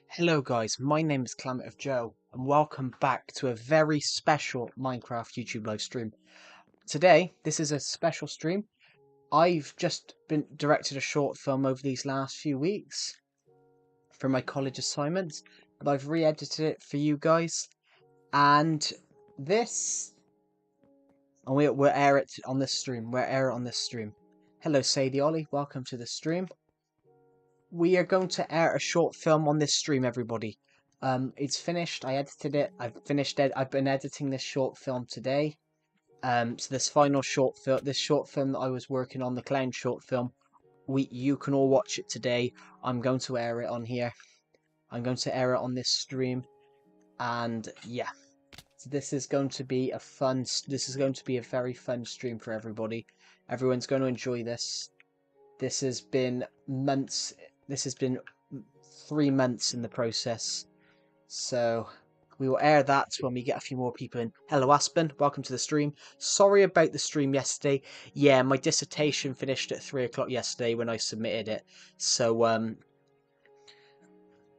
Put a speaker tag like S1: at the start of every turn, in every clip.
S1: Hello guys, my name is Climate of Joe and welcome back to a very special Minecraft YouTube live stream. Today, this is a special stream. I've just been directed a short film over these last few weeks for my college assignments, but I've re-edited it for you guys. And this, and we'll air it on this stream. We'll air it on this stream. Hello Sadie Ollie, welcome to the stream. We are going to air a short film on this stream, everybody. It's finished. I edited it. I've been editing this short film today. So this final short film, this short film that I was working on, the clown short film, you can all watch it today. I'm going to air it on here. I'm going to air it on this stream, and yeah, so this is going to be a fun. This is going to be a very fun stream for everybody. Everyone's going to enjoy this. This has been months. This has been 3 months in the process. So we will air that when we get a few more people in. Hello Aspen, welcome to the stream. Sorry about the stream yesterday. Yeah, my dissertation finished at 3 o'clock yesterday when I submitted it. So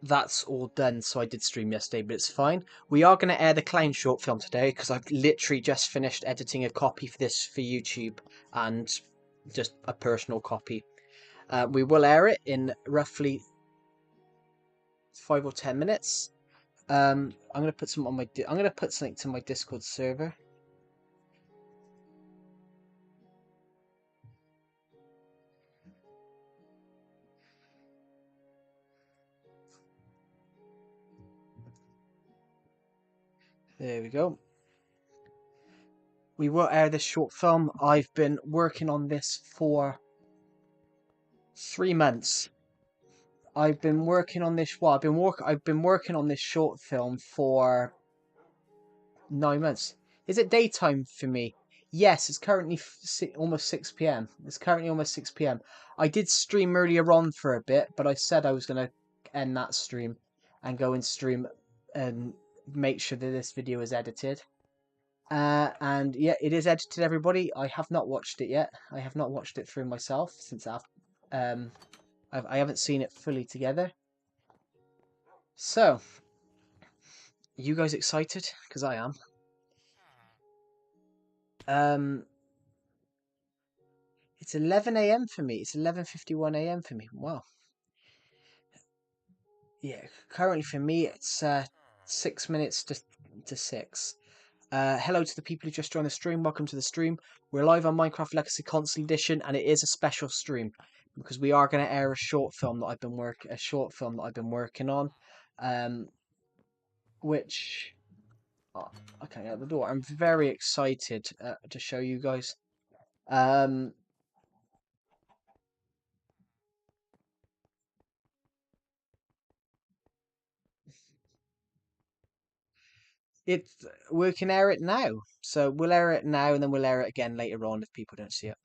S1: that's all done. So I did stream yesterday, but it's fine. We are going to air the clown short film today because I've literally just finished editing a copy for this for YouTube and just a personal copy. We will air it in roughly 5 or 10 minutes. I'm gonna put some on my. I'm gonna put something to my Discord server. There we go. We will air this short film. I've been working on this for 3 months. I've been working on this. Well, I've been working on this short film for 9 months. Is it daytime for me? Yes, it's currently almost 6 p.m. It's currently almost 6 p.m. I did stream earlier on for a bit, but I said I was gonna end that stream and go and stream and make sure that this video is edited. And yeah, it is edited, everybody. I have not watched it yet. I have not watched it through myself since I haven't seen it fully together. So, you guys excited? Because I am. It's 11 a.m. for me. It's 11:51 a.m. for me. Wow. Yeah, currently for me it's 6 minutes to 6. Hello to the people who just joined the stream. Welcome to the stream. We're live on Minecraft Legacy Console Edition, and it is a special stream because we are going to air a short film that I've been working on, which I can't get out the door. I'm very excited to show you guys. We can air it now, so we'll air it now, and then we'll air it again later on if people don't see it.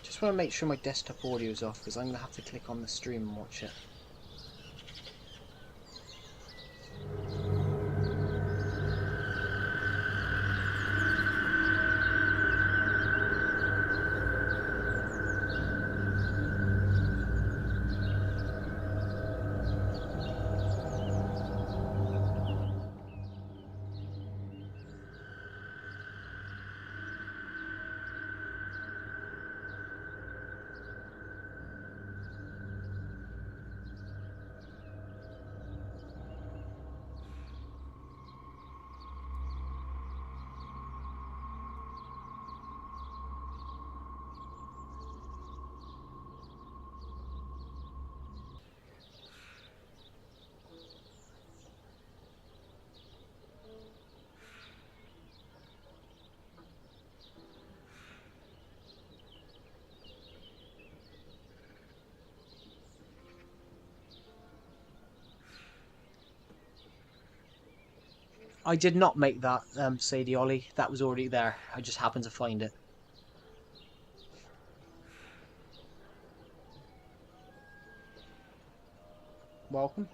S1: Just want to make sure my desktop audio is off because I'm going to have to click on the stream and watch it. I did not make that, Sadie Ollie. That was already there. I just happened to find it. Welcome.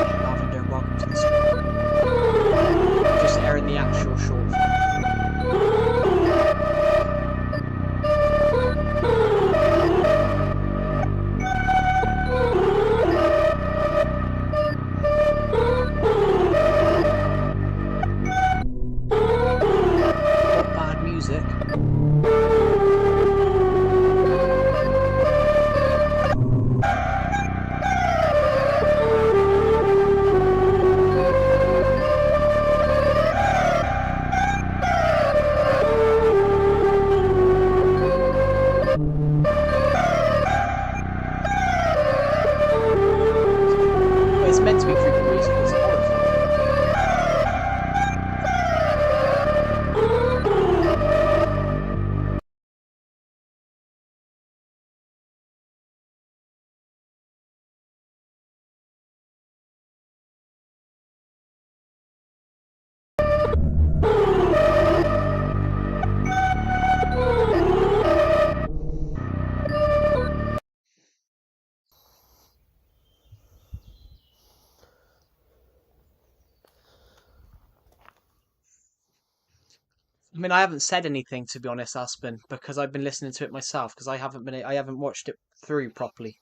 S1: Lavender, welcome to the stream. Just airing the actual short film. Not bad music. It's meant to be creepy music. It's a horror film. I mean, I haven't said anything to be honest, Aspen, because I've been listening to it myself. Because I haven't watched it through properly.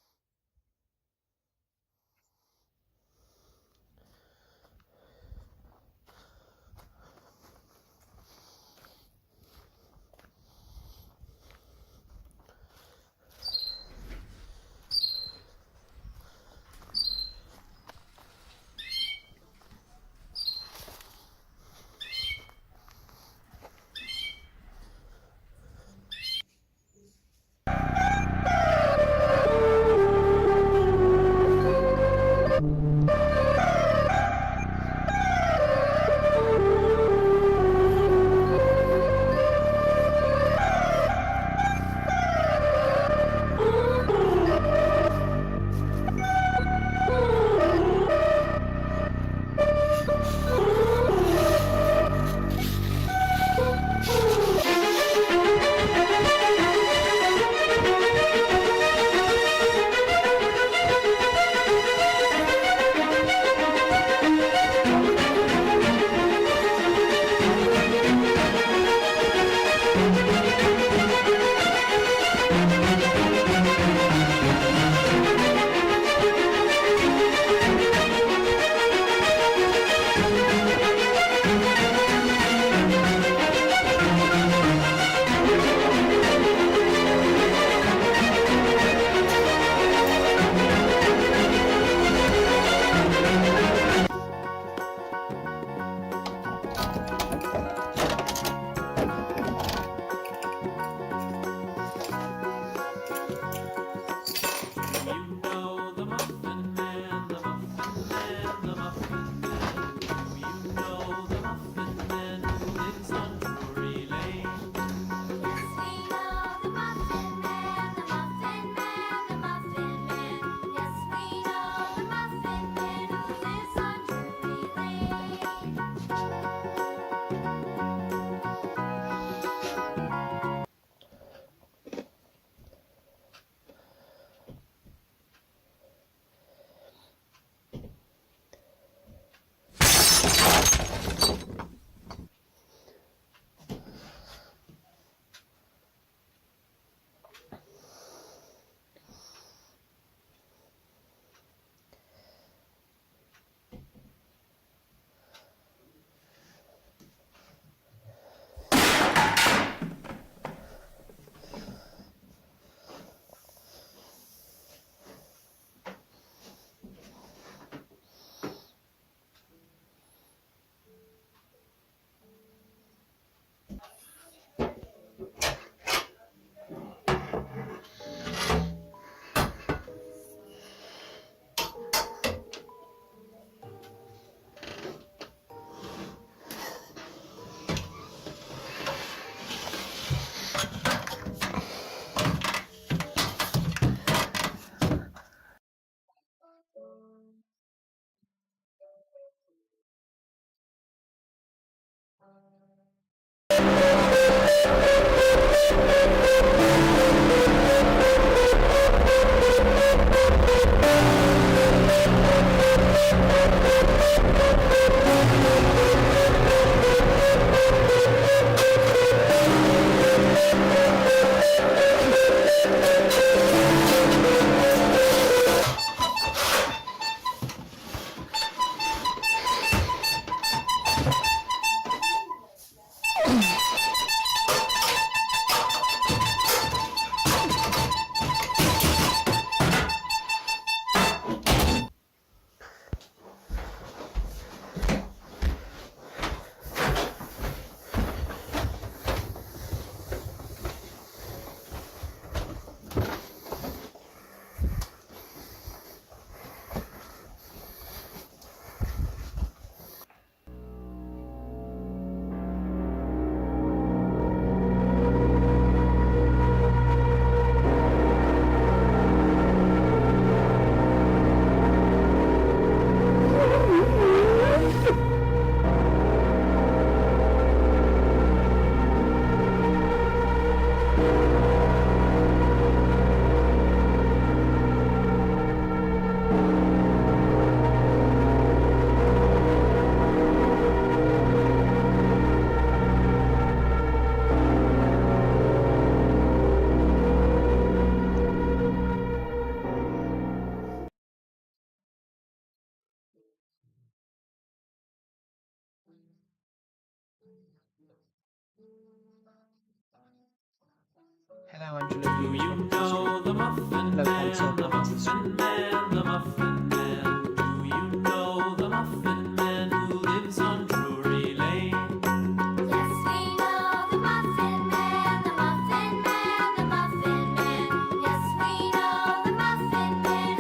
S1: Hello, Angela.
S2: Do you know the Muffin
S1: Hello,
S2: Man,
S1: Pencil.
S2: the
S1: Welcome to the stream.
S2: Muffin Man, the Muffin Man? Do you know the Muffin Man who lives on Drury Lane?
S3: Yes, we know the Muffin Man, the Muffin Man, the Muffin Man. Yes, we know the Muffin Man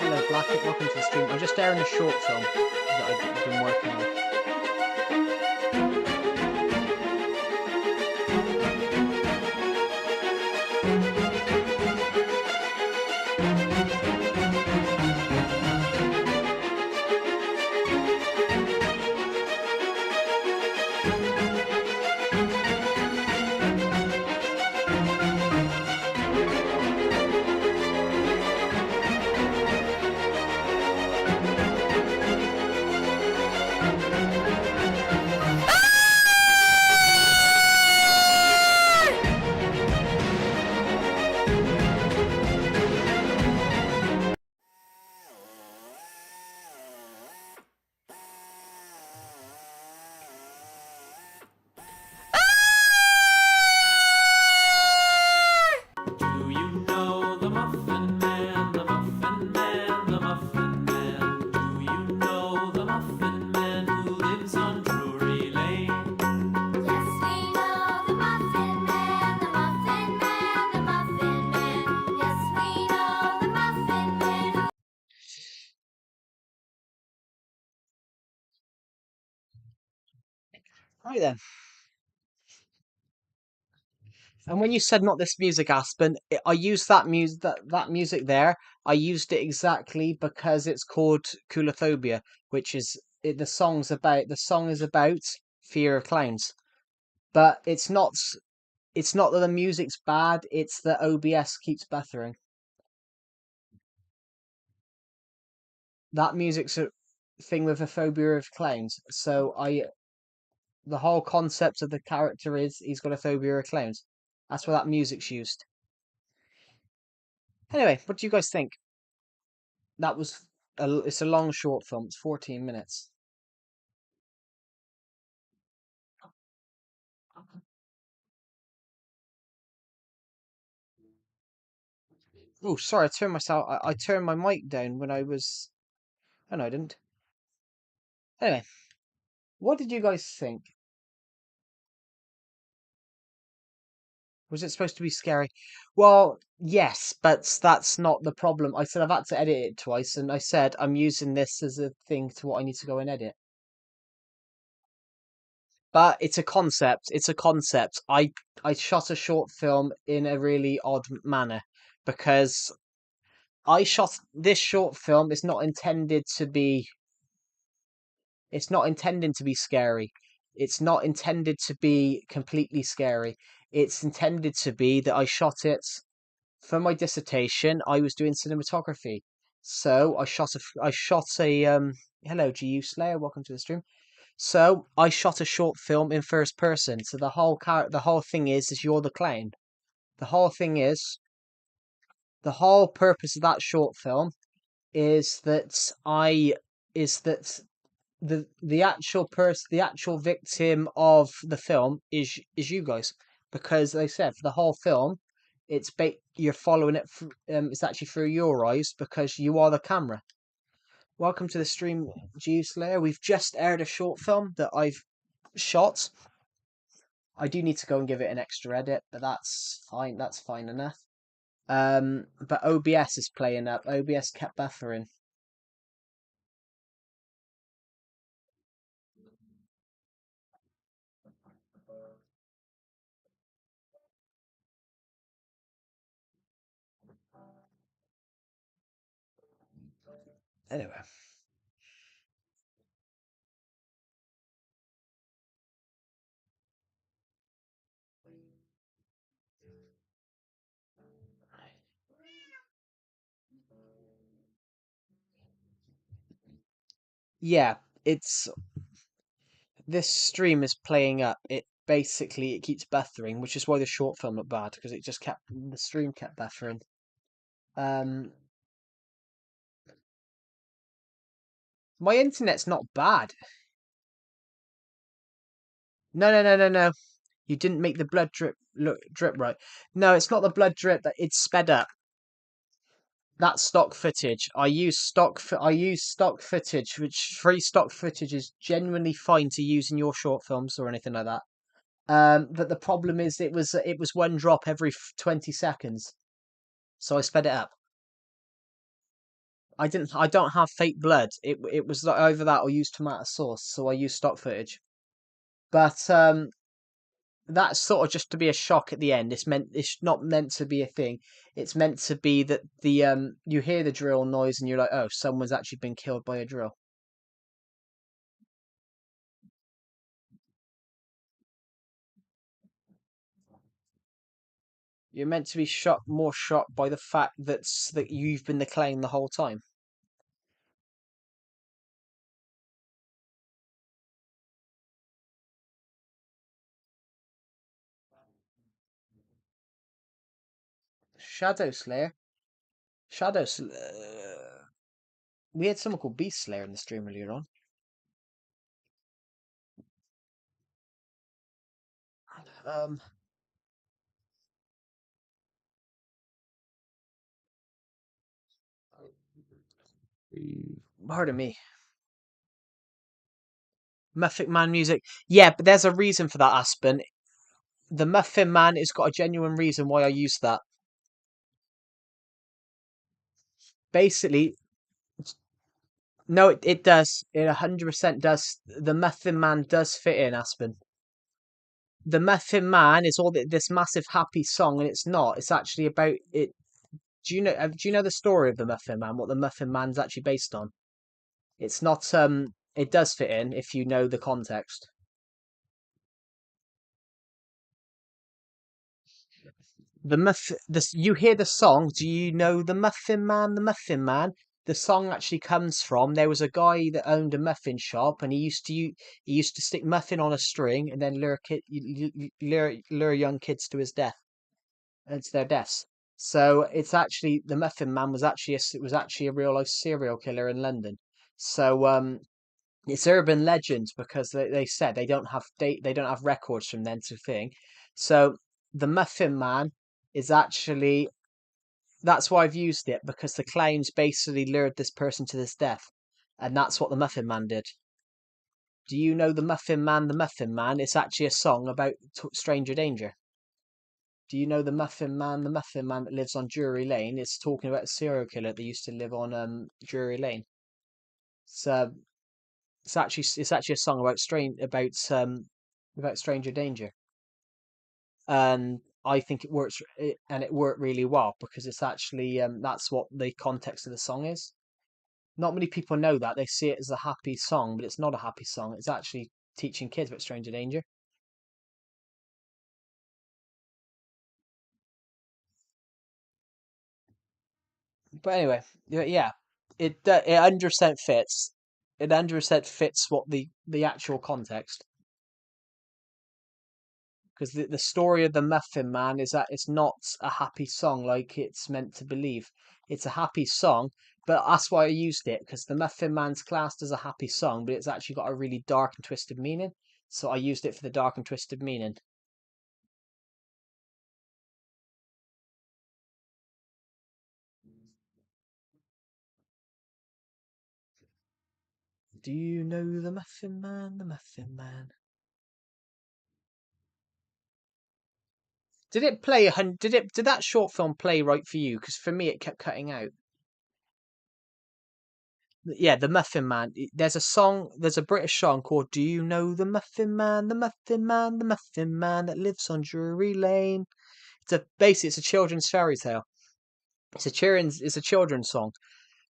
S1: Hello, Blackett. Welcome to the stream. I'm just airing a short film that I've been working on.
S2: Do you know the Muffin Man, the Muffin Man, the Muffin Man? Do you know the Muffin Man who lives on Drury Lane?
S3: Yes, we know the Muffin Man, the Muffin Man, the Muffin Man. Yes, we know the Muffin Man.
S1: Right then. And when you said not this music, Aspen, I used that music there. I used it exactly because it's called Coulrophobia, which is the song is about fear of clowns. But it's not that the music's bad, it's that OBS keeps buffering. That music's a thing with a phobia of clowns. So the whole concept of the character is he's got a phobia of clowns. That's why that music's used. Anyway, what do you guys think? That was it's a long short film. It's 14 minutes. Oh, sorry, I turned my mic down when I was. Oh no, I didn't. Anyway, what did you guys think? Was it supposed to be scary? Well, yes, but that's not the problem. I said I've had to edit it twice, and I said I'm using this as a thing to what I need to go and edit. But it's a concept. It's a concept. I shot a short film in a really odd manner because I shot this short film. It's not intended to be scary. It's not intended to be completely scary. It's intended to be that I shot it for my dissertation. I was doing cinematography, so I shot a hello GU Slayer, welcome to the stream. So I shot a short film in first person. So the whole thing is you're the clown. The whole thing the whole purpose of that short film is that I is that the actual victim of the film is you guys, because they said for the whole film you're following it it's actually through your eyes because you are the camera. Welcome to the stream, G Slayer. We've just aired a short film that I've shot. I do need to go and give it an extra edit, but that's fine enough. But OBS is playing up. OBS kept buffering. Anyway, Yeah, it's this stream is playing up. It basically it keeps buffering, which is why the short film looked bad because it just kept the stream kept buffering. Um, my internet's not bad. No, no, no, no, no. You didn't make the blood drip right. No, it's not the blood drip. That it's sped up. That's stock footage. I use stock footage, which free stock footage is genuinely fine to use in your short films or anything like that. But the problem is it was one drop every 20 seconds, so I sped it up. I don't have fake blood. It was like either that or use tomato sauce, so I use stock footage. But that's sort of just to be a shock at the end. It's not meant to be a thing. It's meant to be that the you hear the drill noise and you're like, oh, someone's actually been killed by a drill. You're meant to be more shocked by the fact that you've been the clown the whole time. Shadow Slayer, Shadow. We had someone called Beast Slayer in the stream earlier on. Um, pardon me. Muffin Man music. Yeah, but there's a reason for that, Aspen. The Muffin Man has got a genuine reason why I use that. Basically, no, it does. It 100% does. The Muffin Man does fit in, Aspen. The Muffin Man is this massive happy song, and it's not. It's actually about it. Do you know the story of the Muffin Man? What the Muffin Man's actually based on? It's not. It does fit in if you know the context. You hear the song. Do you know the Muffin Man? The Muffin Man. The song actually comes from there was a guy that owned a muffin shop, and he used to stick muffin on a string and then lure young kids to his death and to their deaths. So it's actually the Muffin Man it was actually a real life serial killer in London. So it's urban legend because they said they don't have records from then to thing. So the Muffin Man is actually that's why I've used it because the clowns basically lured this person to this death, and that's what the Muffin Man did. Do you know the Muffin Man? The Muffin Man. It's actually a song about stranger danger. Do you know the Muffin Man? The Muffin Man that lives on Drury Lane. It's talking about a serial killer that used to live on Drury Lane. So it's actually a song about stranger danger, and I think it worked really well because it's actually that's what the context of the song is. Not many people know that. They see it as a happy song, but it's not a happy song. It's actually teaching kids about stranger danger. But anyway, yeah, it 100% fits. It 100% fits what the actual context. Because the story of the Muffin Man is that it's not a happy song like it's meant to believe. It's a happy song, but that's why I used it because the Muffin Man's classed as a happy song, but it's actually got a really dark and twisted meaning. So I used it for the dark and twisted meaning. Do you know the Muffin Man? The Muffin Man. Did it play? Did that short film play right for you? Because for me, it kept cutting out. Yeah, the Muffin Man. There's a song. There's a British song called "Do You Know the Muffin Man? The Muffin Man, the Muffin Man that lives on Drury Lane." It's a children's fairy tale. It's a children's song.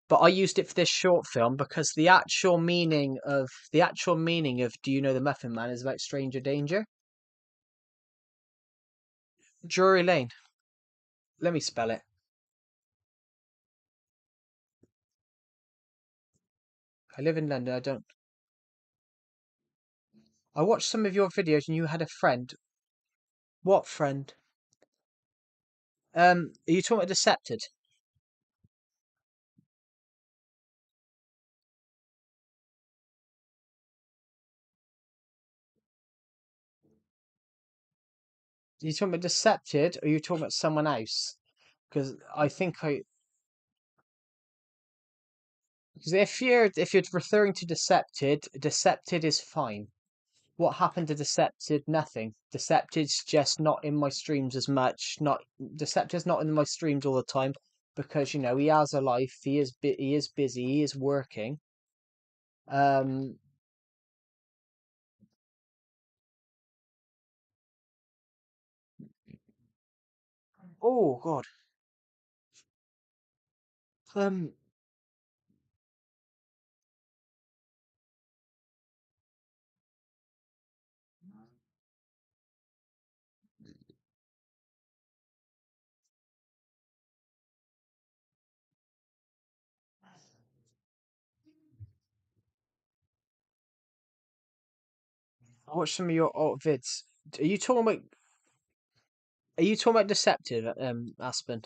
S1: But I used it for this short film because the actual meaning of "Do You Know the Muffin Man" is about stranger danger. Drury Lane. Let me spell it. I live in London. I don't. I watched some of your videos and you had a friend. What friend? Are you talking about Decepted? Are you talking about Decepted or are you talking about someone else? Because I think I. Because if you're referring to Decepted, Decepted is fine. What happened to Decepted? Nothing. Decepted's just not in my streams as much. Not Decepted's not in my streams all the time because he has a life. He is busy. He is working. Um. Oh God. Um. I watched some of your old vids. Are you talking about? Are you talking about Deceptive? Aspen.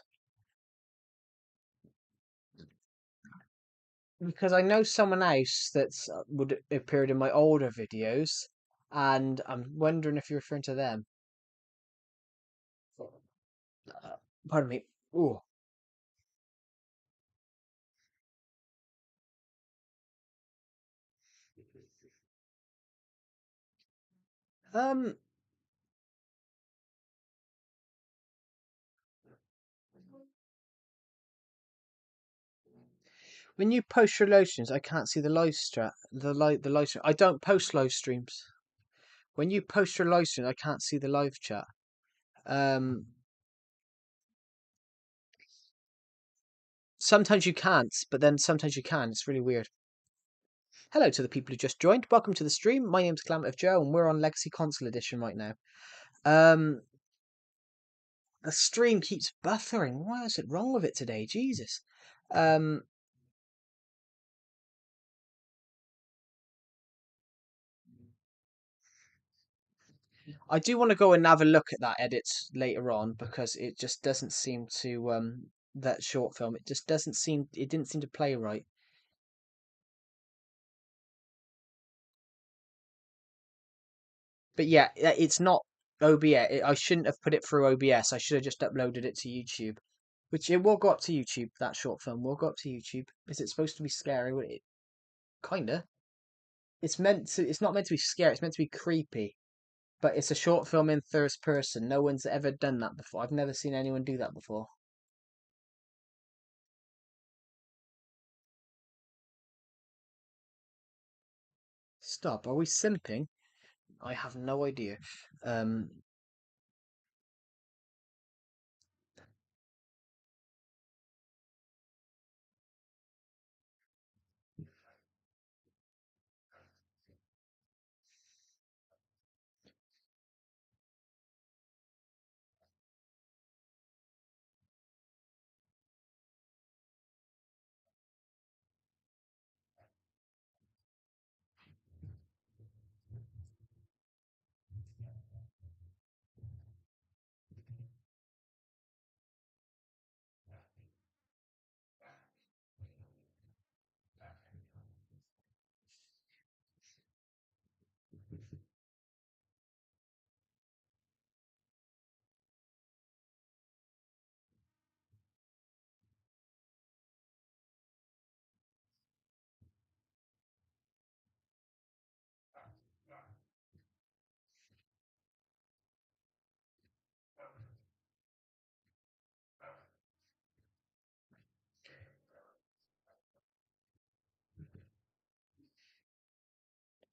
S1: Because I know someone else that's would appeared in my older videos, and I'm wondering if you're referring to them. Pardon me. Oh. Um. When you post your live streams, I can't see the live strat. The live stream. I don't post live streams. When you post your live stream, I can't see the live chat. Um. Sometimes you can't, but then sometimes you can. It's really weird. Hello to the people who just joined. Welcome to the stream. My name's Calamity Joe, and we're on Legacy Console Edition right now. Um. The stream keeps buffering. Why is it wrong with it today? Jesus. Um. I do want to go and have a look at that edit later on because it just doesn't seem to that short film. It just doesn't seem. It didn't seem to play right. But yeah, it's not OBS. I shouldn't have put it through OBS. I should have just uploaded it to YouTube. Which it will go up to YouTube. That short film will go up to YouTube. Is it supposed to be scary? Well, kinda. It's meant to. It's not meant to be scary. It's meant to be creepy. But it's a short film in first person. No one's ever done that before. I've never seen anyone do that before. Stop. Are we simping? I have no idea. Um.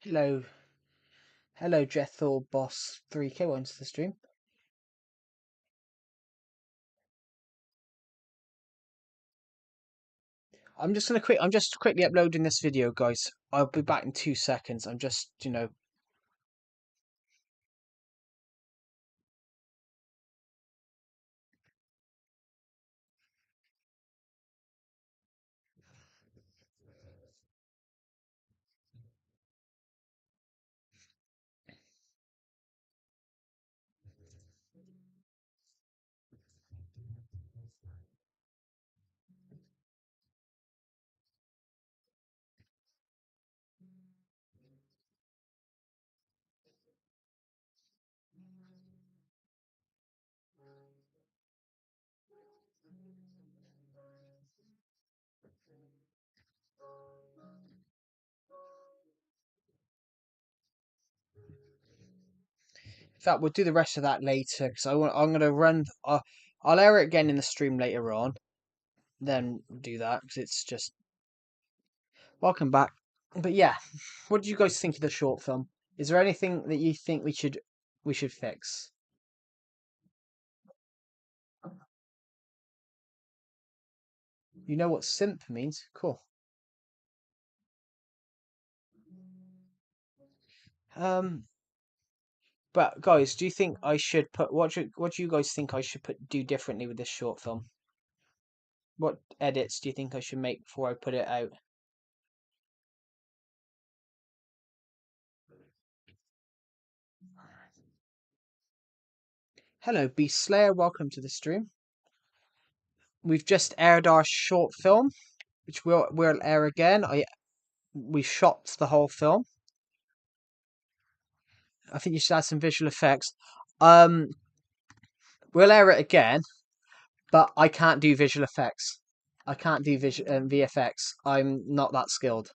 S1: Hello. Hello, Jethor Boss 3K. Welcome to the stream. I'm just quickly uploading this video, guys. I'll be back in 2 seconds. I'm just. fact, we'll do the rest of that later because I'm gonna run. I'll air it again in the stream later on. Then do that because it's just welcome back. But yeah, what do you guys think of the short film? Is there anything that you think we should fix? You know what simp means? Cool. But guys, do you think I should put what do you guys think I should do differently with this short film? What edits do you think I should make before I put it out? Hello, Beast Slayer. Welcome to the stream. We've just aired our short film, which we'll air again. We shot the whole film. I think you should add some visual effects. Um, we'll air it again, but I can't do visual effects. I can't do VFX. I'm not that skilled.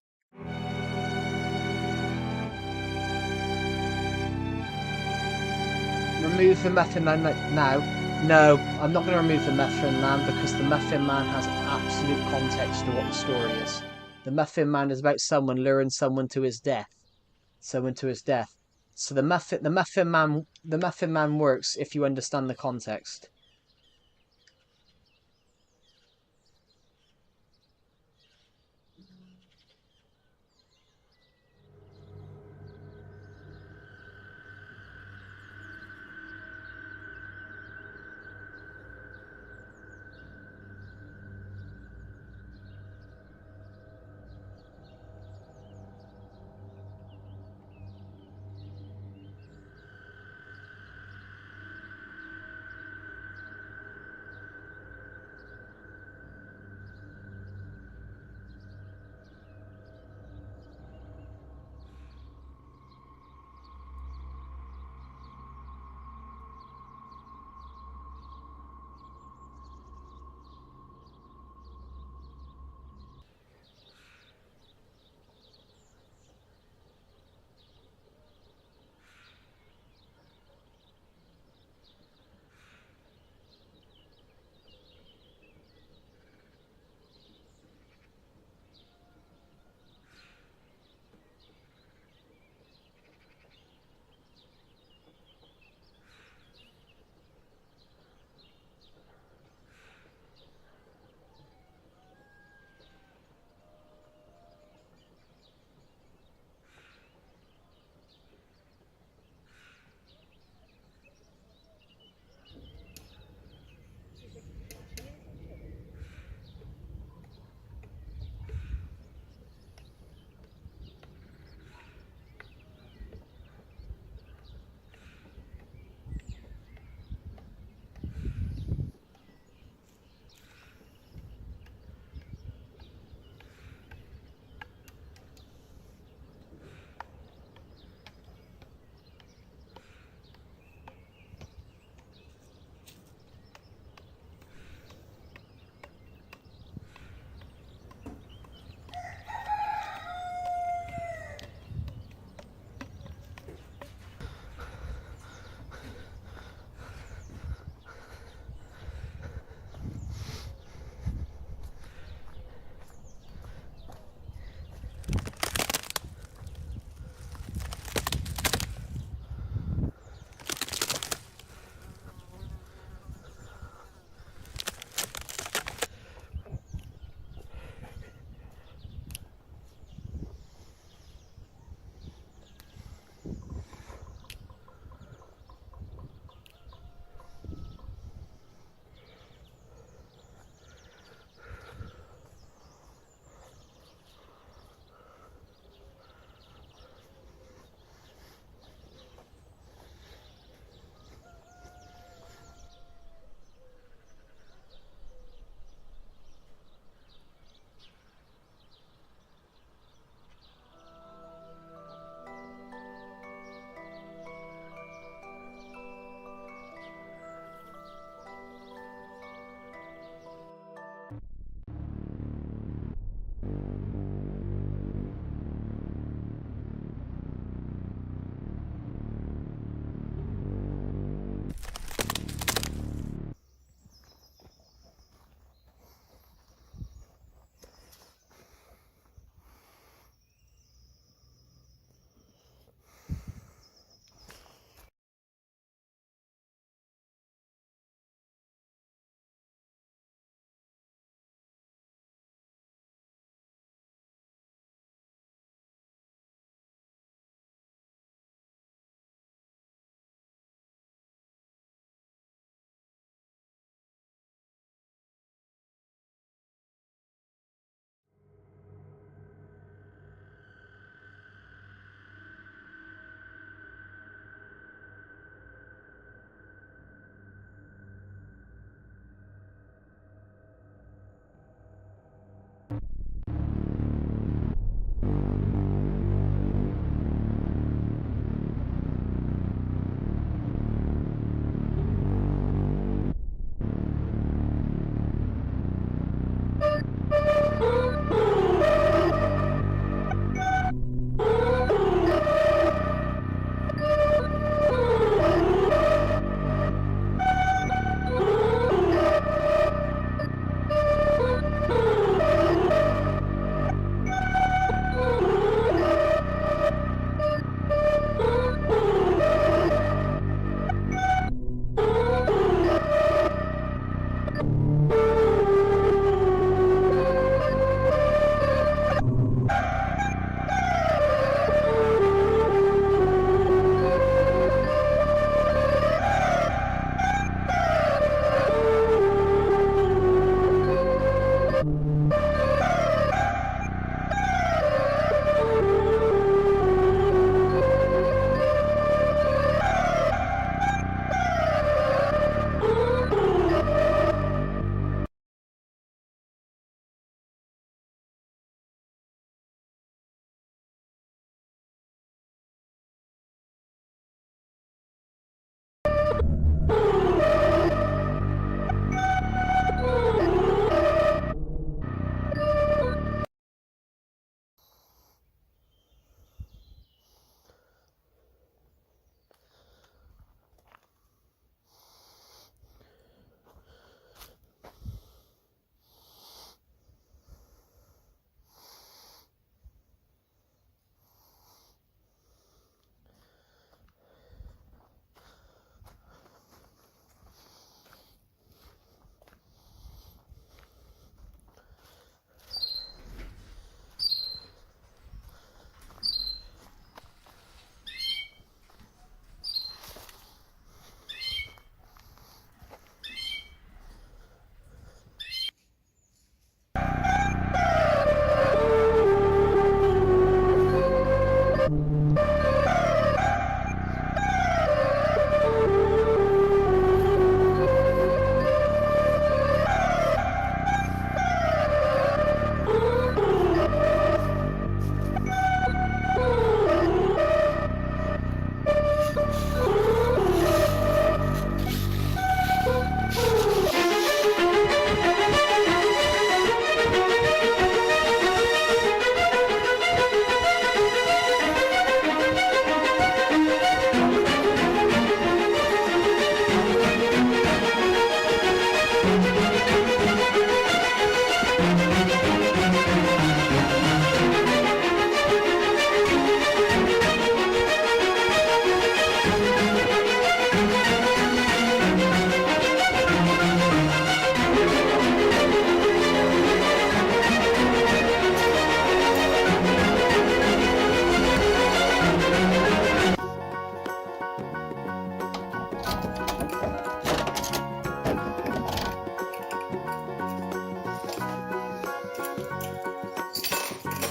S1: Remove the Muffin Man now. No, I'm not going to remove the Muffin Man because the Muffin Man has absolute context to what the story is. The Muffin Man is about someone luring someone to his death. Someone to his death. So the Muffin Man works if you understand the context.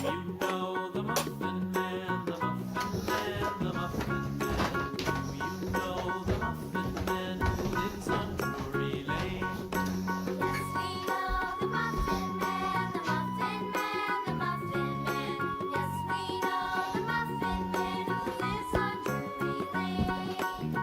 S2: You know the Muffin Man, the Muffin Man, the Muffin Man. Do you know the Muffin Man who lives on Drury Lane?
S3: Yes, we know the Muffin Man, the Muffin Man, the Muffin Man. Yes, we know the Muffin Man who lives on Drury Lane.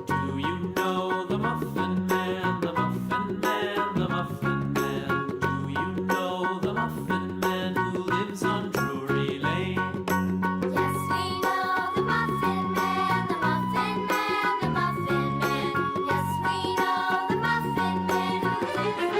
S2: Do you know the Muffin Man, the Muffin Man, the Muffin Man? Do you know the Muffin Man who lives on Drury Lane?
S3: Yes, we know the Muffin Man, the Muffin Man, the Muffin Man. Yes, we know the Muffin Man who lives.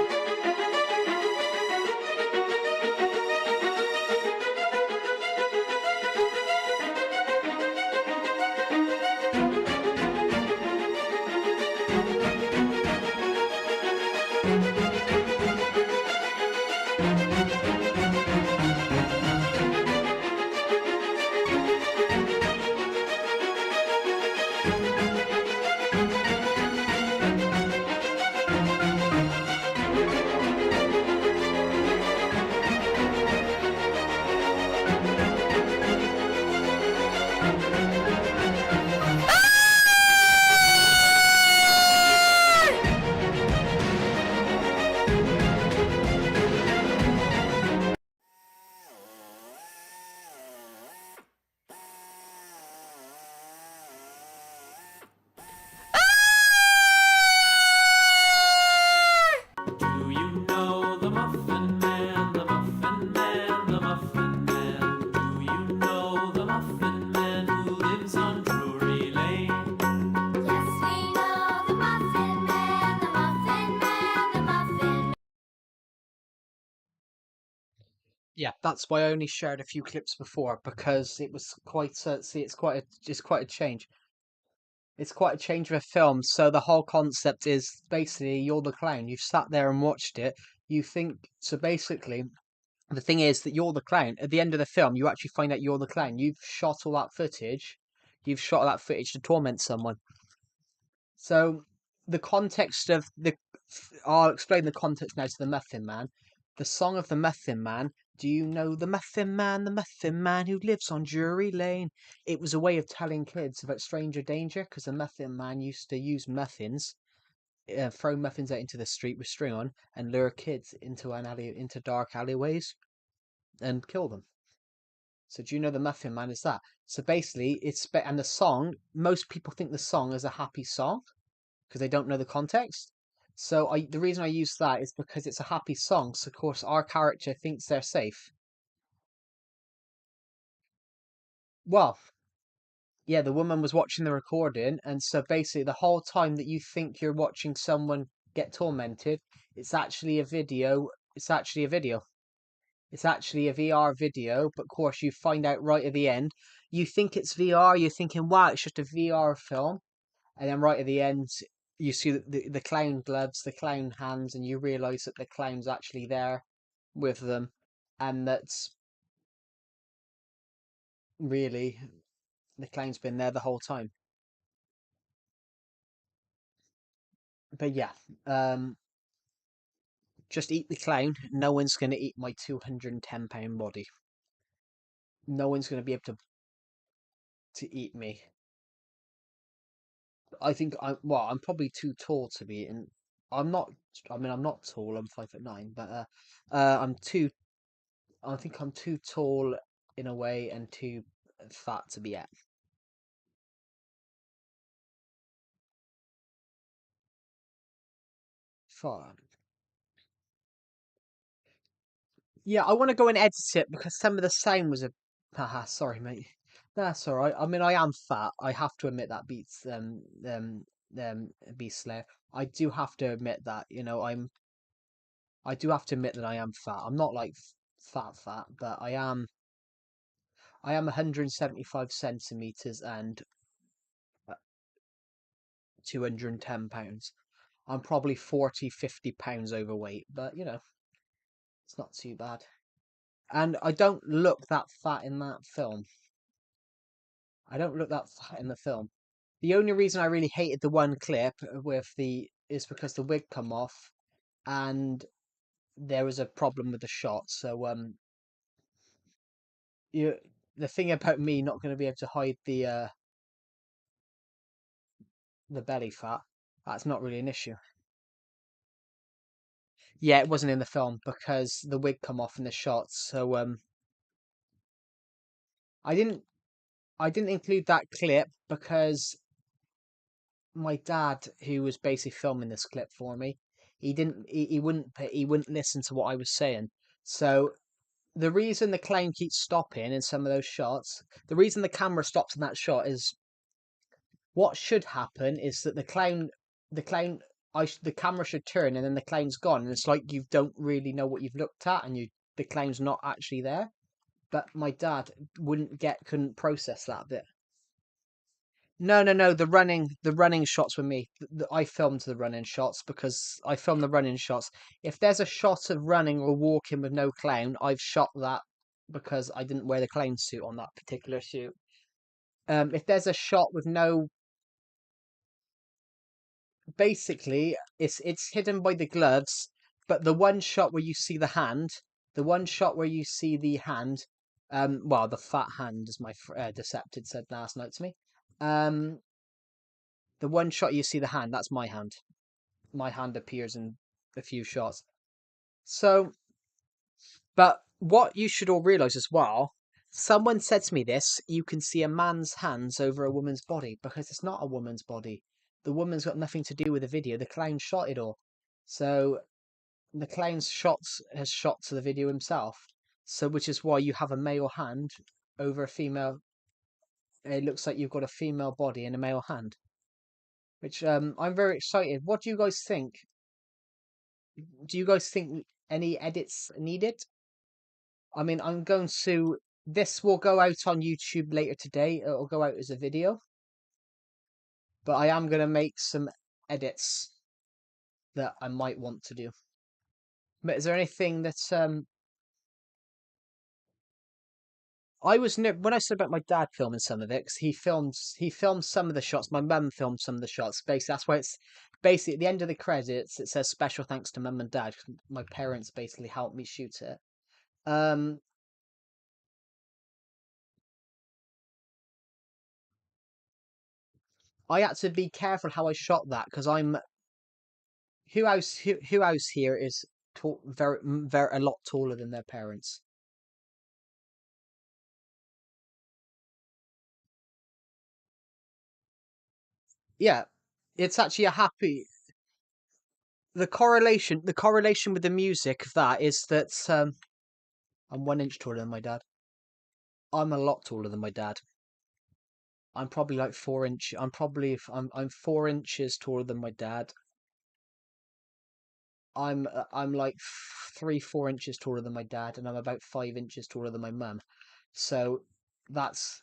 S1: yeah, that's why I only shared a few clips before because it was quite see it's quite a change. It's quite a change of a film. So the whole concept is basically you're the clown. You've sat there and watched it. You think so basically the thing is that you're the clown. At the end of the film, you actually find out you're the clown. You've shot all that footage. You've shot all that footage to torment someone. So the context of I'll explain the context now to the Muffin Man. The song of the Muffin Man. Do you know the Muffin Man who lives on Drury Lane? It was a way of telling kids about stranger danger because the Muffin Man used to use muffins, throw muffins out into the street with string on, and lure kids into into dark alleyways and kill them. So do you know the Muffin Man is that? So basically, and the song. Most people think the song is a happy song because they don't know the context. So the reason I use that is because it's a happy song. So of course our character thinks they're safe. Well, yeah, the woman was watching the recording, and so basically the whole time that you think you're watching someone get tormented, it's actually a video. It's actually a video. It's actually a VR video, but of course you find out right at the end. You think it's VR, you're thinking, wow, it's just a VR film. And then right at the end, you see the clown gloves, the clown hands, and you realise that the clown's actually there with them. And that's really, the clown's been there the whole time. But yeah, um, just eat the clown. No one's going to eat my £210 body. No one's going to be able to eat me. I think I'm probably too tall to be eaten. I'm not. I mean, I'm not tall. I'm 5'9", but I'm too. I think I'm too tall in a way and too fat to be at. Fine. Yeah, I want to go and edit it because some of the sound was a. Haha, sorry, mate. That's all right. I mean, I am fat. I have to admit that beats beats Slayer. I do have to admit that. I do have to admit that I am fat. I'm not like fat, but I am. I am 175 centimeters and 210 pounds. I'm probably 40, 50 pounds overweight, but it's not too bad. And I don't look that fat in that film. I don't look that fat in the film. The only reason I really hated the one clip with the is because the wig come off and there was a problem with the shot. So you the thing about me not going to be able to hide the belly fat, that's not really an issue. Yeah, it wasn't in the film because the wig come off in the shots. So I didn't I didn't include that clip because my dad, who was basically filming this clip for me, he wouldn't listen to what I was saying. So the reason the clown keeps stopping in some of those shots, the reason the camera stops in that shot is what should happen is that the clown, the camera should turn and then the clown's gone, and it's like you don't really know what you've looked at, and the clown's not actually there. But my dad couldn't process that bit. No, no, no. The running shots were me. I filmed the running shots because I filmed the running shots. If there's a shot of running or walking with no clown, I've shot that because I didn't wear the clown suit on that particular shoot. If there's a shot with no, basically it's hidden by the gloves, but the one shot where you see the one shot where you see the hand, well, the fat hand, as my Decepted said last night to me. Um, the one shot you see the hand, that's my hand. My hand appears in a few shots. So, but what you should all realize as well, someone said to me this, you can see a man's hands over a woman's body because it's not a woman's body. The woman's got nothing to do with the video. The clown shot it all. So the clown's shots has shot to the video himself. So which is why you have a male hand over a female. It looks like you've got a female body and a male hand. Which I'm very excited. What do you guys think? Do you guys think any edits needed? I mean, I'm going to. This will go out on YouTube later today. It'll go out as a video, but I am going to make some edits that I might want to do. But is there anything that when I said about my dad filming some of it, 'cause he filmed some of the shots. My mum filmed some of the shots. Basically, that's why it's basically at the end of the credits. It says special thanks to mum and dad. My parents basically helped me shoot it. Um, I had to be careful how I shot that because I'm who else here is very a lot taller than their parents. Yeah, it's actually a happy. The correlation with the music of that is that I'm 1 inch taller than my dad. I'm a lot taller than my dad. I'm probably like 4 inch. I'm 4 inches taller than my dad. I'm like 3 4 inches taller than my dad, and I'm about 5 inches taller than my mum. So that's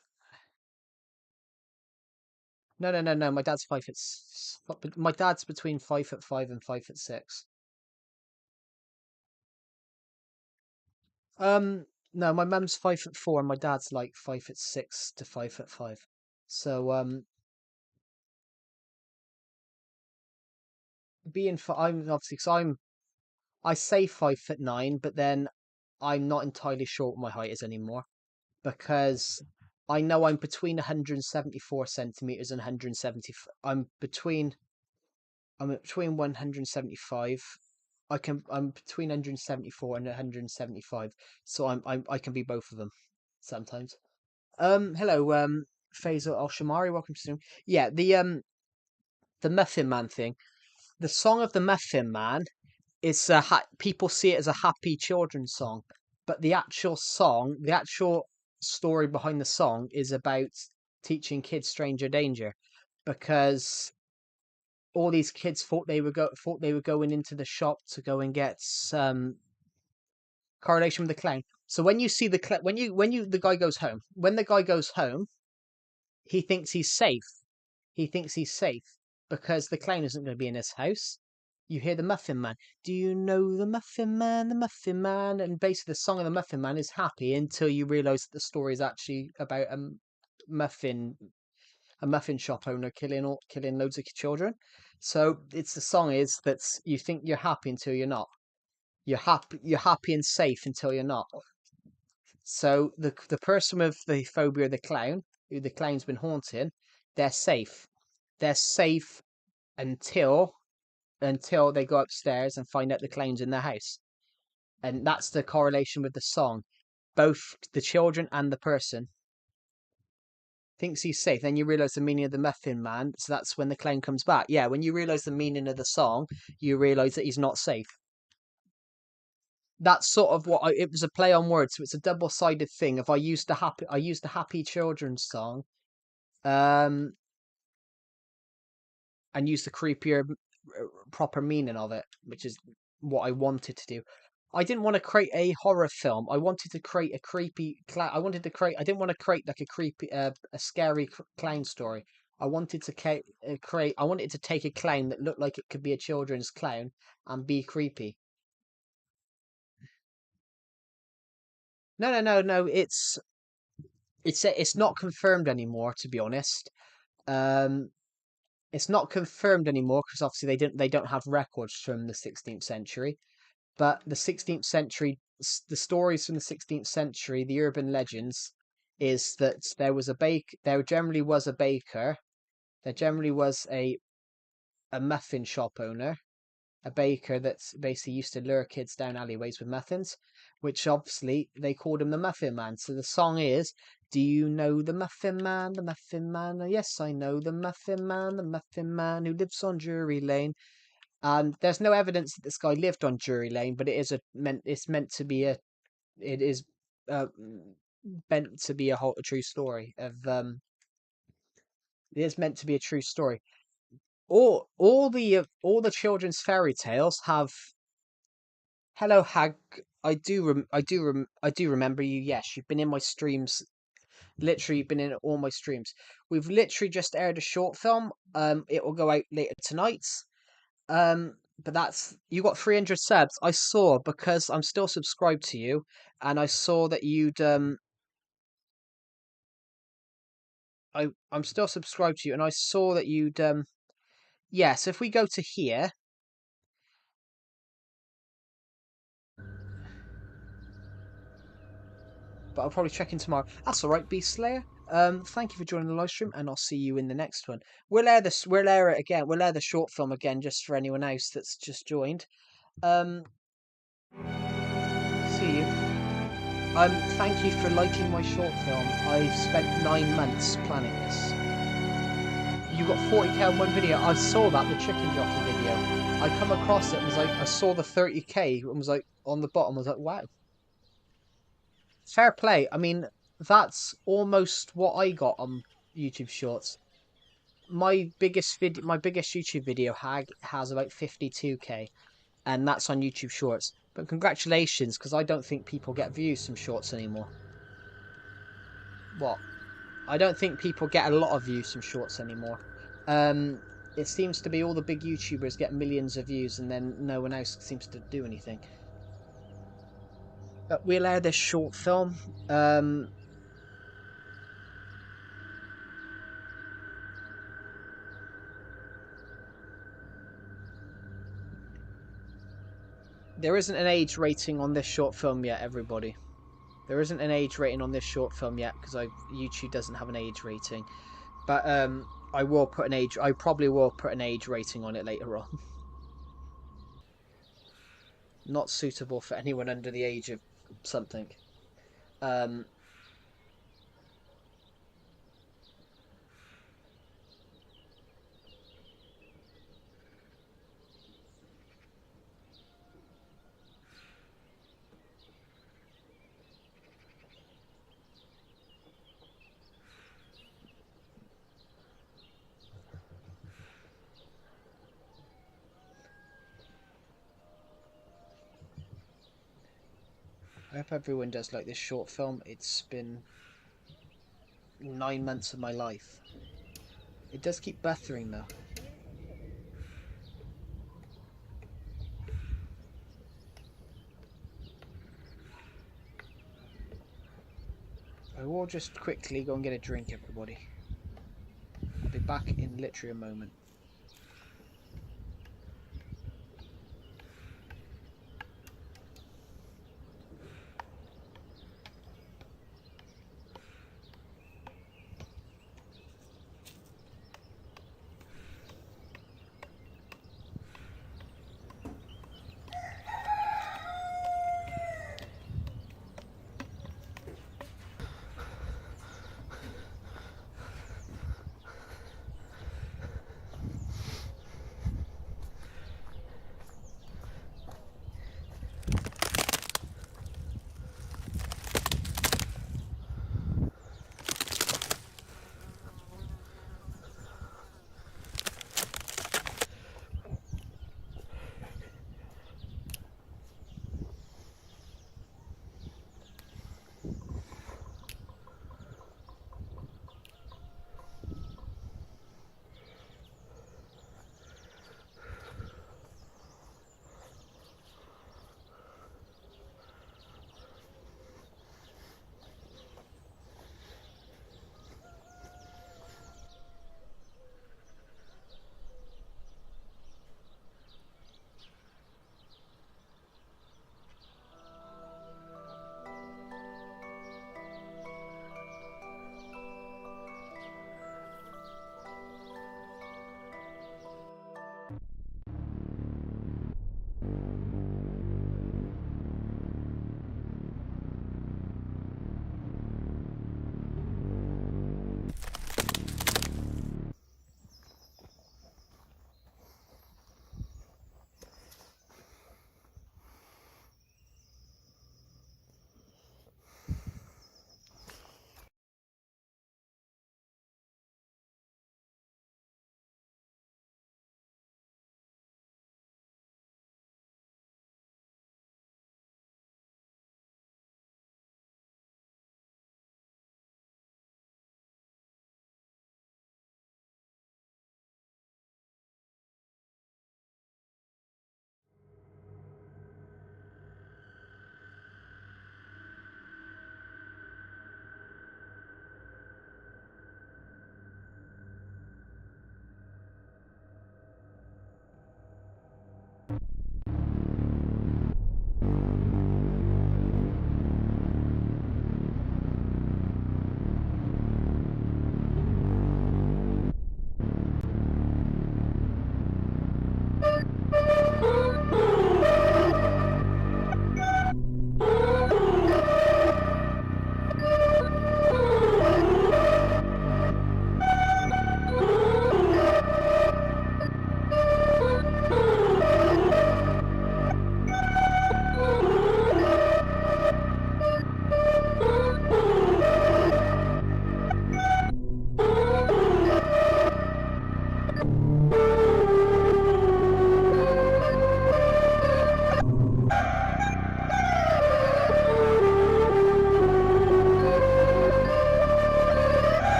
S1: no. My dad's 5 foot. But my dad's between 5'5" and 5'6". Um, no, my mum's 5'4" and my dad's like 5'6" to 5'5". So I'm obviously because I say 5'9", but then I'm not entirely sure what my height is anymore because I know I'm between 174 centimeters and 170. I'm between 175. I'm between 174 and 175. So I can be both of them sometimes. Hello, Faisal Al Shamari, welcome to the stream. Yeah, the Muffin Man thing. The song of the Muffin Man is people see it as a happy children's song, but the actual story behind the song is about teaching kids stranger danger, because all these kids thought they were going into the shop to go and get some correlation with the clown. So when you see when the guy goes home, when the guy goes home, he thinks he's safe. He thinks he's safe because the clown isn't going to be in his house. You hear the Muffin Man. Do you know the Muffin Man? The Muffin Man. And basically, the song of the Muffin Man is happy until you realise that the story is actually about muffin, a muffin shop owner killing loads of children. So it's the song is that you think you're happy until you're not. You're happy and safe until you're not. So the person with the phobia of the clown, who the clown's been haunting, they're safe. They're safe until they go upstairs and find out the clown's in their house. And that's the correlation with the song. Both the children and the person thinks he's safe. Then you realise the meaning of the Muffin Man. So that's when the clown comes back. Yeah, when you realise the meaning of the song, you realise that he's not safe. That's sort of it was a play on words. So it's a double-sided thing. If I used the happy children's song, um, and use the creepier proper meaning of it, which is what I wanted to do. I didn't want to create a horror film. I wanted to create a creepy clown. I didn't want to create like a creepy, a scary clown story. I wanted to create. I wanted to take a clown that looked like it could be a children's clown and be creepy. No. It's not confirmed anymore. To be honest, um, it's not confirmed anymore because obviously they don't have records from the 16th century. But the 16th century, the stories from the 16th century, the urban legends, is that there generally was a baker, there generally was a muffin shop owner, a baker that basically used to lure kids down alleyways with muffins, which obviously they called him the Muffin Man. So the song is, do you know the Muffin Man? The Muffin Man? Oh, yes, I know the Muffin Man, the Muffin Man who lives on Drury Lane. And there's no evidence that this guy lived on Drury Lane, but it's meant to be it is uh, meant to be a true story of it is meant to be a true story. All the children's fairy tales have hello hag I do remember you. Yes, you've been in my streams. Literally, you've been in all my streams. We've literally just aired a short film. It will go out later tonight. But that's you got 300 subs. I saw because I'm still subscribed to you, and I saw that you'd I'm still subscribed to you, and I saw that you'd yeah. So if we go to here, but I'll probably check in tomorrow. That's all right, Beast Slayer. Thank you for joining the live stream, and I'll see you in the next one. We'll air it again. We'll air the short film again, just for anyone else that's just joined. See you. Thank you for liking my short film. I spent 9 months planning this. You got 40k on one video. I saw that, the chicken jockey video. I come across it and was like, I saw the 30k and was like, on the bottom, I was like, wow. Fair play. I mean, that's almost what I got on YouTube Shorts. My biggest YouTube video has about 52k, and that's on YouTube Shorts. But congratulations, because I don't think people get views from Shorts anymore. What? I don't think people get a lot of views from Shorts anymore. It seems to be all the big YouTubers get millions of views, and then no one else seems to do anything. But we'll air this short film. There isn't an age rating on this short film yet, everybody. There isn't an age rating on this short film yet because YouTube doesn't have an age rating. But I will put an age. I probably will put an age rating on it later on. Not suitable for anyone under the age of something. I hope everyone does like this short film. It's been 9 months of my life. It does keep buffering though. I will just quickly go and get a drink, everybody. I'll be back in literally a moment.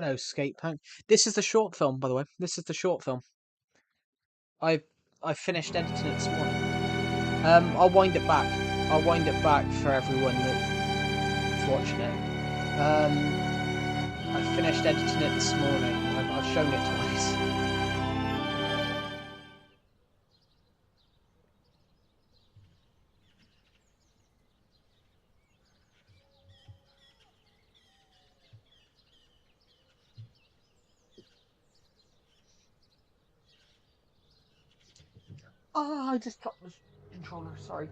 S1: Hello, skate punk. This is the short film, by the way. This is the short film. I finished editing it this morning. I'll wind it back. I'll wind it back for everyone that's watching it. I finished editing it this morning. I've shown it twice. Oh, I just dropped the controller. Sorry.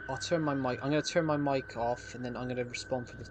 S1: I'll turn my mic. I'm going to turn my mic off, and then I'm going to respond for this.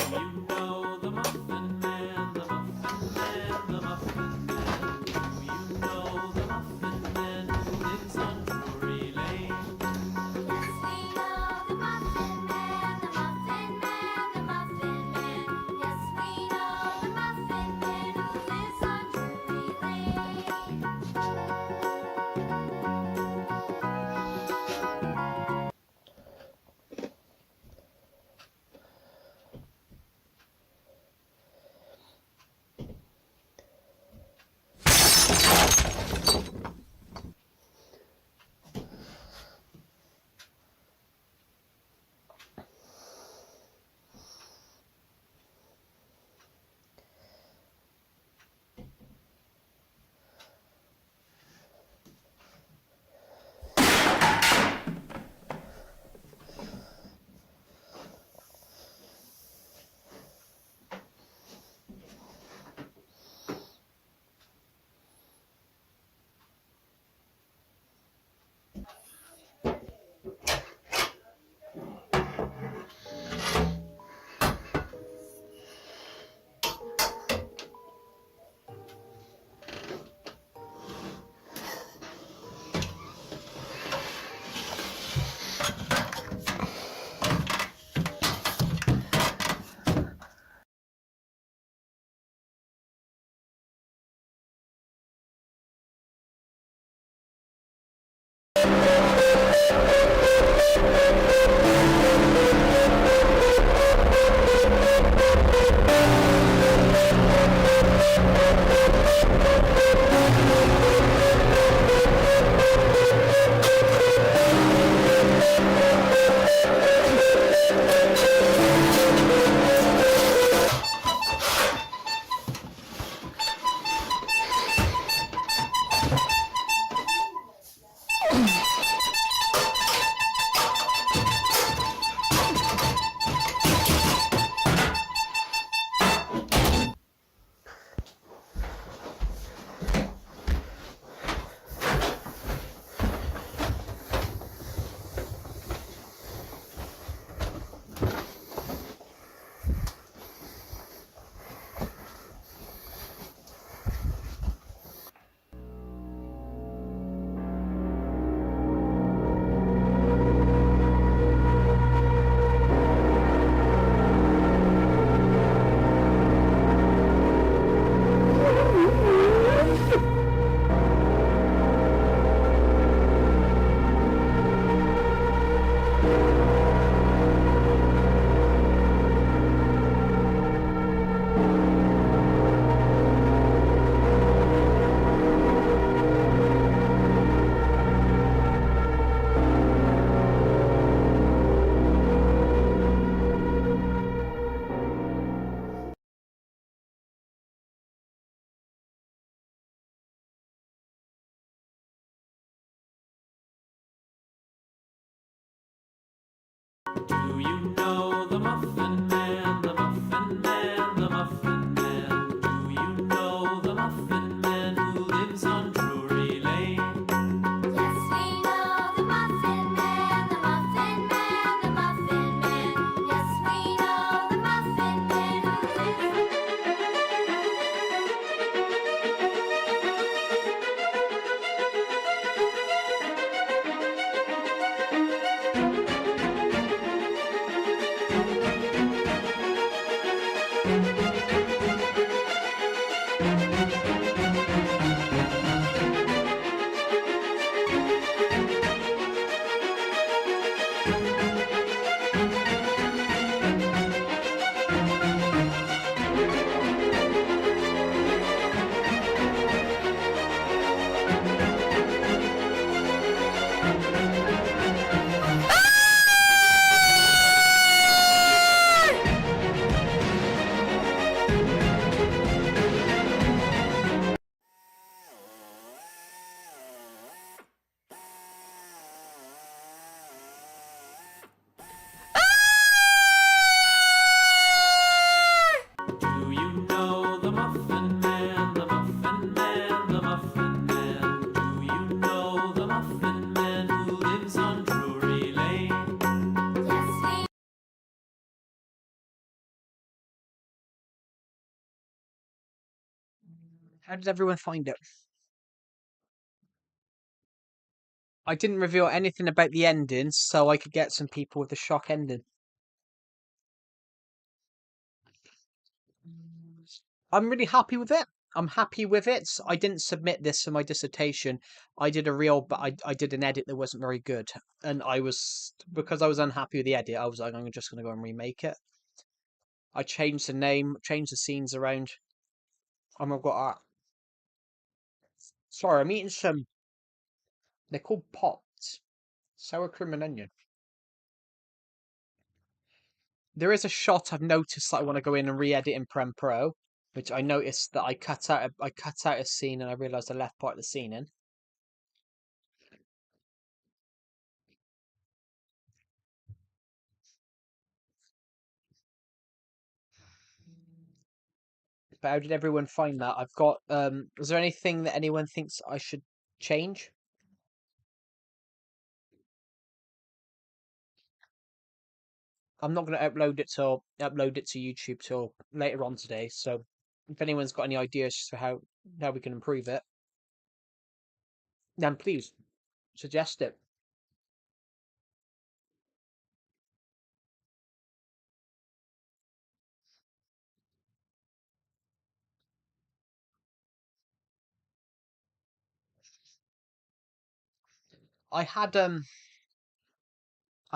S2: You know the Muffin Man, the Muffin Man, the Muffin Man. Do you know the Muffin Man who lives on Drury Lane?
S3: Yes, we know the Muffin Man, the Muffin Man, the Muffin Man. Yes, we know the Muffin Man who lives on Drury Lane.
S1: How did everyone find it? I didn't reveal anything about the ending, so I could get some people with the shock ending. I'm really happy with it. I'm happy with it. I didn't submit this for my dissertation. I did a real, but I did an edit that wasn't very good, and I was because I was unhappy with the edit. I was like, I'm just gonna go and remake it. I changed the name, changed the scenes around. I've got sorry, I'm eating some. They're called pots, sour cream and onion. There is a shot I've noticed that I want to go in and re-edit in Prem Pro, which I noticed that I cut out a scene and I realised I left part of the scene in. But how did everyone find that? I've got is there anything that anyone thinks I should change? I'm not gonna upload it to YouTube till later on today, so if anyone's got any ideas for how we can improve it, then please suggest it. I had I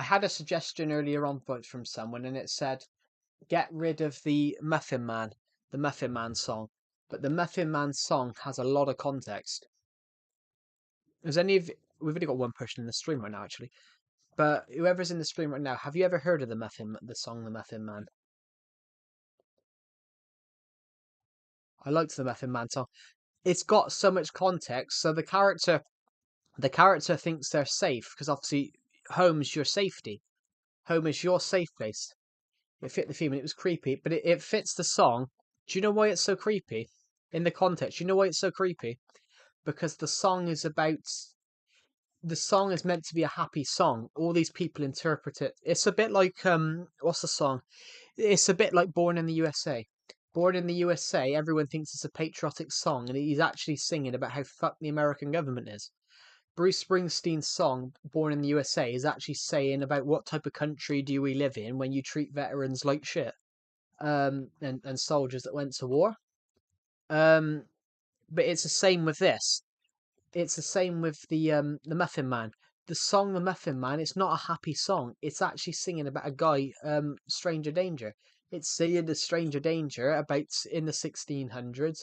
S1: had a suggestion earlier on from someone and it said get rid of the Muffin Man song. But the Muffin Man song has a lot of context. Has any of we've only got one person in the stream right now actually. But whoever's in the stream right now, have you ever heard of the song The Muffin Man? I liked the Muffin Man song. It's got so much context. So the character thinks they're safe because obviously home's your safety. Home is your safe place. It fit the theme and it was creepy, but it fits the song. Do you know why it's so creepy? In the context, do you know why it's so creepy? Because the song is meant to be a happy song. All these people interpret it. It's a bit like what's the song? It's a bit like Born in the USA. Born in the USA, everyone thinks it's a patriotic song, and he's actually singing about how fucked the American government is. Bruce Springsteen's song, Born in the USA, is actually saying about what type of country do we live in when you treat veterans like shit, and soldiers that went to war. Um, but it's the same with this. It's the same with the Muffin Man. The song The Muffin Man, it's not a happy song. It's actually singing about a guy, stranger danger. It's singing the stranger danger about in the 1600s,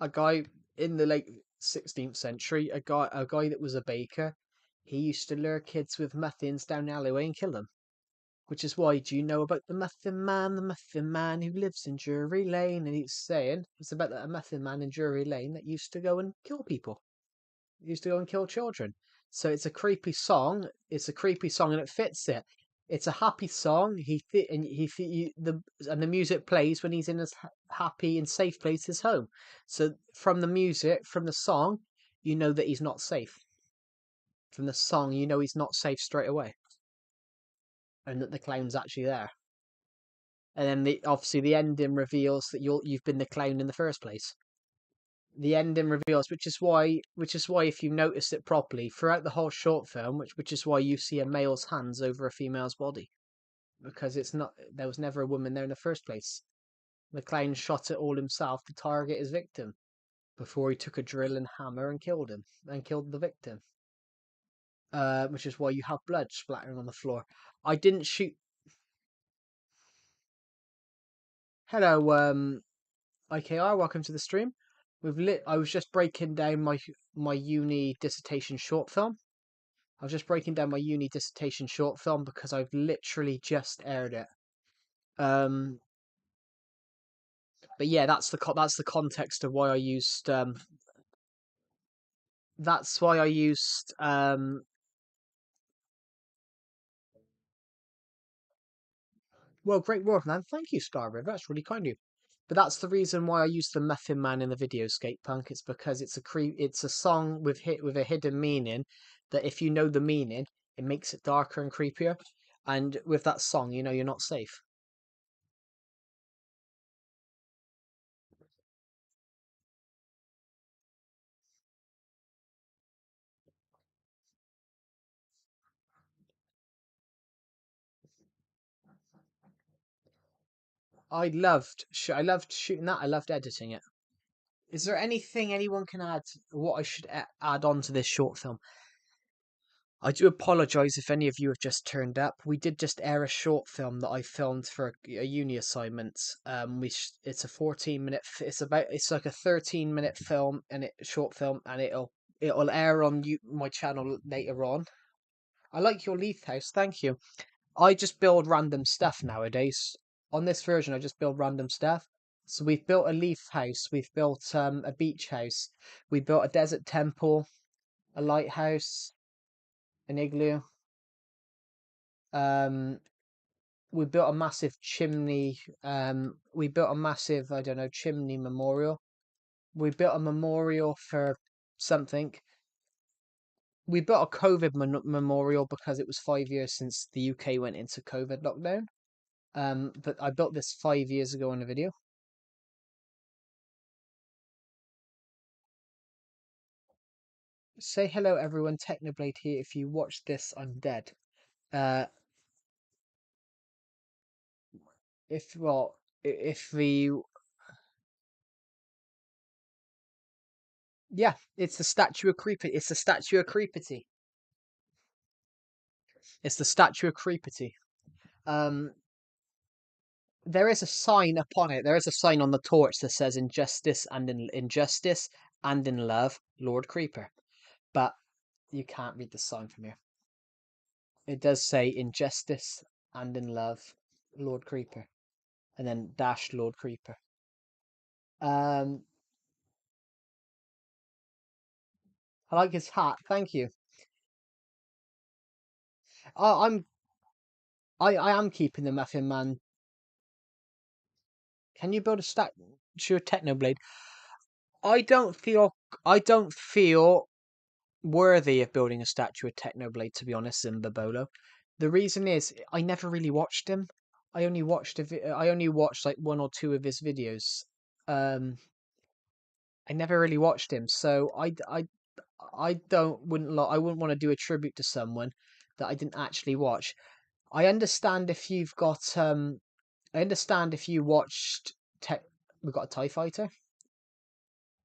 S1: a guy in the late 16th century, a guy that was a baker. He used to lure kids with muffins down the alleyway and kill them. Which is why, do you know about the Muffin Man who lives in Drury Lane? And he's saying it's about a Muffin Man in Drury Lane that used to go and kill people, used to go and kill children. So it's a creepy song. It's a creepy song, and it fits it. It's a happy song. The music plays when he's in his happy and safe place, his home. So from the music, from the song, you know that he's not safe. From the song, you know he's not safe straight away, and that the clown's actually there. And then obviously the ending reveals that you've been the clown in the first place. The ending reveals, which is why if you notice it properly throughout the whole short film, which is why you see a male's hands over a female's body, because it's not there was never a woman there in the first place. The clown shot it all himself to target his victim before he took a drill and hammer and killed him and killed the victim. Which is why you have blood splattering on the floor. I didn't shoot. Hello, IKR, welcome to the stream. I was just breaking down my uni dissertation short film. I was just breaking down my uni dissertation short film because I've literally just aired it. But yeah, that's the context of why I used that's why I used well, great work, man. Thank you, Starboard. That's really kind of you. But that's the reason why I used the Muffin Man in the video Skate Punk. It's because it's a song with a hidden meaning that if you know the meaning, it makes it darker and creepier. And with that song, you know you're not safe. I loved shooting that. I loved editing it. Is there anything anyone can add? What I should add on to this short film? I do apologise if any of you have just turned up. We did just air a short film that I filmed for a uni assignment. It's a 14-minute. It's like a 13-minute film and short film, and it'll air on my channel later on. I like your Leaf House. Thank you. I just build random stuff nowadays. On this version, I just build random stuff. So we've built a leaf house. We've built a beach house. We built a desert temple, a lighthouse, an igloo. Um, we built a massive chimney. We built a massive, I don't know, chimney memorial. We built a memorial for something. We built a COVID memorial because it was 5 years since the UK went into COVID lockdown. But I built this 5 years ago in a video. Say hello, everyone. Technoblade here. If you watch this, I'm dead. Uh, if well, if the yeah, it's the statue of Creepy. It's the statue of Creepity. It's the statue of Creepity. Um, there is a sign upon it. There is a sign on the torch that says "Injustice and in Injustice and in Love, Lord Creeper." But you can't read the sign from here. It does say "Injustice and in Love, Lord Creeper," and then dash Lord Creeper. Um, I like his hat. Thank you. Oh, I am keeping the Muffin Man. Can you build a statue of Technoblade? I don't feel I don't feel worthy of building a statue of Technoblade, to be honest, Zimbabolo. The reason is I never really watched him. I only watched like one or two of his videos. Um, I never really watched him, so I don't wouldn't I wouldn't want to do a tribute to someone that I didn't actually watch. I understand if you've got I understand if you watched Tech. We got a Tie Fighter,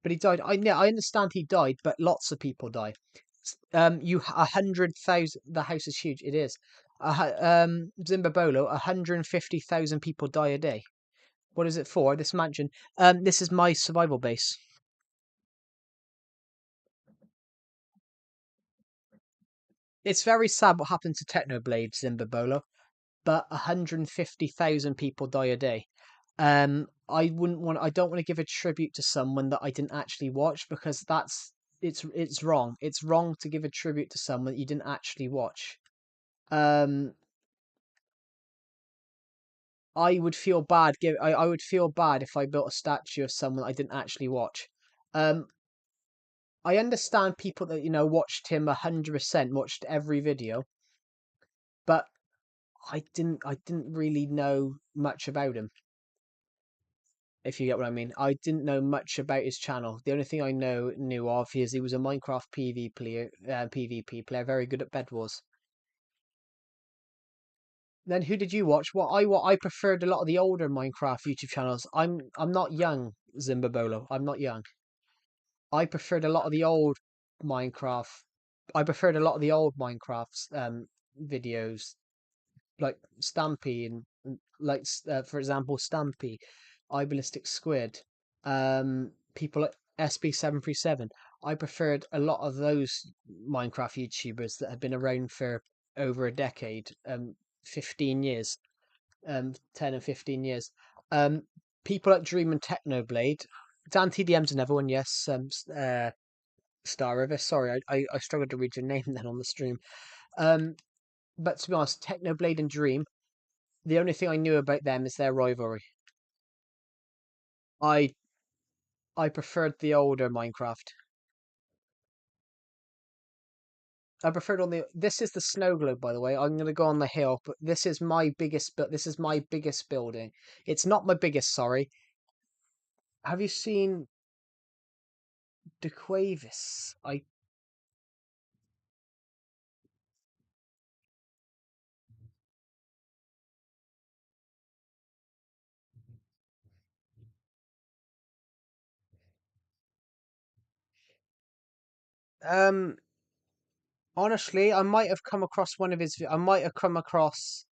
S1: but he died. I understand he died, but lots of people die. 100,000. The house is huge. It is. Zimbabolo, 150,000 people die a day. What is it for? This mansion. This is my survival base. It's very sad what happened to Technoblade, Zimbabolo, but 150,000 people die a day. I don't want to give a tribute to someone that I didn't actually watch because it's wrong. It's wrong to give a tribute to someone that you didn't actually watch. Um, I would feel bad. I would feel bad if I built a statue of someone I didn't actually watch. Um, I understand people that watched him 100%, watched every video, but I didn't really know much about him. If you get what I mean. I didn't know much about his channel. The only thing I knew of is he was a Minecraft PvP player, very good at Bed Wars. Then who did you watch? What I preferred a lot of the older Minecraft YouTube channels. I'm not young, Zimbabolo. I'm not young. I preferred a lot of the old Minecraft. I preferred a lot of the old Minecraft videos like Stampy and like for example Stampy, iBallistic Squid, people like SB737. I preferred a lot of those Minecraft YouTubers that had been around for over a decade, 15 years, 10 and 15 years. Um, people like Dream and Technoblade. Dan TDM's another one, yes. Star River. Sorry, I struggled to read your name then on the stream. Um, but to be honest, Technoblade and Dream, the only thing I knew about them is their rivalry. I I preferred the older Minecraft. I preferred on the. This is the snow globe, by the way. I'm gonna go on the hill, but this is my biggest. But this is my biggest building. It's not my biggest. Sorry. Have you seen DeQuavis? Um, honestly, I might have come across one of his. I might have come across.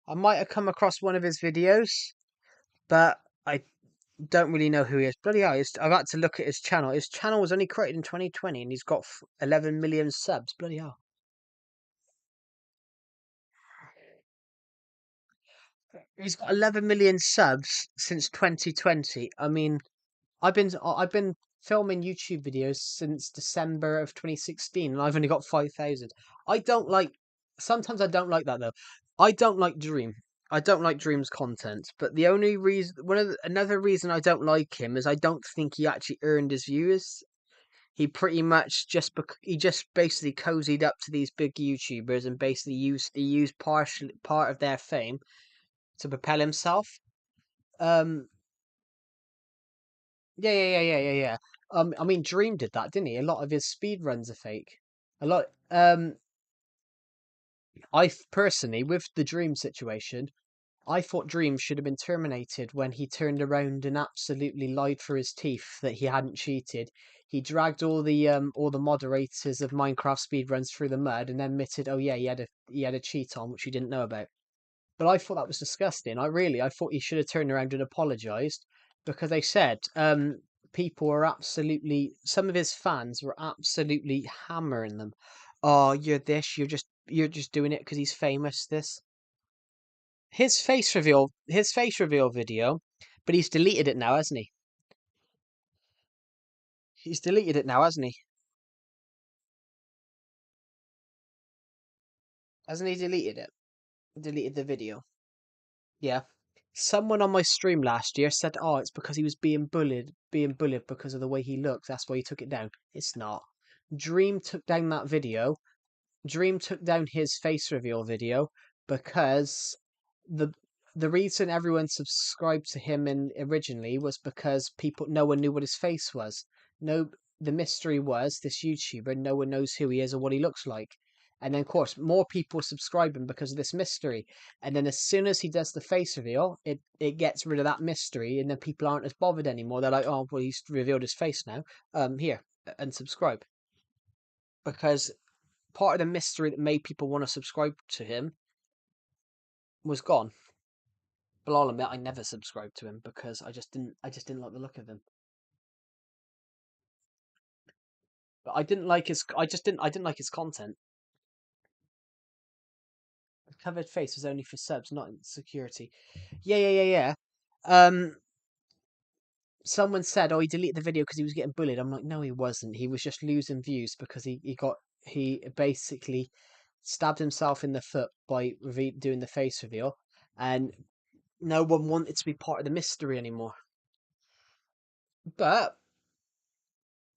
S1: I might have come across one of his videos, but I don't really know who he is. Bloody hell! I've had to look at his channel. His channel was only created in 2020, and he's got 11 million subs. Bloody hell! He's got 11 million subs since 2020. I mean, I've been filming YouTube videos since December of 2016, and I've only got 5,000. I don't like. Sometimes I don't like that though. I don't like Dream. I don't like Dream's content, but the only reason, another reason I don't like him is I don't think he actually earned his views. He pretty much he just basically cozied up to these big YouTubers and basically used part of their fame to propel himself. Um, yeah. I mean, Dream did that, didn't he? A lot of his speed runs are fake. A lot. Personally, with the Dream situation, I thought Dream should have been terminated when he turned around and absolutely lied for his teeth that he hadn't cheated. He dragged all the moderators of Minecraft speedruns through the mud and then admitted, oh yeah, he had a cheat on which he didn't know about. But I thought that was disgusting. I thought he should have turned around and apologized because they said people were absolutely, some of his fans were absolutely hammering them. Oh, you're just doing it because he's famous. His face reveal video, but he's deleted it now, hasn't he? He's deleted it now, hasn't he? Hasn't he deleted it? Deleted the video. Yeah. Someone on my stream last year said, "Oh, it's because he was being bullied because of the way he looks. That's why he took it down." It's not. Dream took down that video. Dream took down his face reveal video because the the reason everyone subscribed to him originally was because no one knew what his face was. No, the mystery was this YouTuber. No one knows who he is or what he looks like. And then, of course, more people subscribe him because of this mystery. And then, as soon as he does the face reveal, it gets rid of that mystery, and then people aren't as bothered anymore. They're like, "Oh, well, he's revealed his face now. Here, and subscribe." Because part of the mystery that made people want to subscribe to him was gone. But I'll admit I never subscribed to him because I just didn't like the look of him. But I didn't like his content. The covered face was only for subs, not in security. Yeah. Um Someone said, "Oh, he deleted the video because he was getting bullied." I'm like, "No, he wasn't. He was just losing views because he basically stabbed himself in the foot by doing the face reveal, and no one wanted to be part of the mystery anymore." But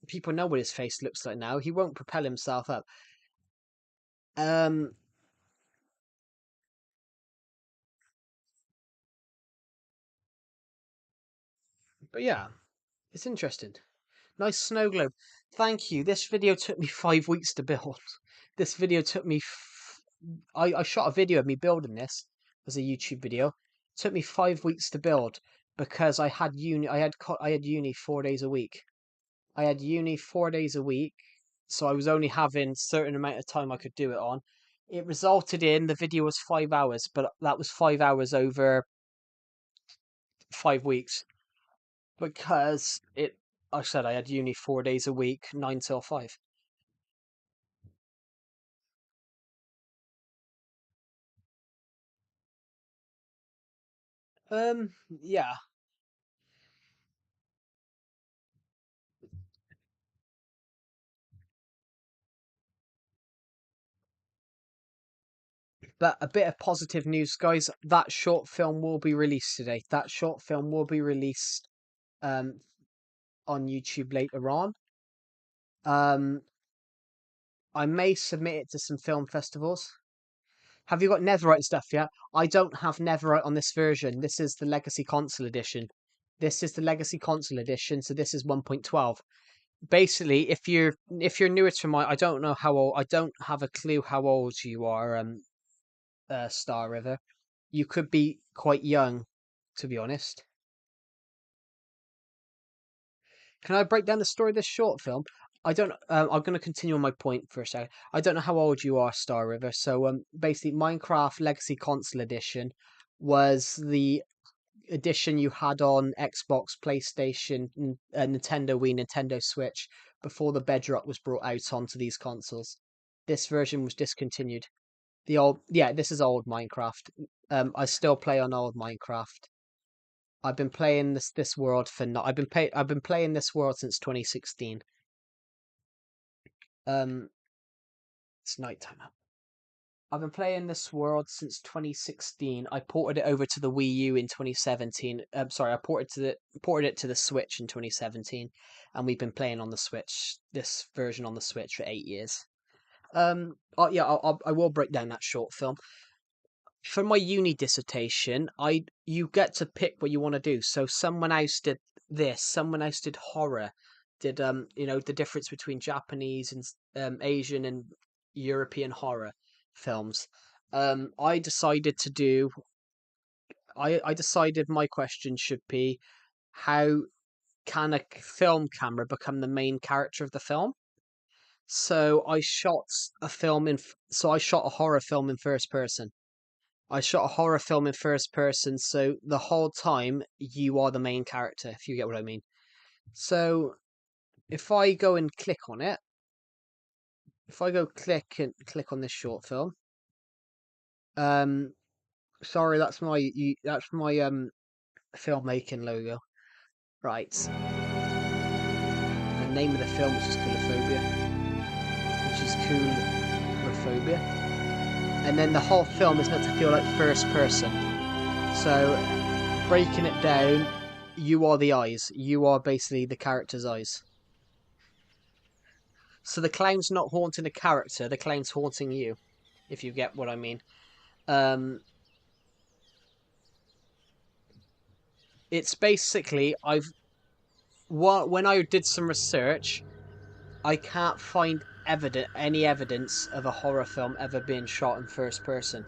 S1: people know what his face looks like now. He won't propel himself up. Um, but yeah, it's interesting. Nice snow globe. Thank you. This video took me 5 weeks to build. This video took me. I shot a video of me building this as a YouTube video. It took me 5 weeks to build because I had uni. I had uni 4 days a week. I had uni 4 days a week, so I was only having certain amount of time I could do it on. It resulted in the video was 5 hours, but that was 5 hours over 5 weeks because I said I had uni 4 days a week, 9 till 5. Yeah, but a bit of positive news, guys. That short film will be released today. That short film will be released um on YouTube later on. Um, I may submit it to some film festivals. Have you got Netherite stuff yet? I don't have Netherite on this version. This is the Legacy Console Edition. This is the Legacy Console Edition, so this is 1.12. Basically, if you're newer to my, I don't know how old. I don't have a clue how old you are. Star River. You could be quite young, to be honest. Can I break down the story of this short film? I don't. I'm going to continue on my point for a second. I don't know how old you are, Star River. So basically, Minecraft Legacy Console Edition was the edition you had on Xbox, PlayStation, Nintendo Wii, Nintendo Switch before the Bedrock was brought out onto these consoles. This version was discontinued. The old, yeah, this is old Minecraft. I still play on old Minecraft. I've been playing this world for not. I've been playing this world since 2016. Um, it's nighttime now. I've been playing this world since 2016. I ported it over to the Wii U in 2017. Sorry, I ported it to the Switch in 2017, and we've been playing on the Switch, this version on the Switch for 8 years. Oh yeah, I will break down that short film. For my uni dissertation, you get to pick what you want to do. So someone else did this, someone else did horror, did the difference between Japanese and Asian and European horror films. I decided to do. I decided my question should be, how can a film camera become the main character of the film? So I shot a film in. So I shot a horror film in first person. I shot a horror film in first person, so the whole time you are the main character, if you get what I mean. So if I go and click on it, if I go click on this short film, um, sorry, that's my filmmaking logo. Right. The name of the film is just Coulrophobia, which is Coulrophobia, and then the whole film is meant to feel like first person. So breaking it down, you are the eyes. You are basically the character's eyes. So the clown's not haunting a character, the clown's haunting you, if you get what I mean. It's basically, when I did some research, I can't find any evidence of a horror film ever being shot in first person.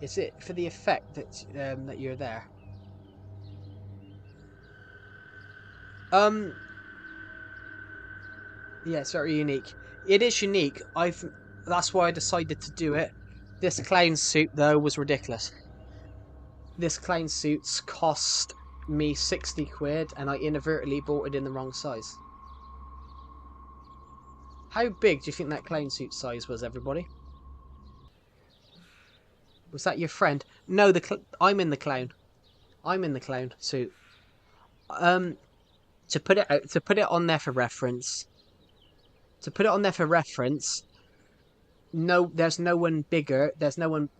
S1: Is it for the effect that you're there? Yeah, it's very unique. It is unique. That's why I decided to do it. This clown suit though was ridiculous. This clown suit's cost me 60 quid and I inadvertently bought it in the wrong size. How big do you think that clown suit size was, everybody? Was that your friend? No, I'm in the clown. I'm in the clown suit. To put it on there for reference. To put it on there for reference. No, there's no one bigger. There's no one.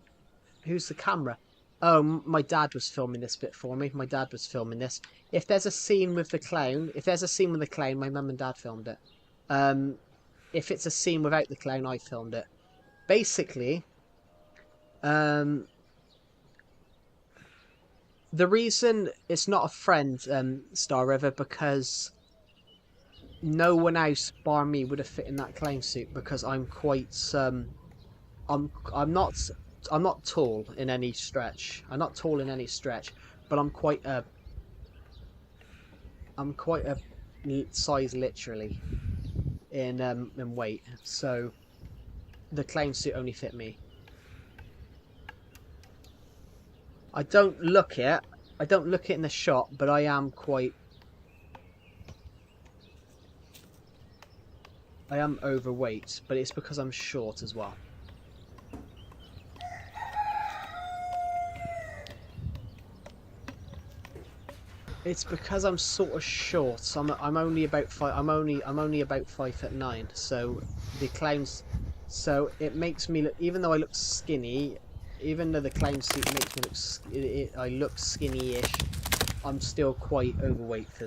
S1: Who's the camera? Oh, my dad was filming this bit for me. My dad was filming this. If there's a scene with the clown, my mum and dad filmed it. If it's a scene without the clown, I filmed it. Basically, the reason it's not a friend, Star River, because no one else bar me would have fit in that clown suit because I'm quite I'm not tall in any stretch. I'm not tall in any stretch, but I'm quite a size literally in weight. So the clown suit only fit me. I don't look it in the shot, but I am overweight, but it's because I'm short as well. It's because I'm sort of short. So I'm only about 5'9". So the clowns, so it makes me look. Even though I look skinny, even though the clown suit makes me look, I look skinny-ish. I'm still quite overweight for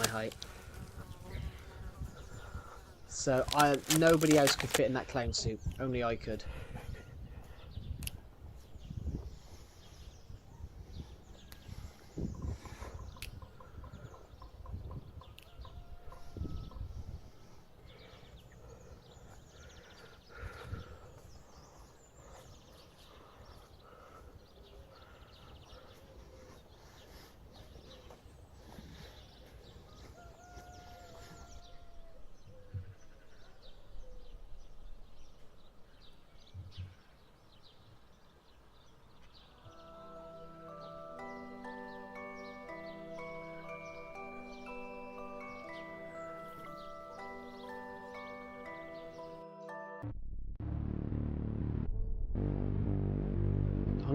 S1: my height. So nobody else could fit in that clown suit. Only I could.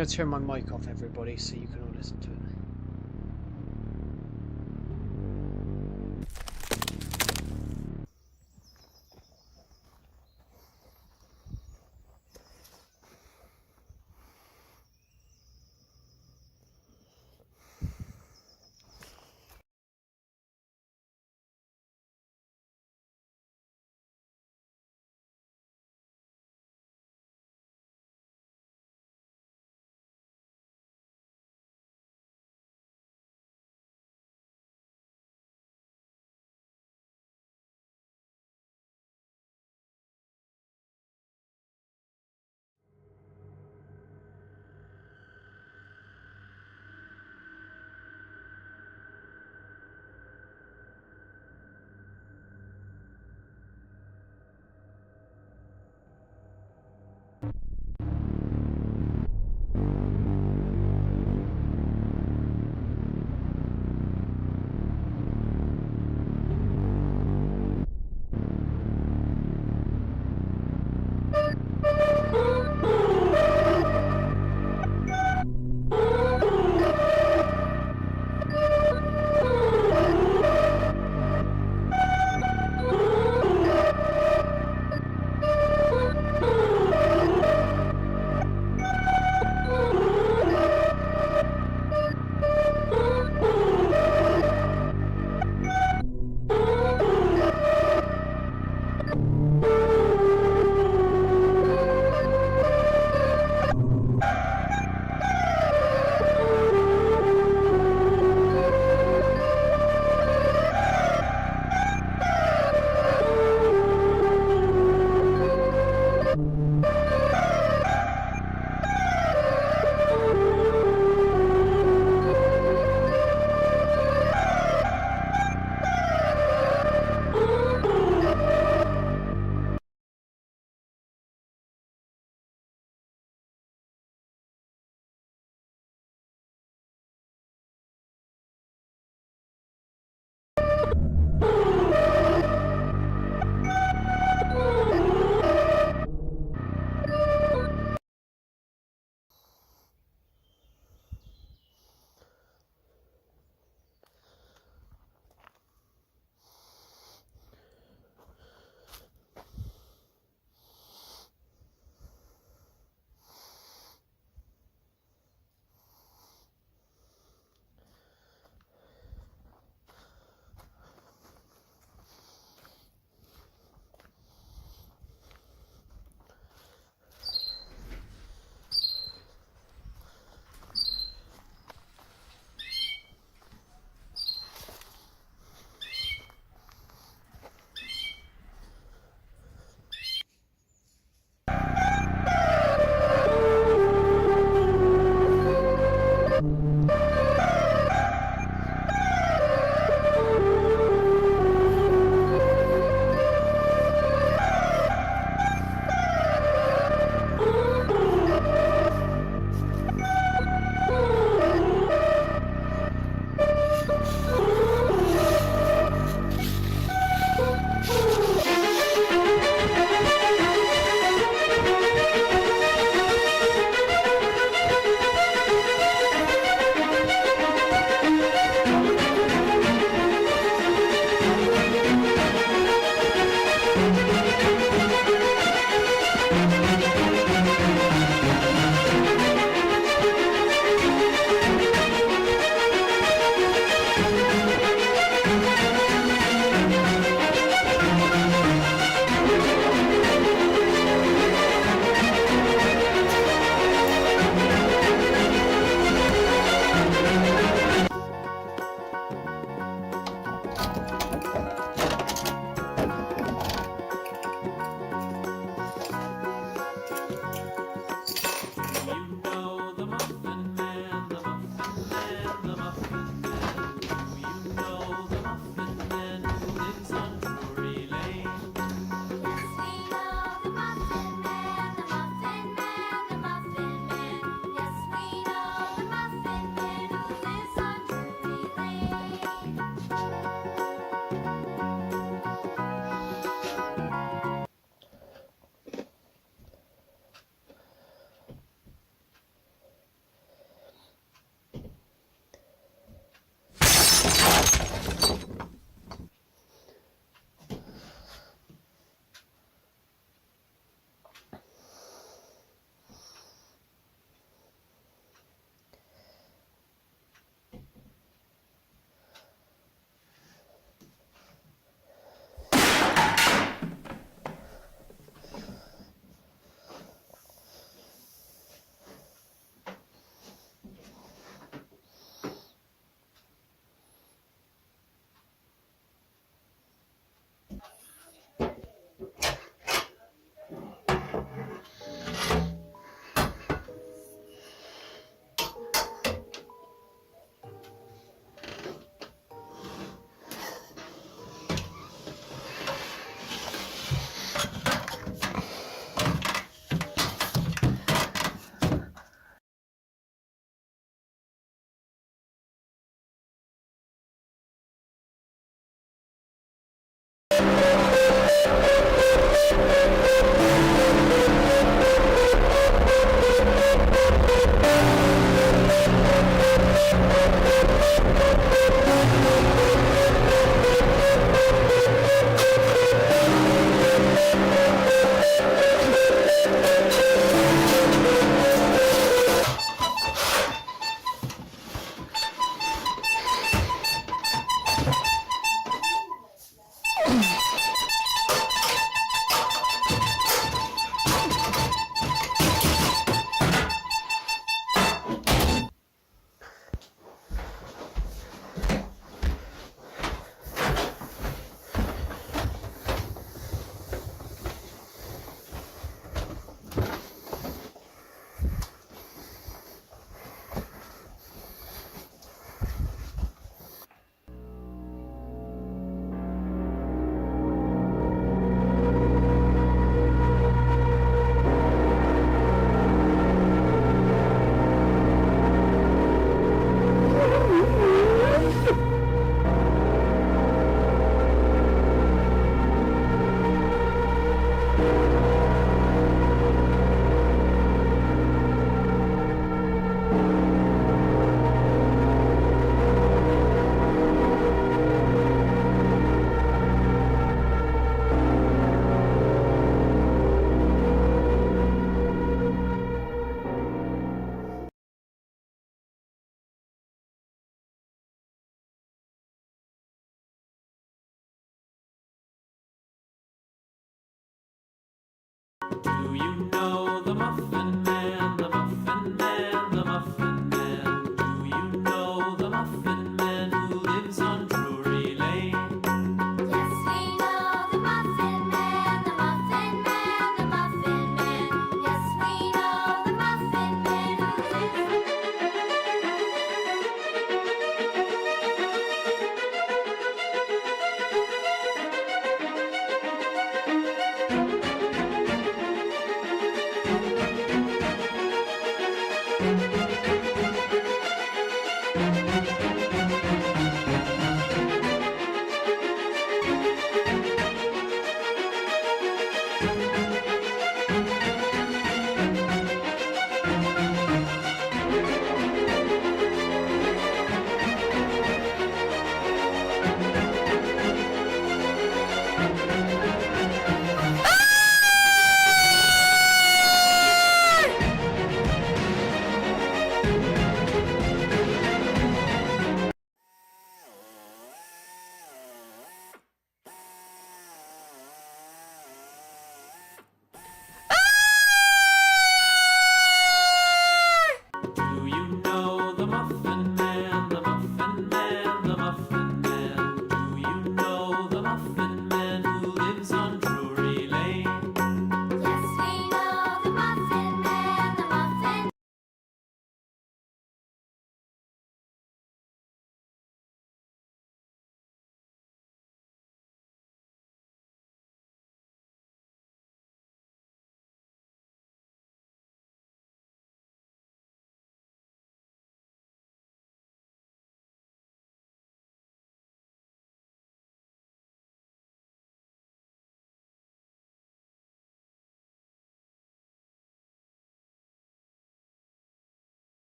S1: going to turn my mic off, everybody, so you can all listen to it.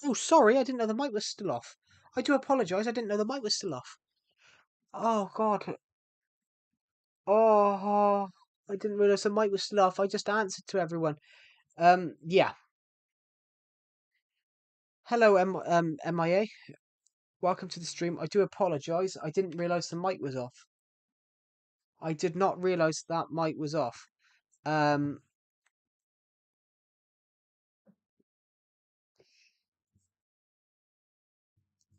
S1: Oh, sorry, I didn't know the mic was still off. I do apologise, I didn't know the mic was still off. Oh, God. Oh, I didn't realise the mic was still off. I just answered to everyone. Yeah. Hello, MIA. Welcome to the stream. I do apologise. I didn't realise the mic was off. I did not realise that mic was off. Um,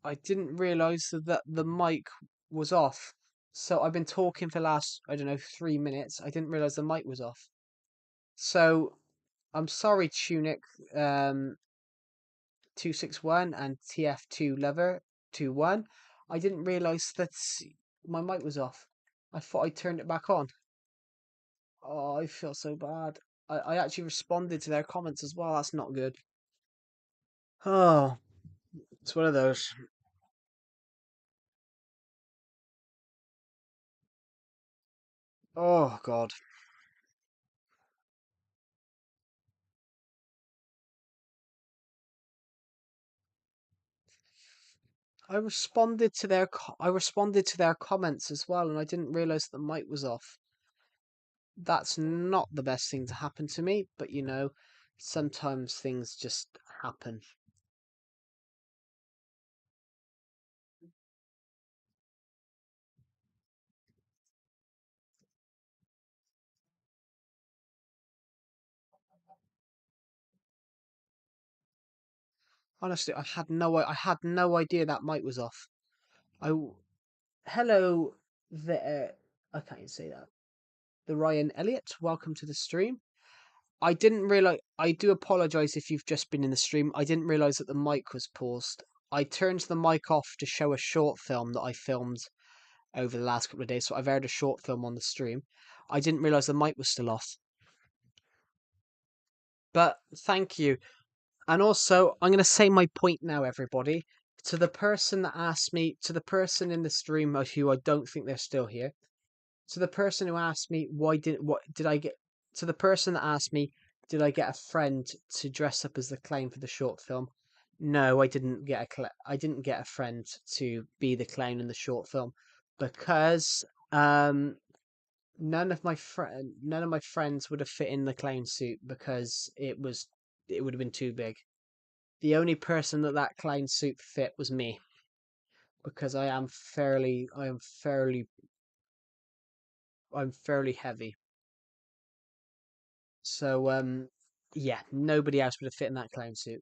S1: I didn't realise that the mic was off. So I've been talking for the last, I don't know, 3 minutes. I didn't realise the mic was off. So I'm sorry, Tunic 261 and TF2 Lover 21. I didn't realise that my mic was off. I thought I turned it back on. Oh, I feel so bad. I actually responded to their comments as well. That's not good. Oh, it's one of those. Oh, God. I responded to their comments as well, and I didn't realize the mic was off. That's not the best thing to happen to me, but sometimes things just happen. Honestly, I had no idea that mic was off. Hello there. I can't even say that. The Ryan Elliott, welcome to the stream. I didn't realize. I do apologize if you've just been in the stream. I didn't realize that the mic was paused. I turned the mic off to show a short film that I filmed over the last couple of days. So I've aired a short film on the stream. I didn't realize the mic was still off. But thank you. And also, I'm going to say my point now, everybody. To the person that asked me, to the person in the stream who I don't think they're still here, to the person who asked me what did I get, to the person that asked me, did I get a friend to dress up as the clown for the short film? No, I didn't get a friend to be the clown in the short film because none of my friends would have fit in the clown suit because it would have been too big. The only person that clown suit fit was me because I'm fairly heavy. So yeah, nobody else would have fit in that clown suit.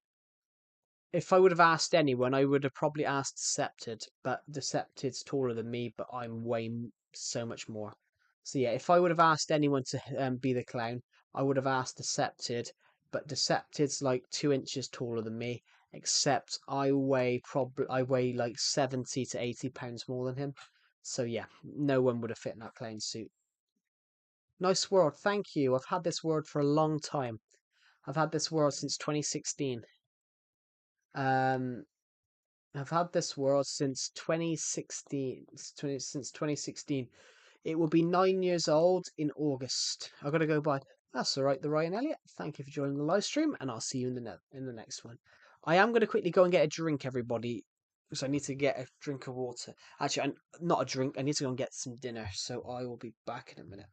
S1: If I would have asked anyone, I would have probably asked Decepted, but Decepted's taller than me, but I'm so much more. So yeah, if I would have asked anyone to be the clown, I would have asked Decepted, but Decepted's like 2 inches taller than me, except I weigh like 70 to 80 pounds more than him. So yeah, no one would have fit in that clown suit. Nice world, thank you. I've had this word for a long time. I've had this world since 2016. Um, I've had this world since 2016. It will be 9 years old in August. I've got to go by. That's all right, the Ryan Elliott. Thank you for joining the live stream, and I'll see you in the next one. I am going to quickly go and get a drink, everybody, because I need to get a drink of water. Actually, not a drink. I need to go and get some dinner. So I will be back in a minute.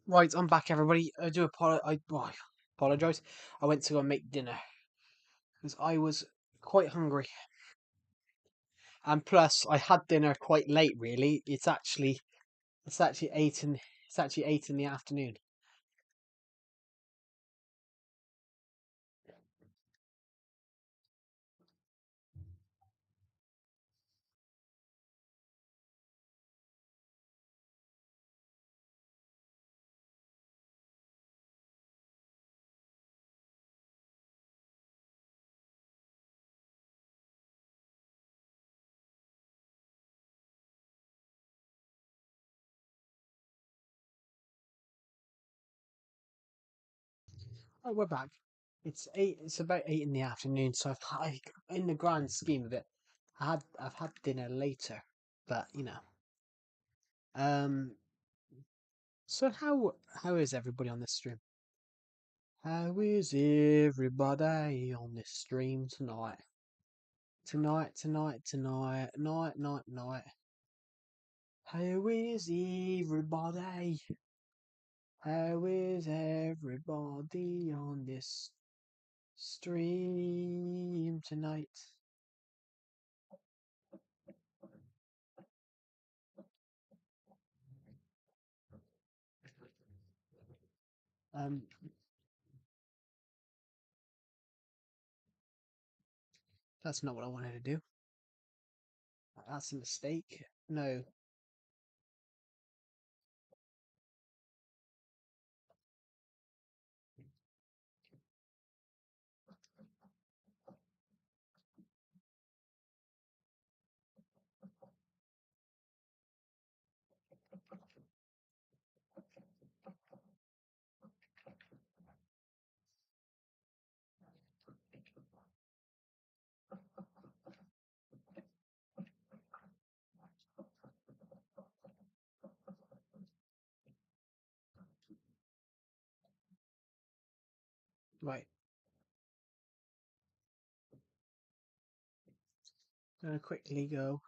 S1: Right, I'm back, everybody. I do apologize. I went to go and make dinner because I was quite hungry, and plus I had dinner quite late. Really, it's actually 8 in the afternoon. Oh, we're back. It's eight. It's about 8 in the afternoon. So in the grand scheme of it, I've had dinner later, but you know. Um. So how is everybody on this stream? How is everybody on this stream tonight? Night. How is everybody? How is everybody on this stream tonight? Um, that's not what I wanted to do. That's a mistake. No. Right. I'm gonna quickly go.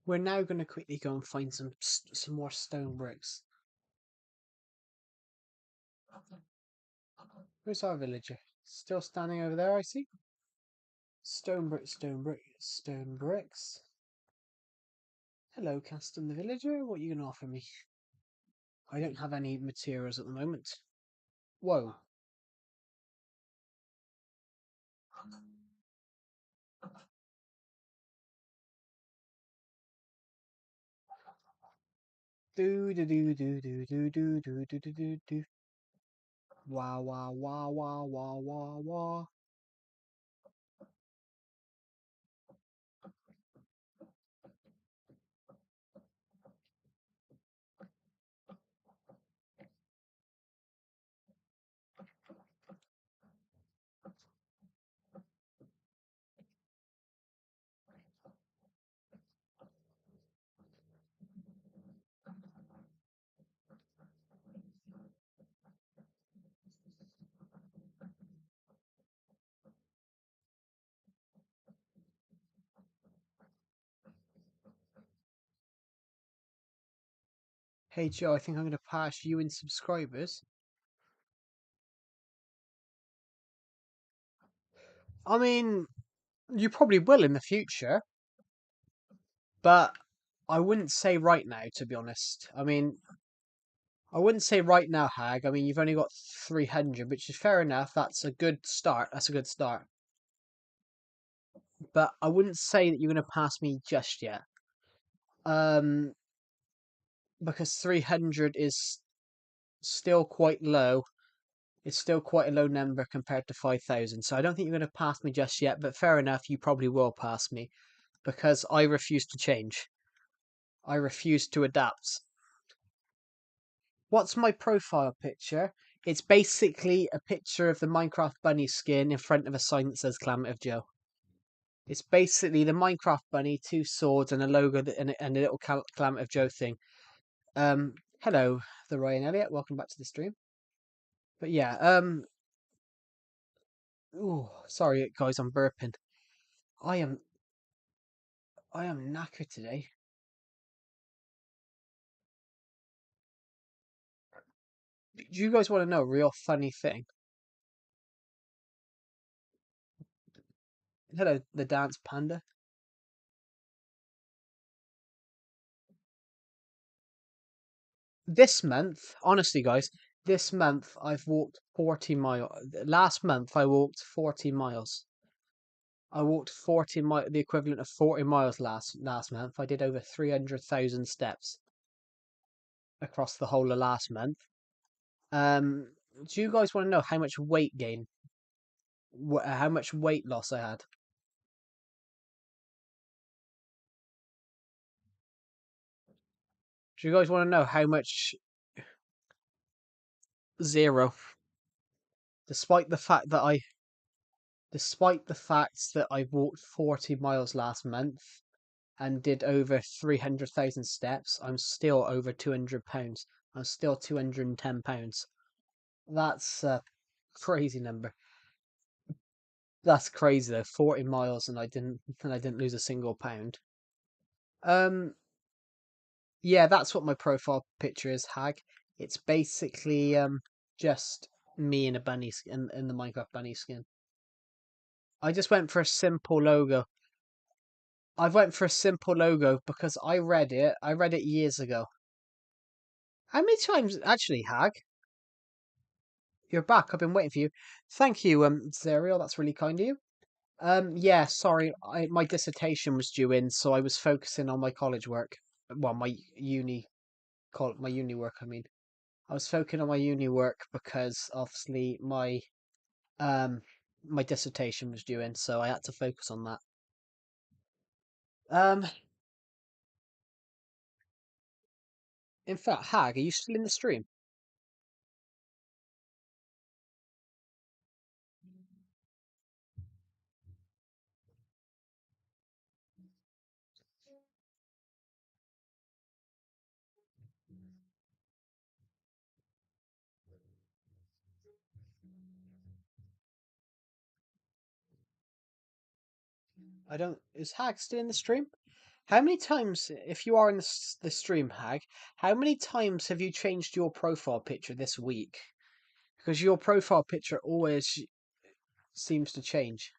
S1: We're now gonna quickly go and find some more stone bricks. Where's our villager? Still standing over there, I see. Stone bricks. Hello, Caston the villager. What are you gonna offer me? I don't have any materials at the moment. Whoa. Do. Wah wah wah wah wah wah wah. Hey Joe, I think I'm gonna pass you in subscribers. I mean, you probably will in the future, but I wouldn't say right now, to be honest. I mean, I wouldn't say right now, Hag. I mean, you've only got 300, which is fair enough. That's a good start. That's a good start. But I wouldn't say that you're going to pass me just yet. Um, because 300 is still quite low. It's still quite a low number compared to 5,000. So I don't think you're going to pass me just yet. But fair enough, you probably will pass me because I refuse to change. I refuse to adapt. What's my profile picture? It's basically a picture of the Minecraft bunny skin in front of a sign that says Climate of Joe. It's basically the Minecraft bunny, two swords, and a logo and a little Climate of Joe thing. Hello, the Ryan Elliot. Welcome back to the stream. But yeah, ooh, sorry guys, I'm burping. I am, I am knackered today. Do you guys want to know a real funny thing? Hello, the dance panda. This month, honestly, guys, this month I've walked 40 miles. Last month I walked 40 miles. I walked 40 miles, the equivalent of 40 miles last month. I did over 300,000 steps across the whole of last month. Do you guys want to know how much weight gain, how much weight loss I had? Do you guys want to know how much? Zero. Despite the fact that I, despite the fact that I walked 40 miles last month and did over 300,000 steps, I'm still over 200 pounds. I'm still 210 pounds. That's a crazy number. That's crazy though. 40 miles and I didn't lose a single pound. Um, yeah, that's what my profile picture is, Hag. It's basically just me in a bunny skin, in the Minecraft bunny skin. I just went for a simple logo. I went for a simple logo because I read it. I read it years ago. How many times actually, Hag? You're back. I've been waiting for you. Thank you, Zerial. That's really kind of you. Yeah, sorry. My dissertation was due in, so I was focusing on my college work. Well, my uni work. I mean, I was focusing on my uni work because obviously um my dissertation was due in, so I had to focus on that. Um, in fact, Hag, are you still in the stream? I don't. Is Hag still in the stream? How many times, if you are in the stream, Hag, how many times have you changed your profile picture this week? Because your profile picture always seems to change.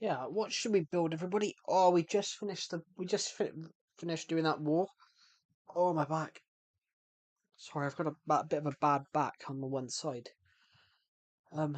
S1: Yeah, what should we build, everybody? Oh, we just finished doing that wall. Oh, my back. Sorry, I've got a bit of a bad back on the one side. Um,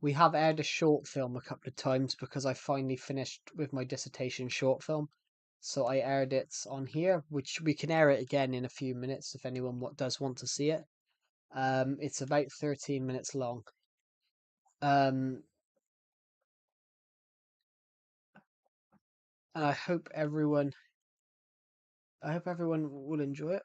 S1: We have aired a short film a couple of times because I finally finished with my dissertation short film. So I aired it on here, which we can air it again in a few minutes if anyone does want to see it. It's about 13 minutes long. And I hope everyone will enjoy it.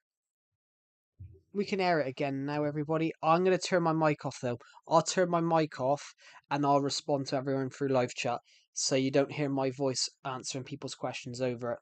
S1: We can air it again now, everybody. I'm going to turn my mic off, though. I'll turn my mic off and I'll respond to everyone through live chat so you don't hear my voice answering people's questions over it.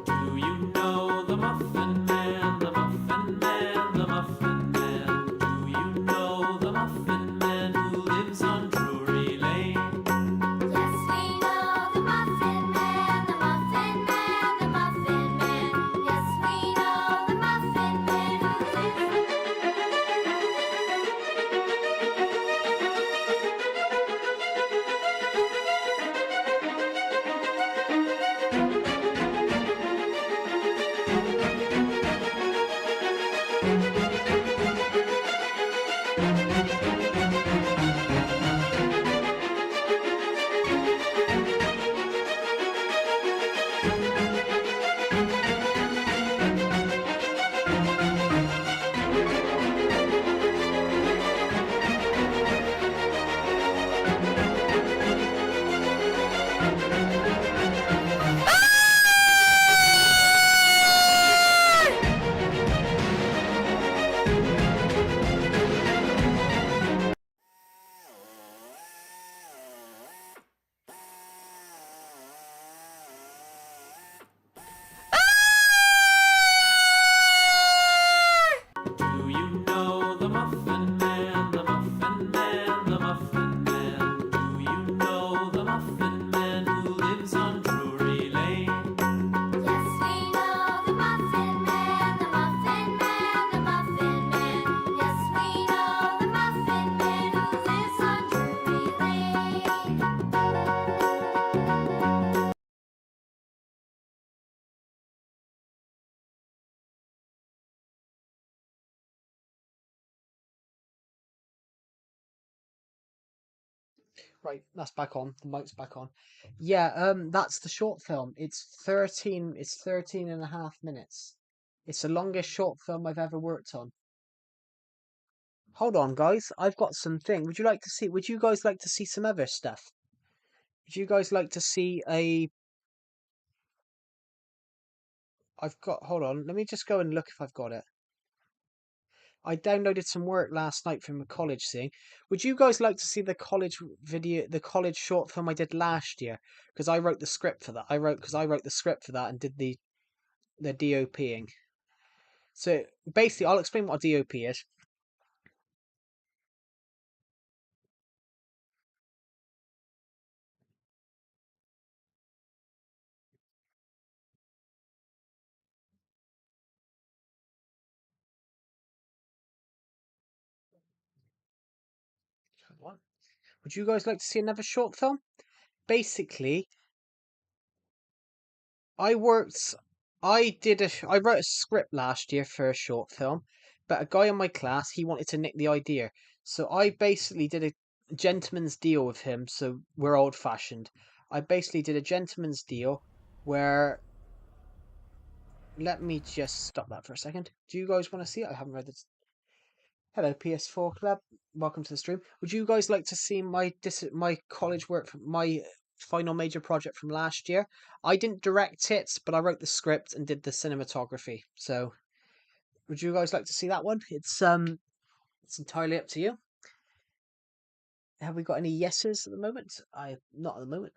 S2: Do you know the Muffin Man, the Muffin Man, the Muffin Man? Do you know the Muffin Man who lives on Drury Lane?
S3: Yes, we know the Muffin Man, the Muffin Man, the Muffin Man. Yes, we know the Muffin Man
S2: Do you know the Muffin Man, the Muffin Man, the Muffin Man? Do you know the Muffin Man who lives on Drury Lane?
S3: Yes, we know the Muffin Man, the Muffin Man, the Muffin Man. Yes, we know the Muffin Man who lives on Drury Lane.
S1: Right, that's back on. The mic's back on. Yeah, that's the short film. It's 13 and a half minutes. It's the longest short film I've ever worked on. Hold on, guys. I've got something. Would you guys like to see some other stuff? Would you guys like to see hold on. Let me just go and look if I've got it. I downloaded some work last night from a college thing. Would you guys like to see the college short film I did last year? Because I wrote the script for that. Because I wrote the script for that and did the DOPing. So basically, I'll explain what a DOP is. What? Would you guys like to see another short film? Basically, I worked. I wrote a script last year for a short film, but a guy in my class he wanted to nick the idea, so I basically did a gentleman's deal with him. So we're old fashioned. I basically did a gentleman's deal where... Let me just stop that for a second. Do you guys want to see it? I haven't read this. Hello, PS4 Club. Welcome to the stream. Would you guys like to see my college work, my final major project from last year? I didn't direct it, but I wrote the script and did the cinematography. So, would you guys like to see that one? It's entirely up to you. Have we got any yeses at the moment? Not at the moment.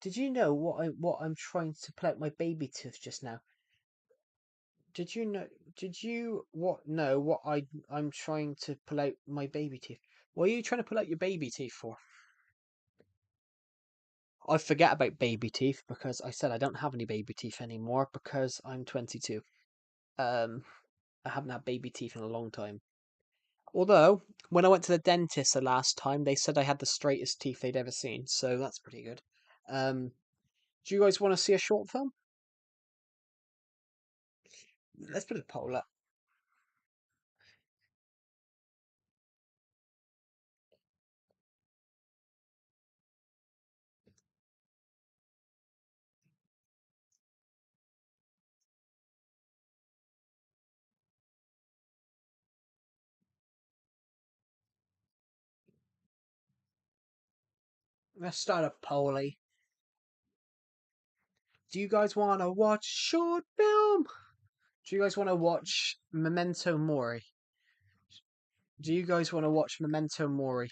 S1: Did you know what I'm trying to pull out my baby tooth just now? Did you know? Did you know what I'm trying to pull out my baby teeth? What are you trying to pull out your baby teeth for? I forget about baby teeth because I said I don't have any baby teeth anymore because I'm 22. I haven't had baby teeth in a long time. Although when I went to the dentist the last time, they said I had the straightest teeth they'd ever seen, so that's pretty good. Do you guys want to see a short film? Let's put a poll up. Let's start a poll. Do you guys want to watch short film? Do you guys want to watch Memento Mori? Do you guys want to watch Memento Mori?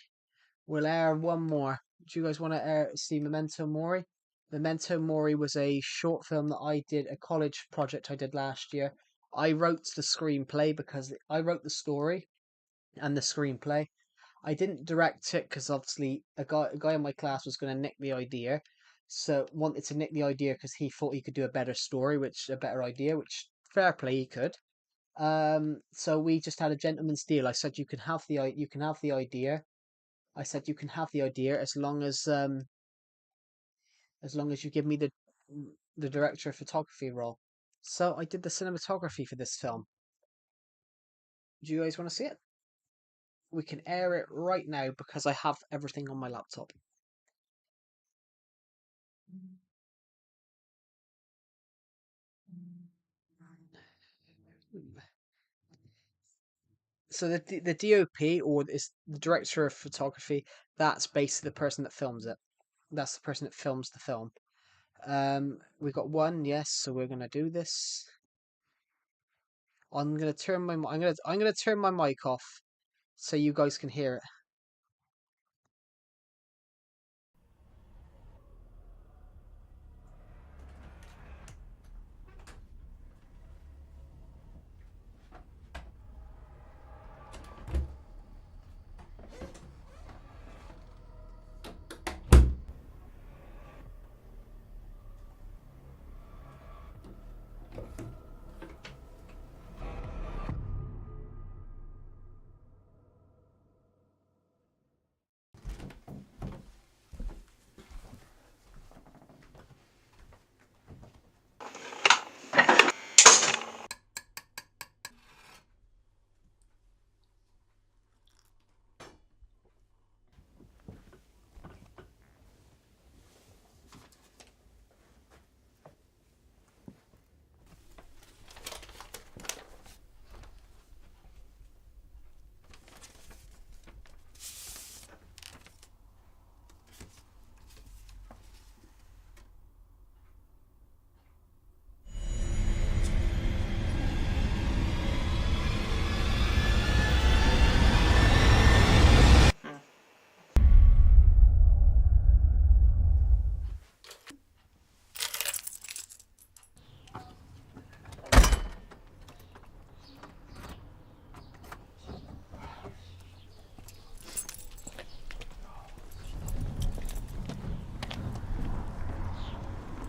S1: We'll air one more. Do you guys want to see Memento Mori? Memento Mori was a short film that I did, a college project I did last year. I wrote the screenplay because I wrote the story and the screenplay. I didn't direct it because obviously a guy in my class was going to nick the idea. So wanted to nick the idea because he thought he could do a better story, a better idea, which fair play he could. So we just had a gentleman's deal. I said you can have the idea. I said you can have the idea as long as you give me the director of photography role. So I did the cinematography for this film. Do you guys want to see it? We can air it right now because I have everything on my laptop. So the DOP, or is the director of photography, that's basically the person that films it. That's the person that films the film. We got one, yes, so we're gonna do this. I'm gonna turn my mic off so you guys can hear it.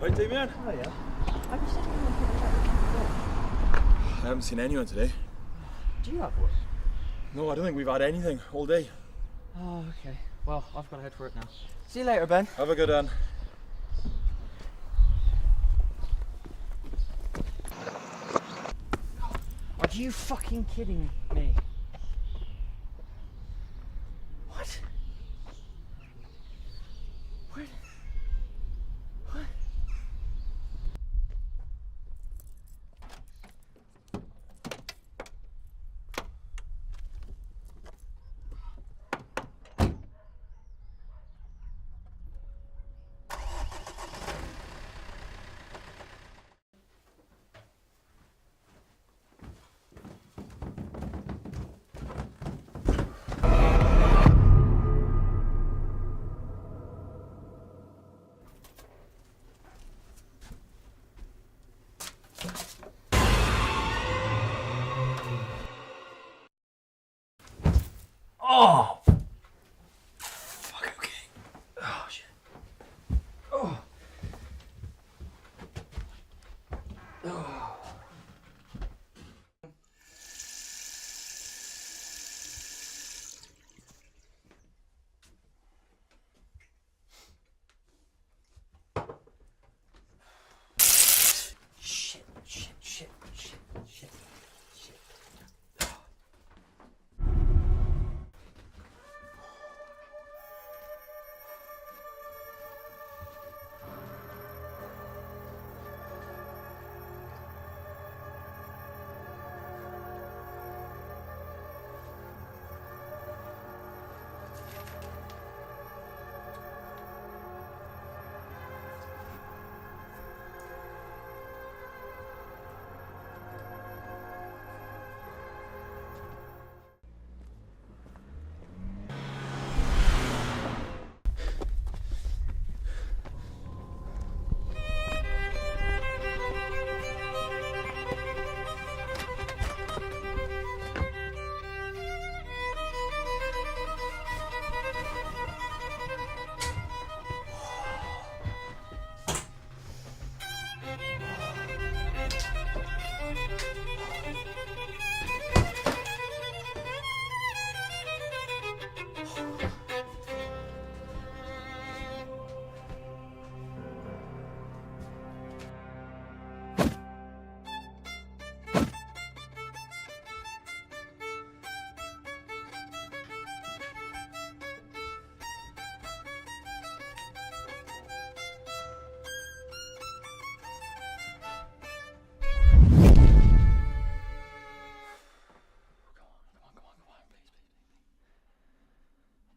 S4: Right, Damien?
S5: Oh yeah. I was thinking of putting that
S4: I haven't seen anyone today.
S5: Do you have one?
S4: No, I don't think we've had anything all day.
S5: Oh, okay. Well, I've got to head for it now. See you later, Ben.
S4: Have a good one.
S5: Are you fucking kidding me? What? Oh! Fuck, okay. Oh, shit. Oh. Oh. Shit, shit, shit, shit, shit, shit.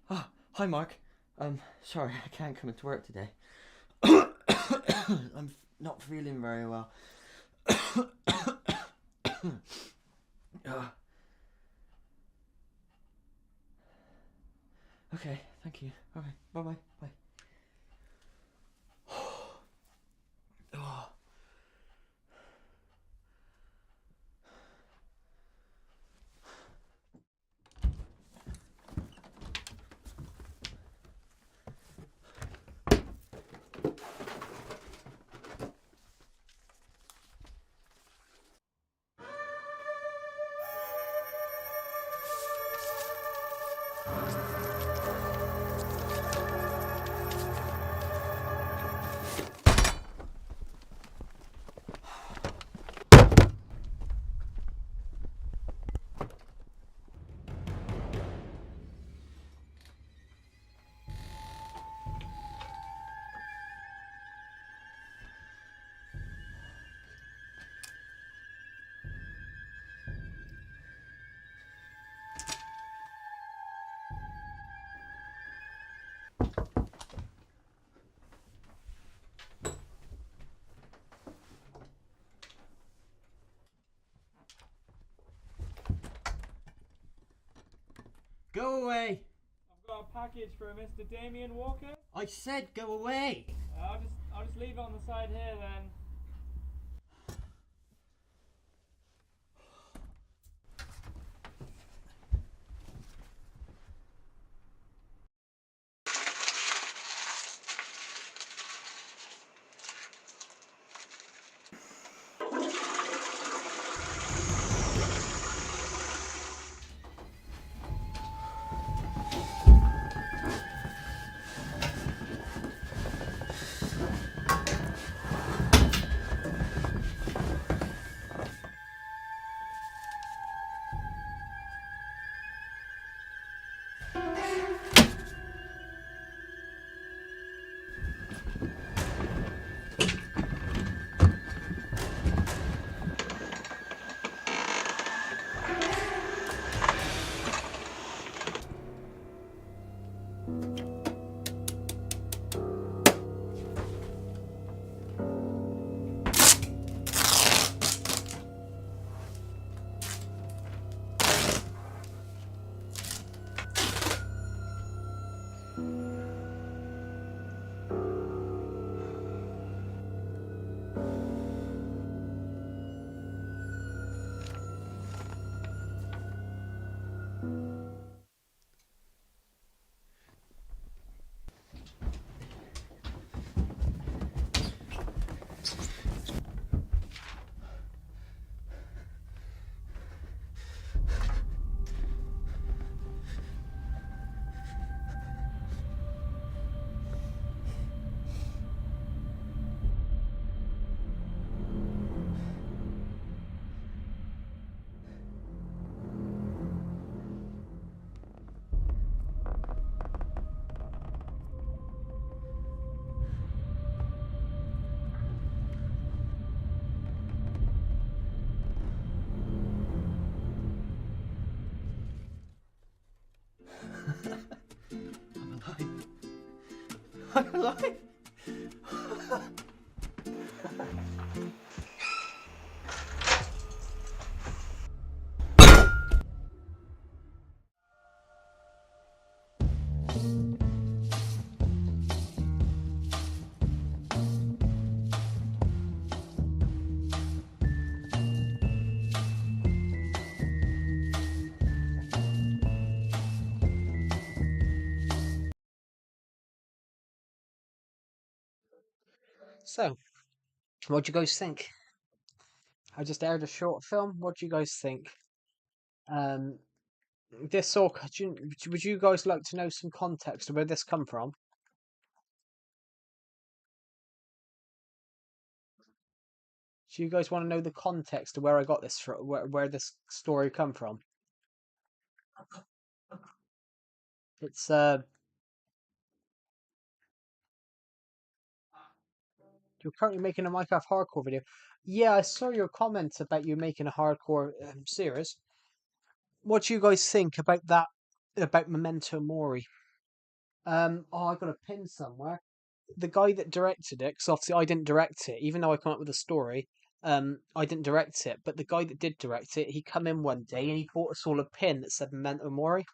S5: Oh, hi Mark. Sorry, I can't come into work today. I'm not feeling very well. Okay, thank you. Alright, bye-bye. Bye. Oh. Go away!
S6: I've got a package for Mr. Damien Walker.
S5: I said go away!
S6: I'll just leave it on the side here then.
S5: I'm alive!
S1: So, what do you guys think? I just aired a short film. What do you guys think? Um, this all. Would you guys like to know some context of where this come from? Do you guys want to know the context of where I got this from? Where this story come from? It's You're currently making a Minecraft hardcore video. Yeah, I saw your comments about you making a hardcore series. What do you guys think about that? About Memento Mori? Oh, I got a pin somewhere. The guy that directed it, because obviously I didn't direct it, even though I come up with a story. I didn't direct it, but the guy that did direct it, he come in one day and he bought us all a pin that said Memento Mori.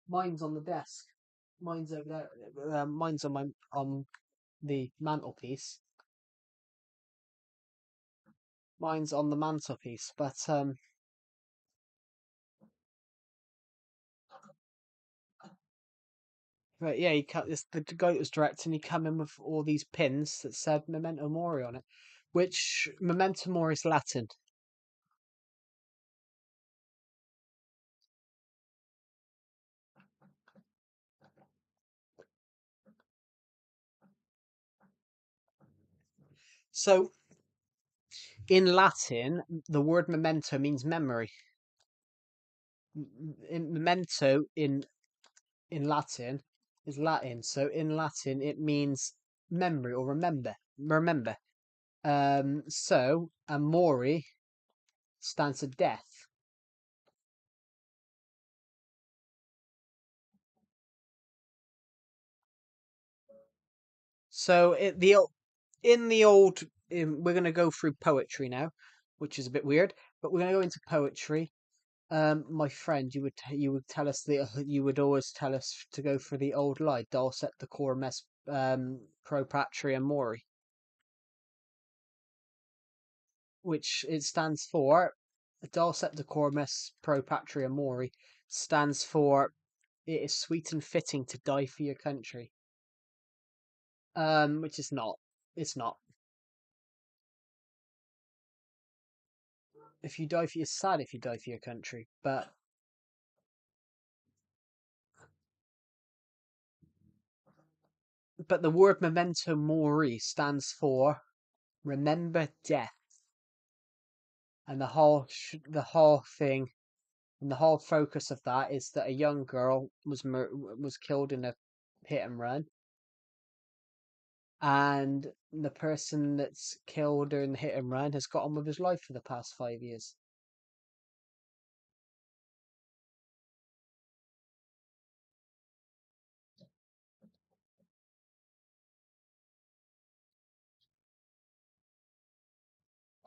S1: Mine's on the desk. Mine's over there. Mine's on the mantelpiece. Mine's on the mantelpiece, but yeah, he cut this. The guy that was directing, he come in with all these pins that said Memento Mori on it, which Memento Mori is Latin. So in Latin, the word memento means memory. Memento in Latin is Latin, so in Latin it means memory or remember. Remember. So Mori stands for death. So in the old, we're going to go through poetry now, which is a bit weird, but we're going to go into poetry. My friend, you would tell us you would always tell us to go for the old lie, dulcet decorum est pro patria mori, which it stands for. Dulcet decorum est pro patria mori stands for it is sweet and fitting to die for your country. Which is not. It's not. If you die for, it's sad if you die for your country, but the word memento mori stands for remember death, and the whole thing and the whole focus of that is that a young girl was killed in a hit and run, and the person that's killed her in the hit and run has got on with his life for the past 5 years.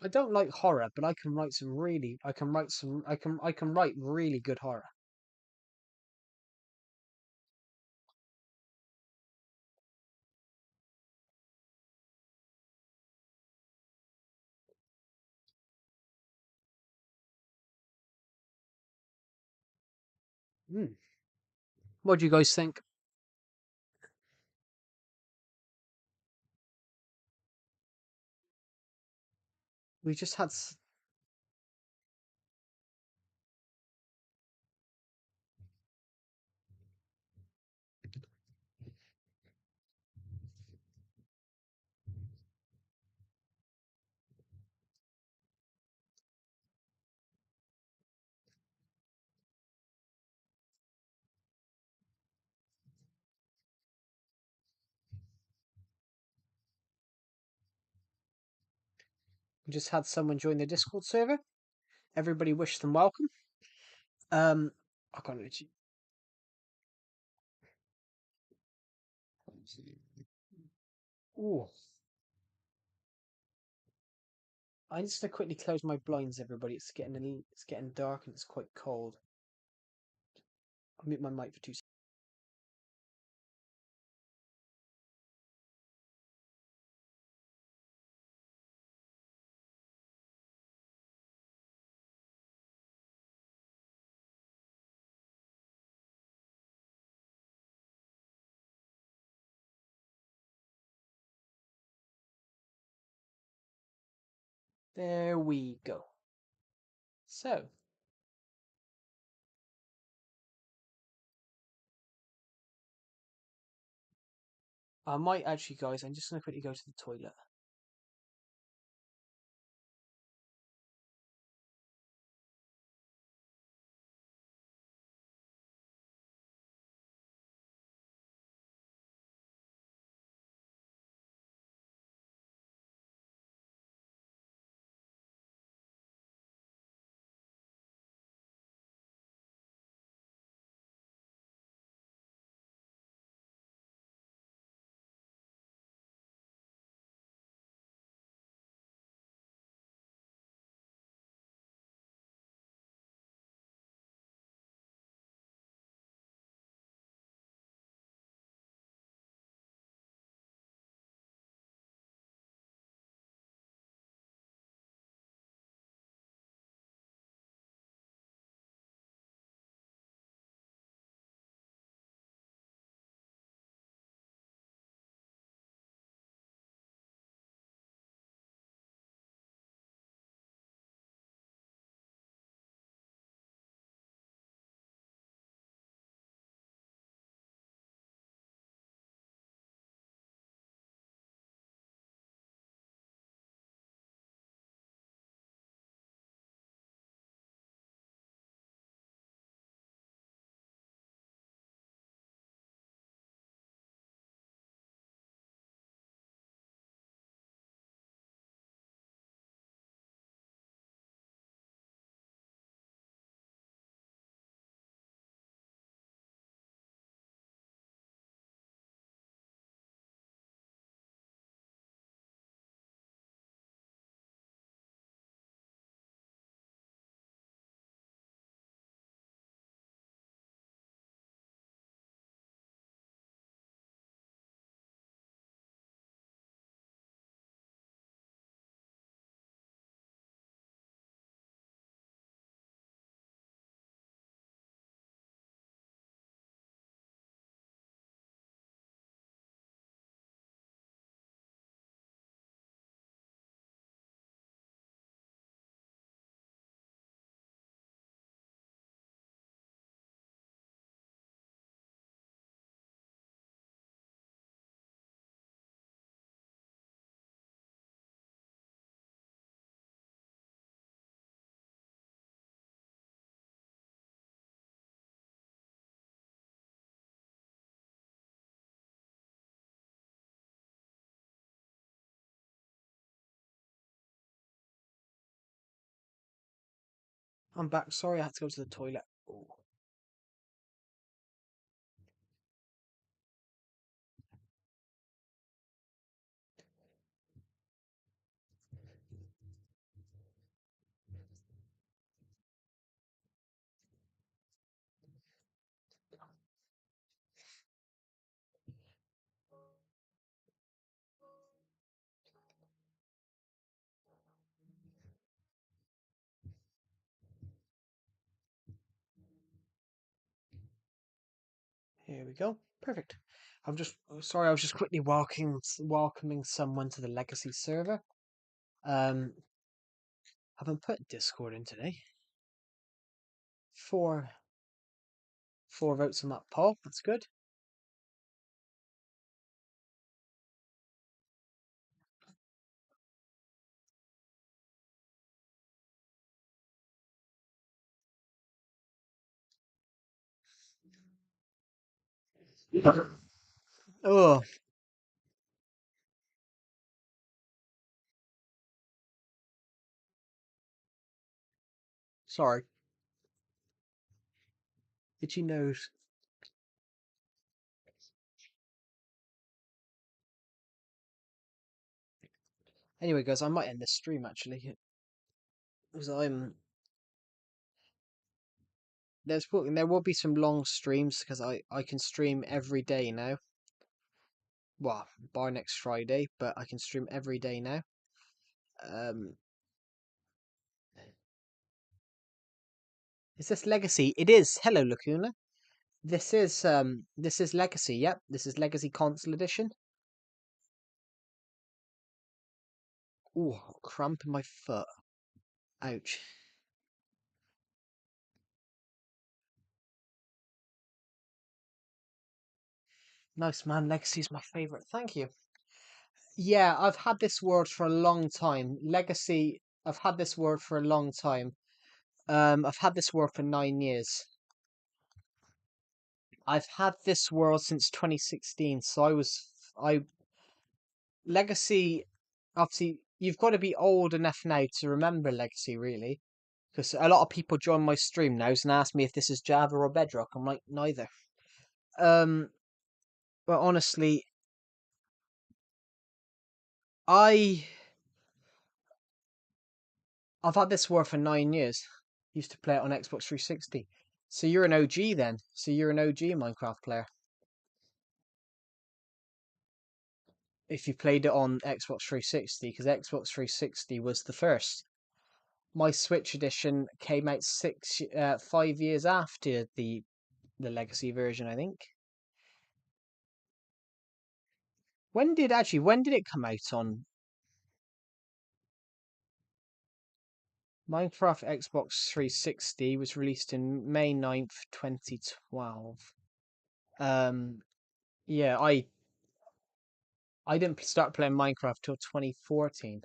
S1: I don't like horror, but I can write really good horror. Mm. What do you guys think? We just had someone join the Discord server. Everybody wish them welcome. I can't. Ooh. I just to quickly close my blinds, everybody. It's getting dark and it's quite cold. I'll mute my mic for 2 seconds. There we go. So, I might actually, guys, I'm just going to quickly go to the toilet. I'm back. Sorry, I had to go to the toilet. Ooh. Here we go. Perfect. I'm just sorry. I was just quickly welcoming someone to the legacy server. Um, haven't put Discord in today. Four votes on that poll. That's good. Oh, sorry. Itchy nose. Anyway, guys, I might end this stream actually, because there will be some long streams because I can stream every day now. Well, bar next Friday, but I can stream every day now. Is this Legacy? It is. Hello, Lacuna. This is Legacy. Yep, this is Legacy Console Edition. Ooh, cramp in my foot. Ouch. Nice, man. Legacy's my favourite. Thank you. Yeah, I've had this word for a long time. Legacy, I've had this word for a long time. I've had this word for 9 years. I've had this word since 2016. So Legacy, obviously, you've got to be old enough now to remember Legacy, really. Because a lot of people join my stream now and ask me if this is Java or Bedrock. I'm like, neither. But honestly, I've had this war for 9 years. Used to play it on Xbox 360. So you're an OG then. So you're an OG Minecraft player. If you played it on Xbox 360, because Xbox 360 was the first. My Switch edition came out 5 years after the Legacy version, I think. When did it come out on Minecraft? Xbox 360 was released in May 9th, 2012. Yeah, I didn't start playing Minecraft till 2014.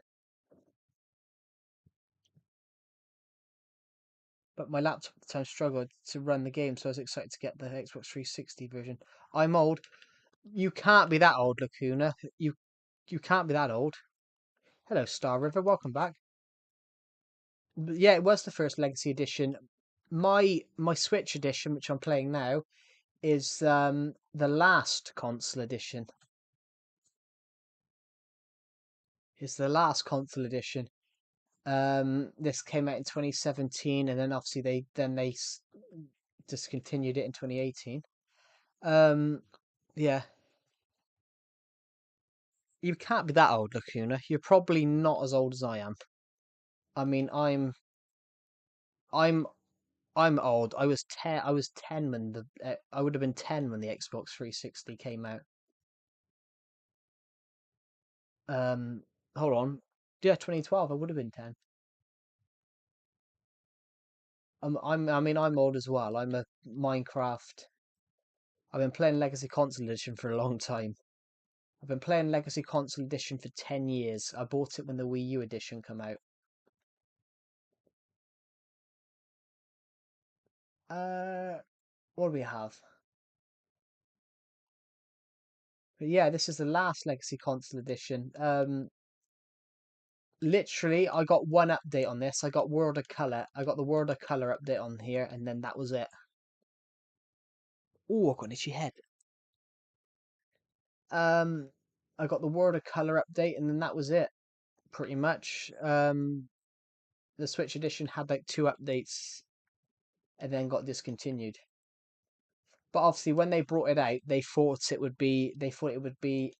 S1: But my laptop at the time struggled to run the game, so I was excited to get the Xbox 360 version. I'm old. You can't be that old, Lacuna. You can't be that old. Hello, Star River. Welcome back. But yeah, it was the first Legacy edition. My Switch edition, which I'm playing now, is the last console edition. It's the last console edition. This came out in 2017, and then obviously they discontinued it in 2018. Yeah, you can't be that old, Lacuna. You're probably not as old as I am. I mean, I'm I'm old. I was 10. I was 10 when I would have been 10 when the Xbox 360 came out. Um, Hold on. Yeah, 2012. I would have been 10. I mean, I'm old as well. I'm a Minecraft. I've been playing Legacy Console Edition for a long time. I've been playing Legacy Console Edition for 10 years. I bought it when the Wii U edition came out. What do we have? But yeah, this is the last Legacy Console Edition. Literally, I got one update on this. I got World of Color. I got the World of Color update on here, and then that was it. Oh, I got an itchy head. I got the World of Color update, and then that was it, pretty much. The Switch edition had like 2 updates, and then got discontinued. But obviously, when they brought it out, they thought it would be. They thought it would be.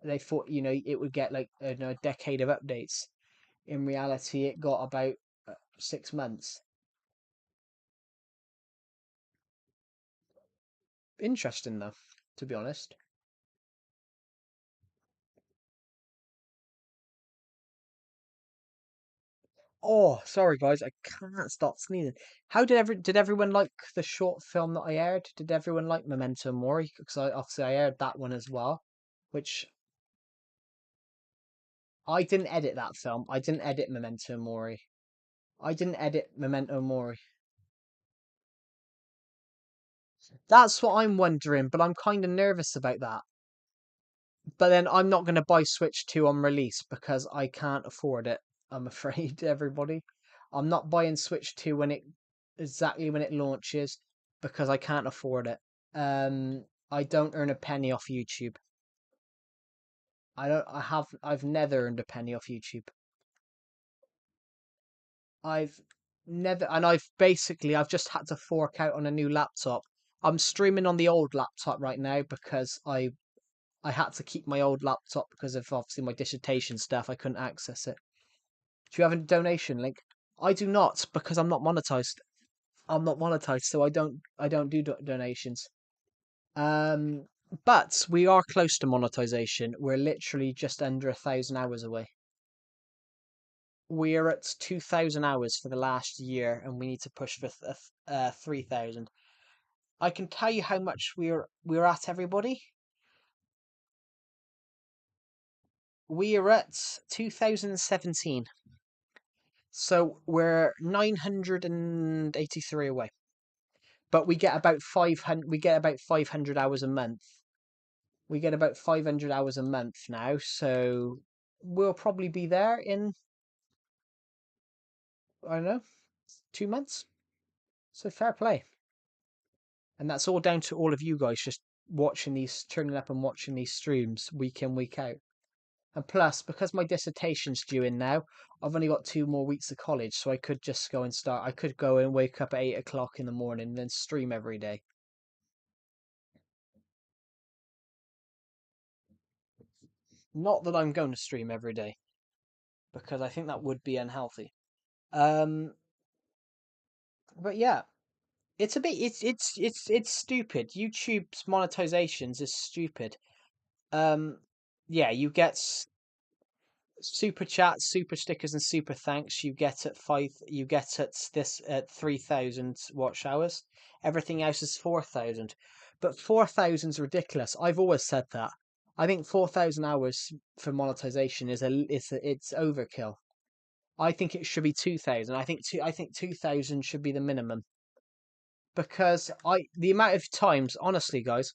S1: They thought it would get like a decade of updates. In reality, it got about 6 months. Interesting though, to be honest. Oh, sorry guys, I can't stop sneezing. How did everyone like the short film that I aired? Did everyone like Memento Mori? Because obviously I aired that one as well, which I didn't edit that film. I didn't edit Memento Mori. I didn't edit Memento Mori. That's what I'm wondering, but I'm kind of nervous about that. But then I'm not going to buy Switch 2 on release because I can't afford it. I'm afraid, everybody. I'm not buying Switch 2 exactly when it launches because I can't afford it. I don't earn a penny off YouTube. I've never earned a penny off YouTube. I've never, and I've just had to fork out on a new laptop. I'm streaming on the old laptop right now because I had to keep my old laptop because of obviously my dissertation stuff. I couldn't access it. Do you have a donation link? I do not because I'm not monetized. I'm not monetized, so I don't do donations. Um, but we are close to monetization. We're literally just under 1,000 hours away. We're at 2,000 hours for the last year, and we need to push for 3,000. I can tell you how much we're at, everybody. We are at 2017, so we're 983 away. But we get about 500. We get about 500 hours a month. We get about 500 hours a month now, so we'll probably be there in, I don't know, 2 months. So fair play. And that's all down to all of you guys just turning up and watching these streams week in, week out. And plus, because my dissertation's due in now, I've only got 2 more weeks of college, so I could just go and start. I could go and wake up at 8 o'clock in the morning and then stream every day. Not that I'm going to stream every day, because I think that would be unhealthy. Um, but yeah, it's stupid. YouTube's monetizations is stupid. Um, yeah, you get super chats, super stickers, and super thanks. You get at this at 3,000 watch hours. Everything else is 4,000, but 4,000's ridiculous. I've always said that. I think 4,000 hours for monetization it's overkill. I think it should be 2,000. I think 2,000 should be the minimum because the amount of times, honestly, guys,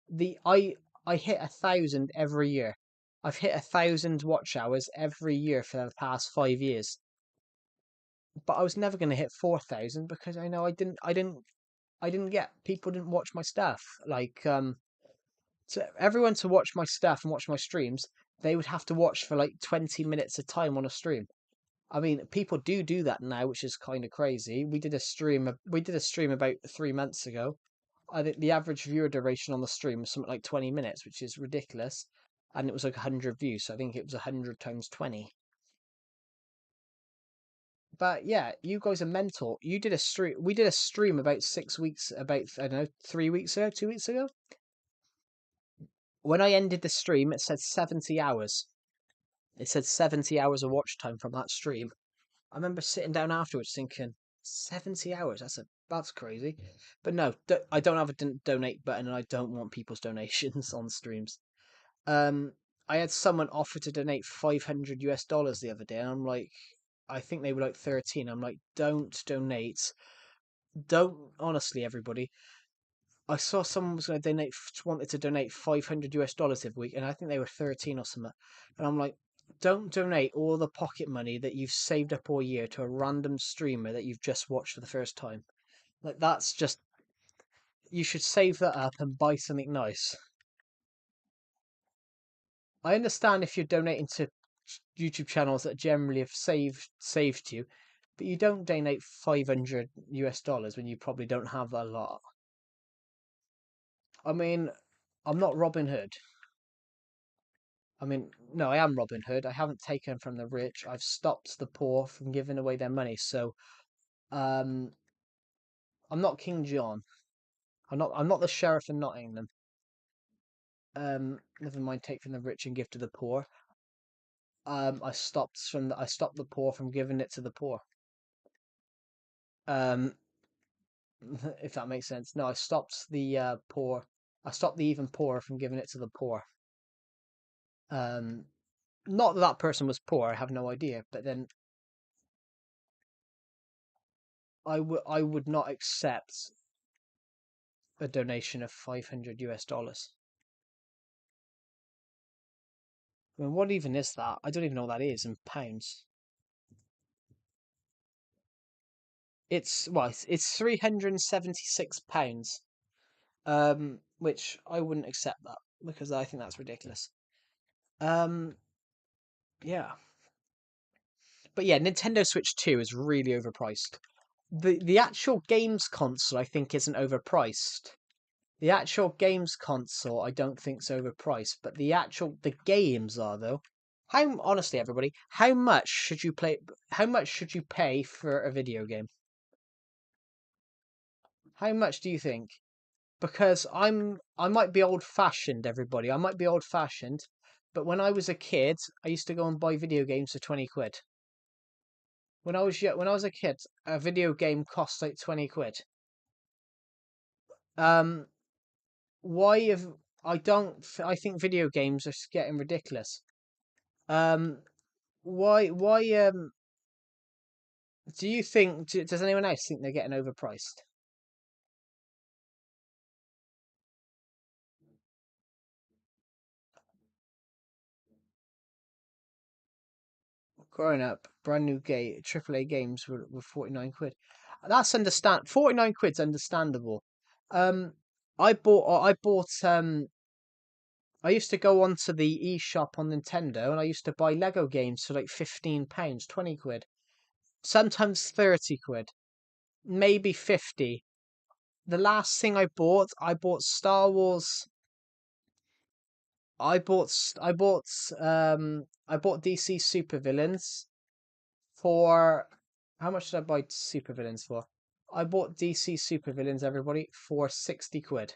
S1: the I hit 1,000 every year. I've hit 1,000 watch hours every year for the past 5 years. But I was never going to hit 4,000 because I know I didn't get people didn't watch my stuff. Like to everyone to watch my stuff and watch my streams, they would have to watch for like 20 minutes a time on a stream. I mean, people do that now, which is kind of crazy. We did a stream about 3 months ago. I think the average viewer duration on the stream was something like 20 minutes, which is ridiculous. And it was like 100 views, so I think it was 100 times 20. But yeah, you guys are mental. You did a stream. We did a stream about 6 weeks, about, I don't know, 3 weeks ago, 2 weeks ago. When I ended the stream, it said 70 hours. It said 70 hours of watch time from that stream. I remember sitting down afterwards thinking, 70 hours? That's crazy. But no, I don't have a donate button, and I don't want people's donations on streams. Um, I had someone offer to donate $500 the other day, and I'm like, I think they were like 13. I'm like, don't donate. Don't, honestly, everybody. I saw someone was going to wanted to donate $500 every week, and I think they were 13 or something. And I'm like, don't donate all the pocket money that you've saved up all year to a random streamer that you've just watched for the first time. Like, that's just, you should save that up and buy something nice. I understand if you're donating to YouTube channels that generally have saved you, but you don't donate $500 when you probably don't have a lot. I mean, I'm not Robin Hood. I mean, no, I am Robin Hood. I haven't taken from the rich. I've stopped the poor from giving away their money. So, um, I'm not King John. I'm not the sheriff in Nottingham. Never mind, take from the rich and give to the poor. I stopped the poor from giving it to the poor. Um, if that makes sense. No, I stopped the poor. I stopped the even poorer from giving it to the poor. Um, not that that person was poor. I have no idea. But then I would not accept a donation of $500. I mean, what even is that? I don't even know what that is in pounds. It's £376. Which I wouldn't accept that because I think that's ridiculous. Um, yeah. But yeah, Nintendo Switch 2 is really overpriced. The actual games console I think isn't overpriced. The actual games console I don't think's overpriced, but the games are though. How honestly everybody, how much should you play how much should you pay for a video game? How much do you think? Because I might be old fashioned everybody. I might be old fashioned, but when I was a kid, I used to go and buy video games for 20 quid. When I was a kid, a video game cost like 20 quid. Um why have I don't I think video games are getting ridiculous. Um why do you think does anyone else think they're getting overpriced? Growing up, brand new AAA games were 49 quid. That's 49 quid's understandable. Um I bought I used to go onto the eShop on Nintendo and I used to buy Lego games for like £15, 20 quid. Sometimes 30 quid, maybe 50. The last thing I bought Star Wars. I bought DC Supervillains for how much did I buy Supervillains for? I bought DC Supervillains, everybody, for 60 quid.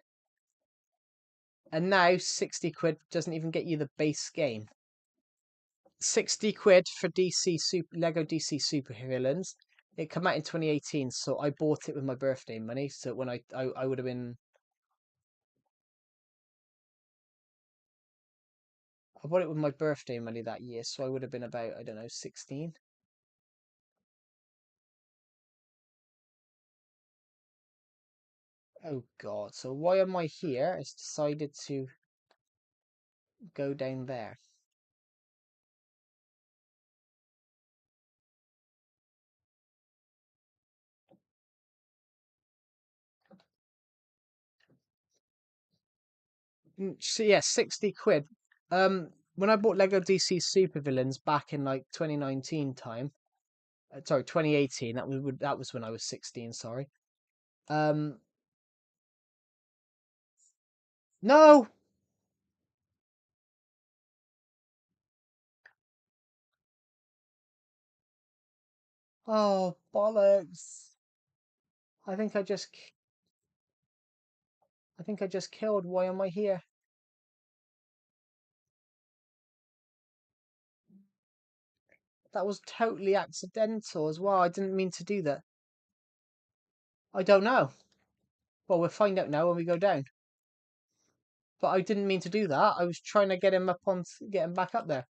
S1: And now 60 quid doesn't even get you the base game. 60 quid for Lego DC Supervillains. It came out in 2018, so I bought it with my birthday money. So when I would have been I bought it with my birthday money that year, so I would have been about, I don't know, 16. Oh God, so why am I here? It's decided to go down there. So yeah, 60 quid. When I bought Lego DC Supervillains back in like 2019 time, sorry, 2018, that was when I was 16, sorry. Um, no! Oh, bollocks. I think I just, I think I just killed. Why am I here? That was totally accidental as well. I didn't mean to do that. I don't know. Well, we'll find out now when we go down. But I didn't mean to do that. I was trying to get him back up there.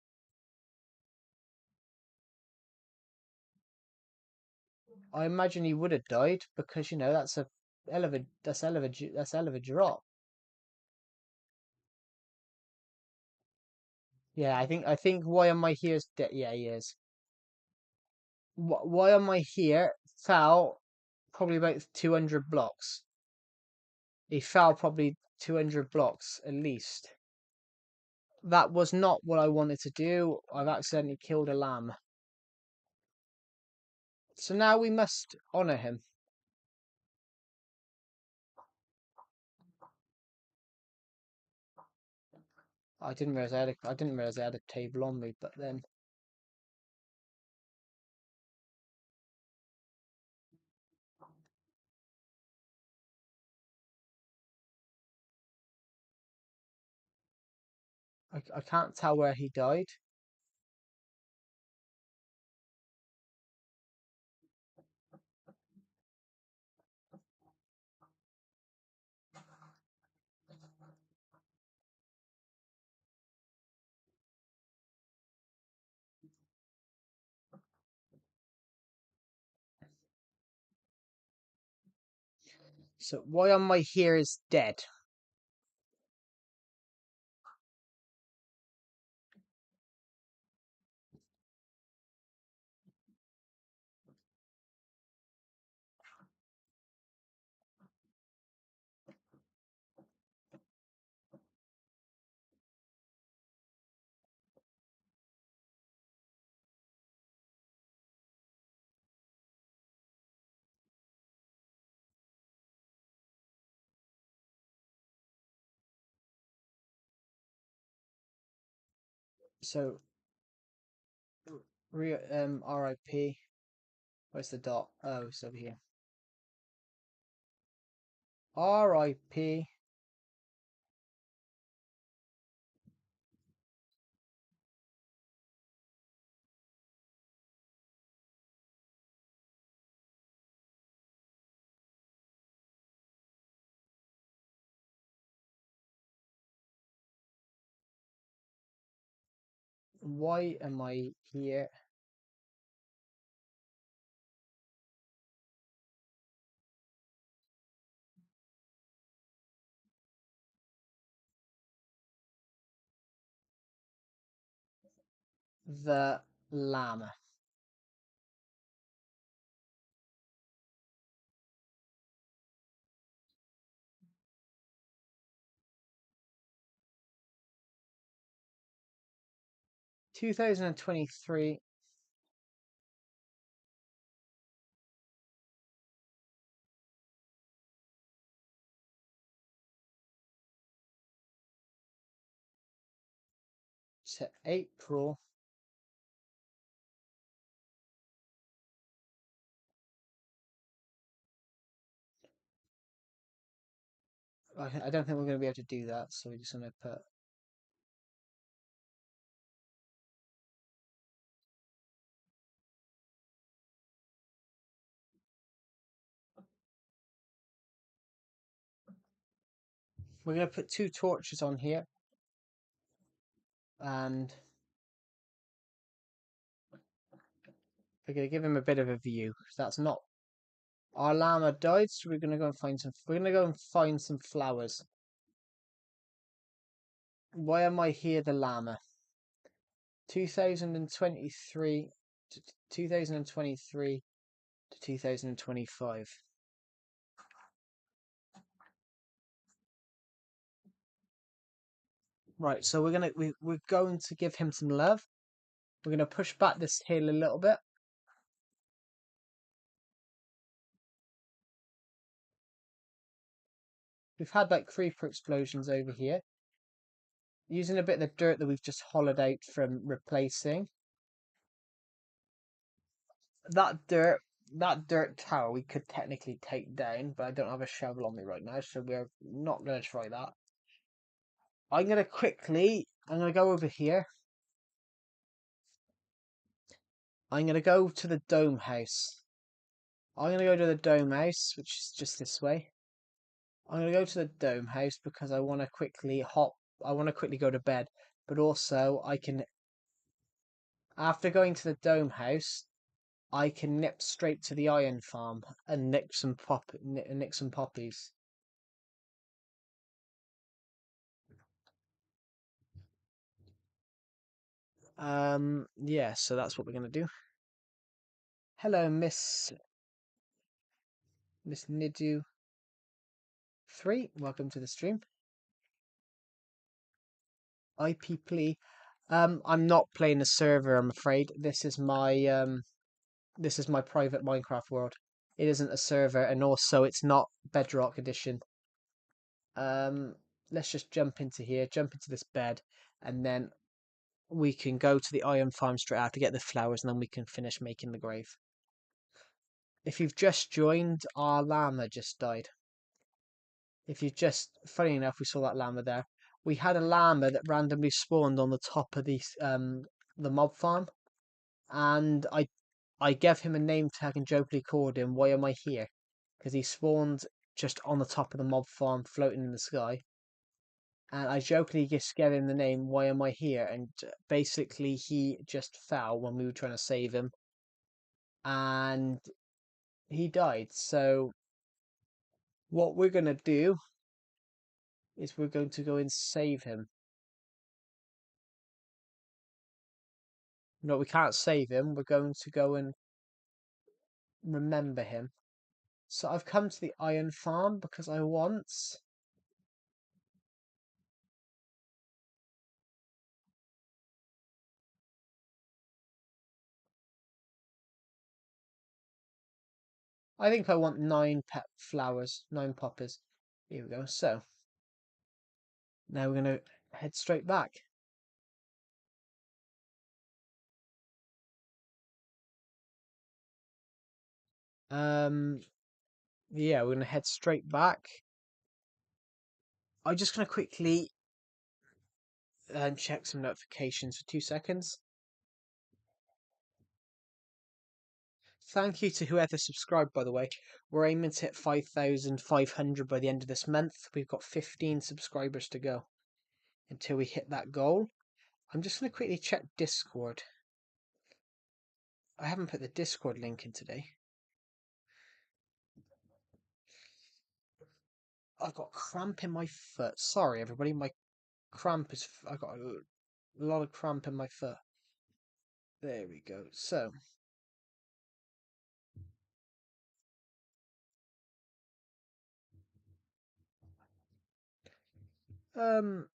S1: I imagine he would have died because that's a that's hell of a drop. Yeah, I think why am I here is dead. Yeah, he is. Why am I here? Fell probably about 200 blocks. He fell probably 200 blocks at least. That was not what I wanted to do. I've accidentally killed a lamb. So now we must honor him. I didn't realize I had a table on me, but then I can't tell where he died. So why am I here is dead. So, RIP. Where's the dot? Oh, it's over here. RIP. Why am I here? The llama. Two 2023. To April. I don't think we're going to be able to do that, so we're just going to put. We're going to put 2 torches on here, and we're going to give him a bit of a view. That's not. Our llama died, so we're going to go and find some. We're going to go and find some flowers. Why am I here? The llama. 2023 to 2023 to 2025. Right, so we're going to give him some love. We're gonna push back this hill a little bit. We've had like creeper explosions over here. Using a bit of the dirt that we've just hollowed out from replacing. That dirt tower we could technically take down, but I don't have a shovel on me right now, so we're not gonna try that. I'm gonna go over here. I'm gonna go to the dome house. I'm gonna go to the dome house, which is just this way. I'm gonna go to the dome house because I want to quickly go to bed, but also I can. After going to the dome house, I can nip straight to the iron farm and nick some poppies. Yeah, so that's what we're gonna do. Hello, Miss Nidu 3. Welcome to the stream. IP plea. I'm not playing a server, I'm afraid. This is my private Minecraft world. It isn't a server, and also it's not Bedrock Edition. Let's just jump into this bed, and then we can go to the iron farm straight after, get the flowers, and then we can finish making the grave. If you've just joined, our llama just died. Funny enough, we saw that llama there. We had a llama that randomly spawned on the top of the mob farm, and I gave him a name tag and jokingly called him, "Why am I here?" Because he spawned just on the top of the mob farm, floating in the sky. And I jokingly just gave him the name, "Why am I here?" And basically, he just fell when we were trying to save him, and he died. So, what we're gonna do is we're going to go and save him. No, we can't save him. We're going to go and remember him. So I've come to the iron farm because I think I want 9 pet flowers, 9 poppers. Here we go. So now we're going to head straight back. Yeah, we're gonna head straight back. I'm just gonna quickly check some notifications for 2 seconds. Thank you to whoever subscribed, by the way. We're aiming to hit 5,500 by the end of this month. We've got 15 subscribers to go until we hit that goal. I'm just going to quickly check Discord. I haven't put the Discord link in today. I've got cramp in my foot. Sorry, everybody. My cramp is... I've got a lot of cramp in my foot. There we go. So... Um...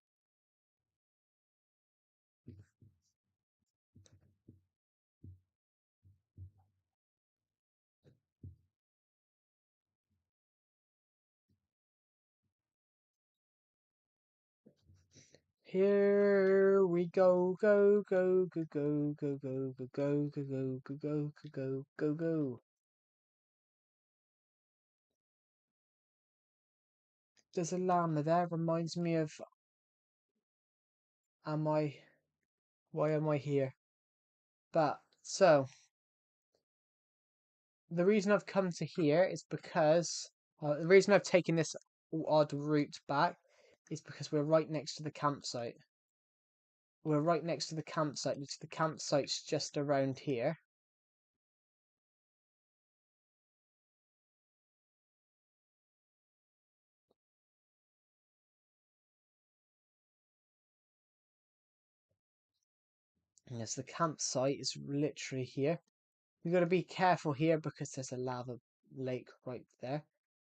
S1: Here we go, go, go, go, go, go, go, go, go, go, go, go, go, go, go, go. There's a llama there. Reminds me of am I why am I here? But so the reason I've come to here is because the reason I've taken this odd route back is because we're right next to the campsite. We're right next to the campsite, which the campsite's just around here. Yes, the campsite is literally here. We've got to be careful here because there's a lava lake right there.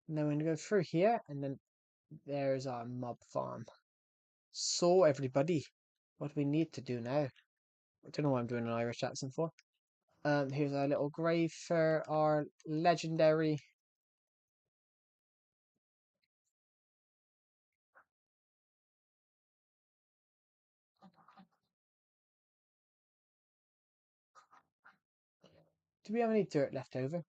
S1: And then we're going to go through here, and then there's our mob farm. So, everybody, what do we need to do now? I don't know why I'm doing an Irish accent for. Here's our little grave for our legendary. Do we have any dirt left over?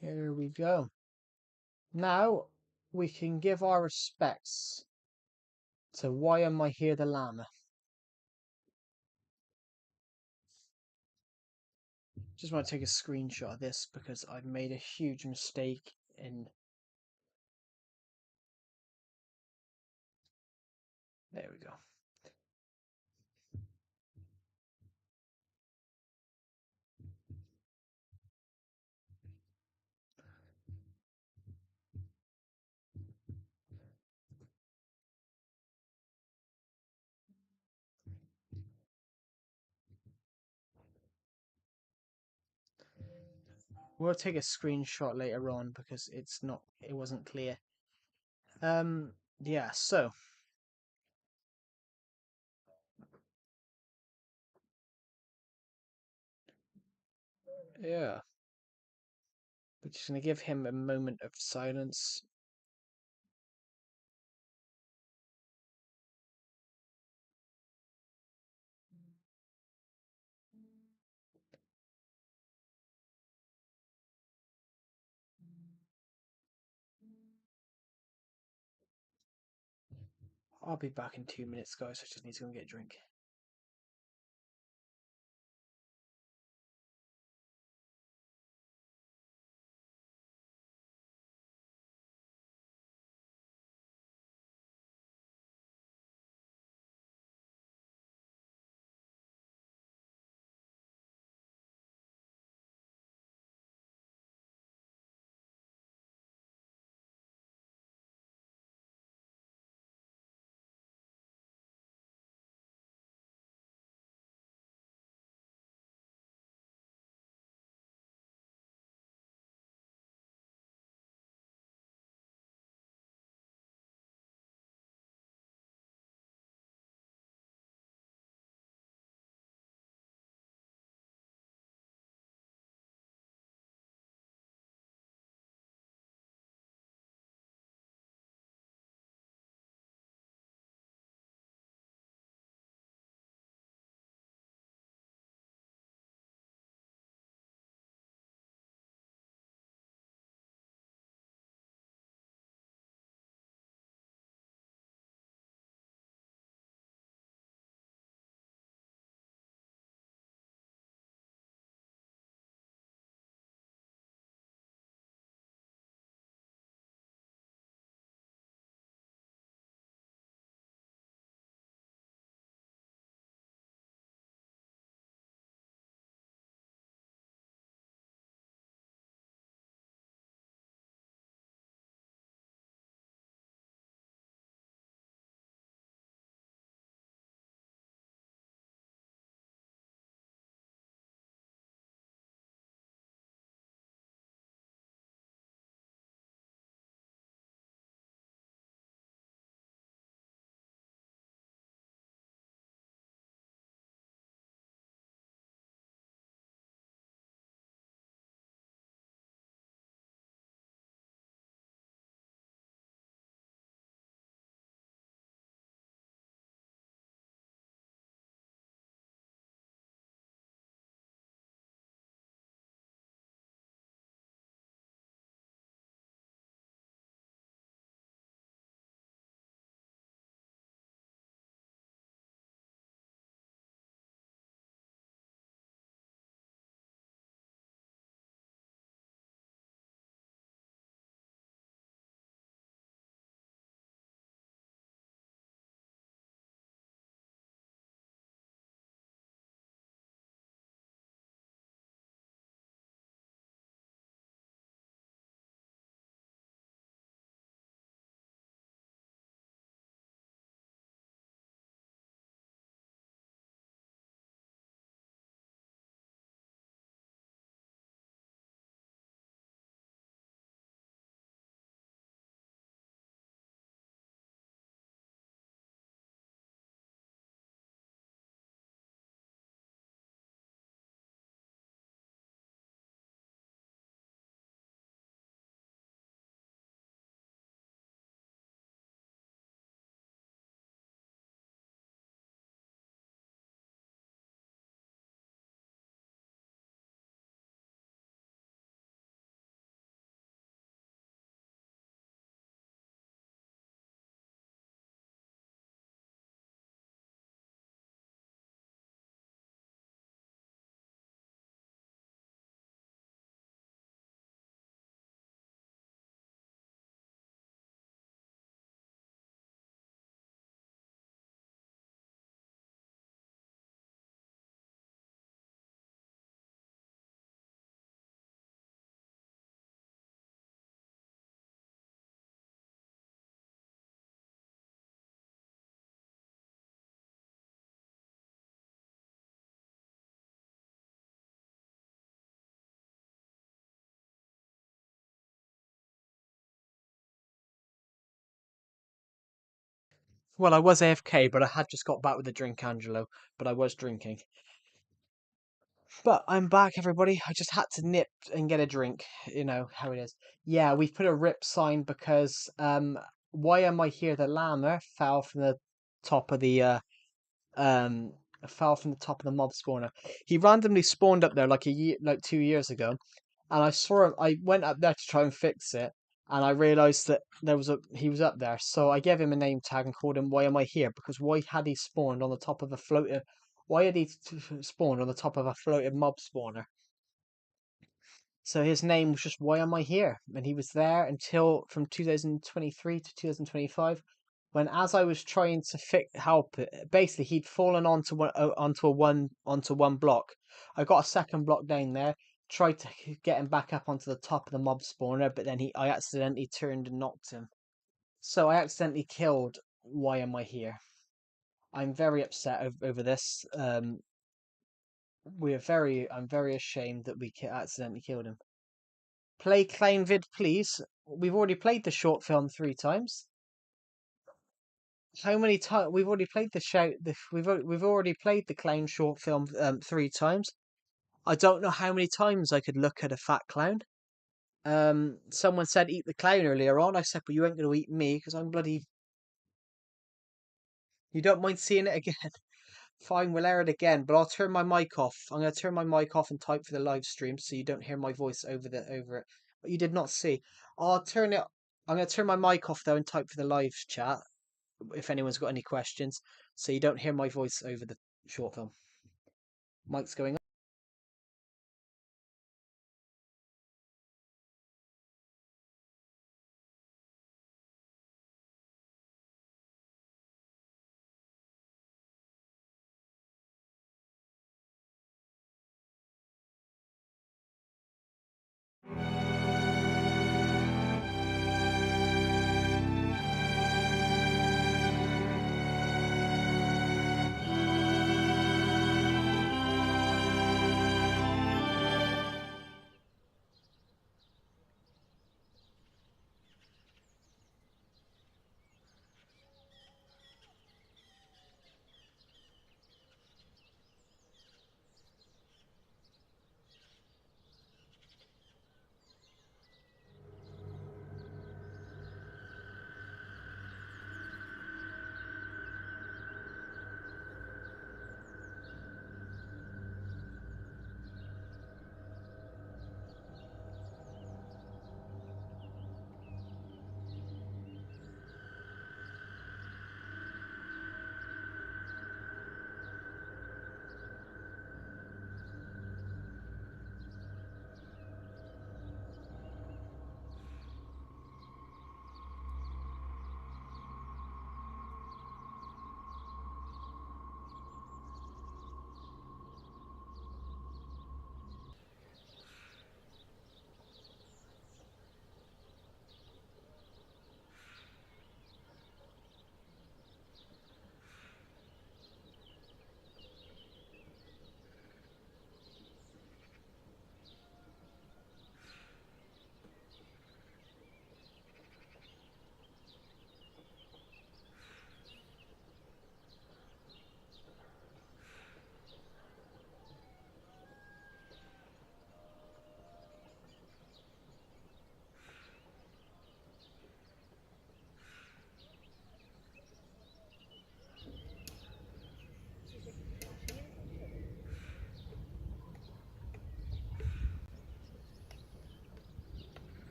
S1: Here we go. Now we can give our respects to Why Am I Here the Llama. Just want to take a screenshot of this because I've made a huge mistake in. There we go. We'll take a screenshot later on because it wasn't clear. Yeah, so yeah. We're just gonna give him a moment of silence. I'll be back in 2 minutes, guys. I just need to go and get a drink. Well, I was AFK, but I had just got back with a drink, Angelo. But I was drinking. But I'm back, everybody. I just had to nip and get a drink. You know how it is. Yeah, we've put a rip sign because why am I here? The llama fell from the top of the um fell from the top of the mob spawner. He randomly spawned up there like 2 years ago, and I saw him. I went up there to try and fix it, and I realized that he was up there. So I gave him a name tag and called him "Why am I here?" Because why had he spawned on the top of a floating? Why had he spawned on the top of a floating mob spawner? So his name was just "Why am I here?" And he was there until from 2023 to 2025, when as I was trying to help it, basically he'd fallen onto one block. I got a second block down there, tried to get him back up onto the top of the mob spawner, but then I accidentally turned and knocked him. So I accidentally killed "Why am I here?" I'm very upset over this. I'm very ashamed that we accidentally killed him. Play clown vid, please. We've already played the short film 3 times. How many times? We've already played the show. We've already played the clown short film 3 times. I don't know how many times I could look at a fat clown. Someone said eat the clown earlier on. I said, but you ain't gonna eat me because I'm bloody. You don't mind seeing it again? Fine, we'll air it again, but I'll turn my mic off. I'm gonna turn my mic off and type for the live stream so you don't hear my voice over it. But you did not see. I'll turn it. I'm gonna turn my mic off though and type for the live chat if anyone's got any questions, so you don't hear my voice over the short film. Mic's going on.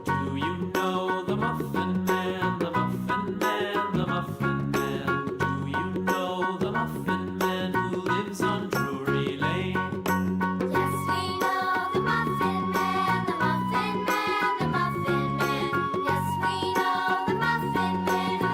S2: Do you know the Muffin Man, the Muffin Man, the Muffin Man? Do you know the Muffin Man who lives on Drury Lane?
S3: Yes, we know the Muffin Man, the Muffin Man, the Muffin Man. Yes, we know the Muffin Man who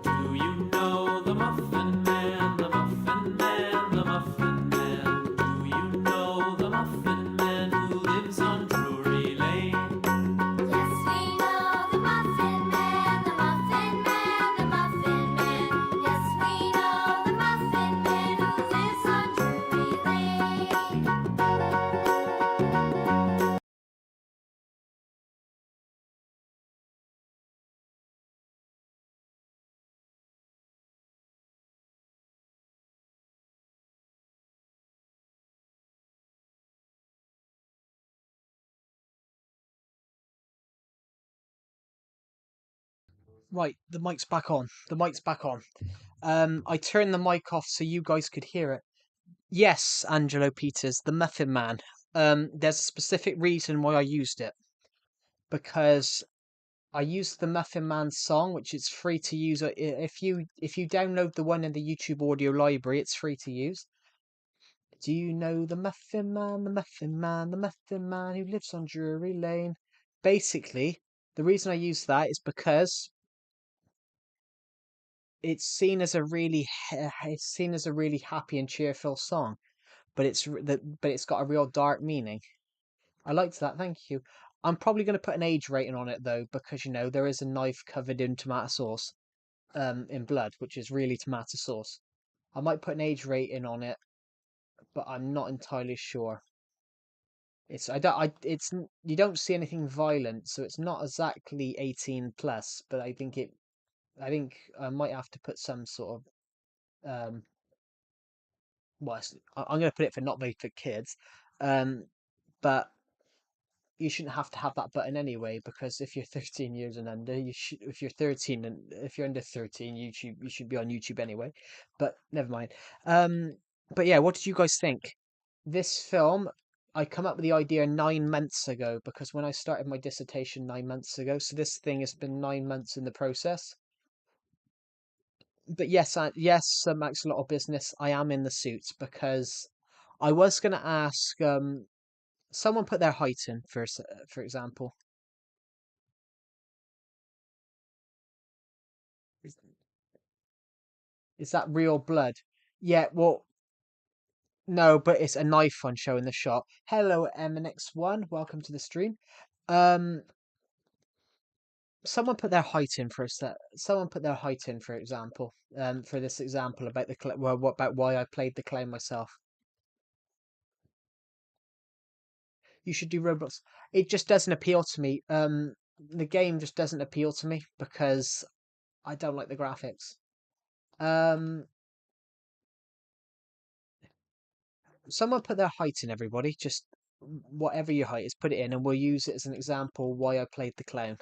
S2: Do you know the Muffin Man, the Muffin Man, the Muffin Man? Do you know the Muffin Man who lives on Drury Lane?
S3: Yes, we know the Muffin Man, the Muffin Man, the Muffin Man. Yes, we know the Muffin Man who lives on Drury Lane.
S1: Right, the mic's back on. The mic's back on. I turned the mic off so you guys could hear it. Yes, Angelo Peters, the Muffin Man. There's a specific reason why I used it. Because I used the Muffin Man song, which is free to use. If you download the one in the YouTube audio library, it's free to use. Do you know the Muffin Man, the Muffin Man, the Muffin Man who lives on Drury Lane? Basically, the reason I use that is because it's seen as a really happy and cheerful song, but it's got a real dark meaning. I liked that. Thank you. I'm probably going to put an age rating on it though, because there is a knife covered in tomato sauce, in blood, which is really tomato sauce. I might put an age rating on it, but I'm not entirely sure. You don't see anything violent, so it's not exactly 18 plus, but I think I might have to put some sort of I'm going to put it for not made for kids. Um, but you shouldn't have to have that button anyway, because if you're 13 years and under, you should. If you're 13 and if you're under 13, you should be on YouTube anyway. But never mind. But yeah, what did you guys think? This film, I come up with the idea 9 months ago, because when I started my dissertation 9 months ago, so this thing has been 9 months in the process. But yes, yes, Max, a lot of business. I am in the suit because I was going to ask. Someone put their height in first, for example. Is, is that real blood? Yeah, well, no, but it's a knife one showing the shot. Hello, MNX1, welcome to the stream. Um, someone put their height in for a set. Someone put their height in, for example. For this example about well, what about why I played the clown myself. You should do Roblox. It just doesn't appeal to me. The game just doesn't appeal to me because I don't like the graphics. Um, someone put their height in, everybody. Just whatever your height is, put it in, and we'll use it as an example why I played the clown.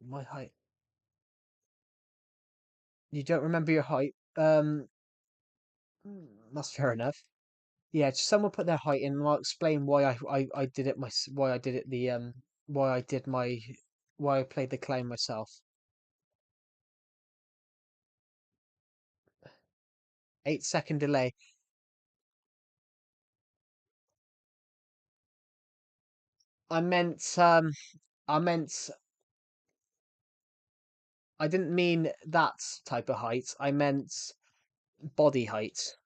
S1: My height. You don't remember your height? That's fair enough. Yeah, just someone put their height in, and I'll explain why I did it why I did it why I did my why I played the clown myself. 8 second delay. I meant I meant I didn't mean that type of height. I meant body height.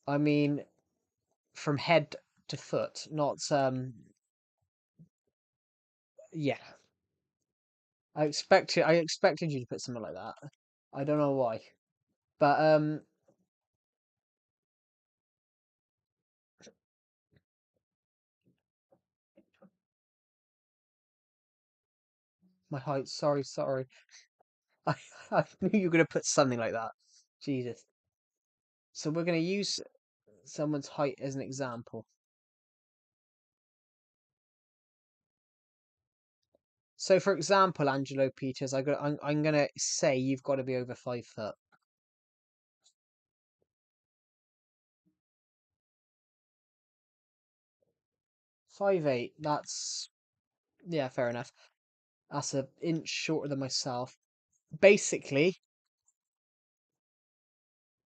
S1: I mean from head to foot, not yeah. I expected you to put something like that. I don't know why. But my height, sorry. I I knew you were gonna put something like that. Jesus. So we're gonna use someone's height as an example. So for example, Angelo Peters, I'm gonna say you've got to be over 5 foot. 5'8", that's yeah, fair enough. That's an inch shorter than myself. Basically,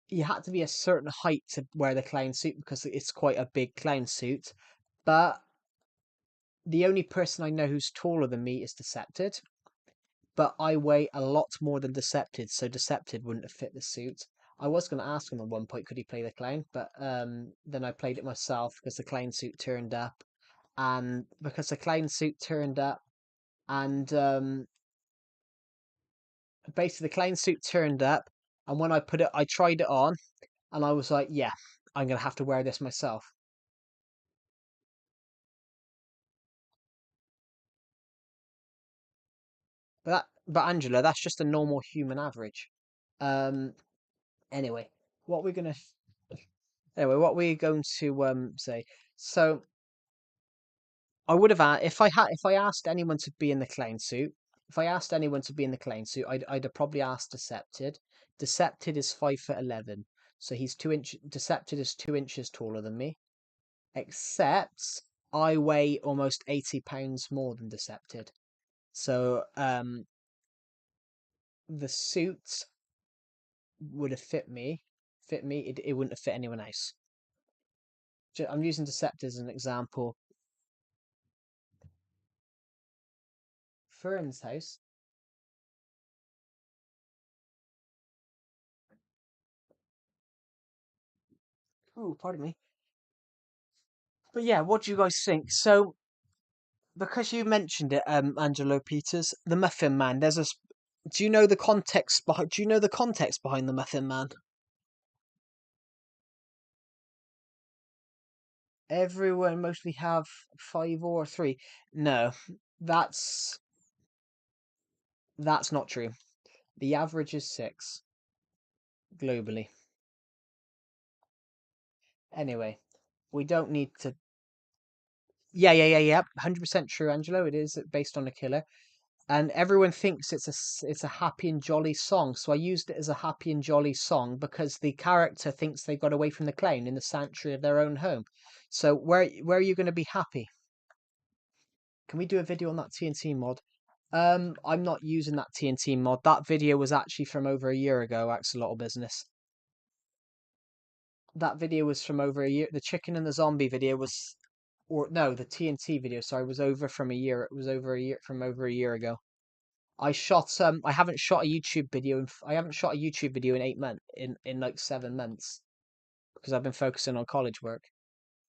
S1: you had to be a certain height to wear the clown suit because it's quite a big clown suit. But the only person I know who's taller than me is Decepted. But I weigh a lot more than Decepted, so Decepted wouldn't have fit the suit. I was going to ask him at one point, could he play the clown? But then I played it myself because the clown suit turned up. And because the clown suit turned up, and basically the clown suit turned up, and when I tried it on, and I was like, yeah, I'm gonna have to wear this myself. But Angela, that's just a normal human average. Um, anyway, what we're gonna, what we're going to say. So I would have if I asked anyone to be in the clown suit. If I asked anyone to be in the clown suit, I'd have probably asked Decepted. Decepted is 5'11", so he's 2 inch. Decepted is 2 inches taller than me. Except I weigh almost 80 pounds more than Decepted. So the suit would have fit me. It wouldn't have fit anyone else. I'm using Decepted as an example. Fern's house. Oh, pardon me. But yeah, what do you guys think? So, because you mentioned it, Angelo Peters, the Muffin Man. Do you know the context behind? Do you know the context behind the Muffin Man? Everyone mostly have 5 or 3. No, that's That's not true. The average is 6 globally. Anyway, we don't need to. Yeah. 100% true, Angelo. It is based on a killer. And everyone thinks it's a happy and jolly song. So I used it as a happy and jolly song because the character thinks they got away from the clown in the sanctuary of their own home. So where are you going to be happy? Can we do a video on that TNT mod? I'm not using that TNT mod. That video was actually from over a year ago, Axolotl Business. That video was from over a year. The chicken and the zombie video was, or no, the TNT video, sorry, was over from a year. It was over a year from over a year ago. I haven't shot a YouTube video I haven't shot a YouTube video in 8 months, in like 7 months, because I've been focusing on college work.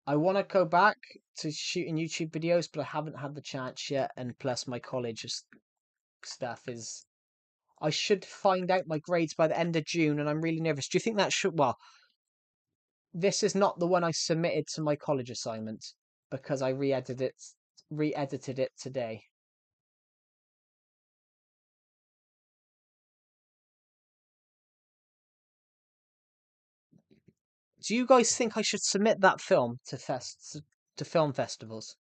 S1: I want to go back to shooting YouTube videos, but I haven't had the chance yet, and plus my college stuff is. I should find out my grades by the end of June, and I'm really nervous. Do you think that should? Well, this is not the one I submitted to my college assignment because I re-edited it today. Do you guys think I should submit that film to film festivals?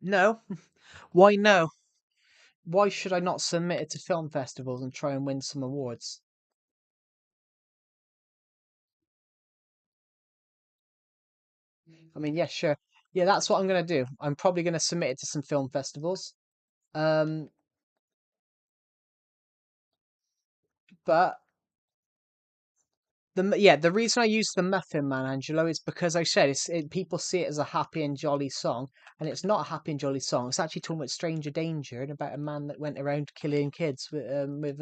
S1: No. Why no? Why should I not submit it to film festivals and try and win some awards? I mean, yeah, sure. Yeah, that's what I'm gonna do. I'm probably gonna submit it to some film festivals. Um, but the reason I use the Muffin Man, Angelo, is because I said people see it as a happy and jolly song, and it's not a happy and jolly song. It's actually talking about stranger danger and about a man that went around killing kids with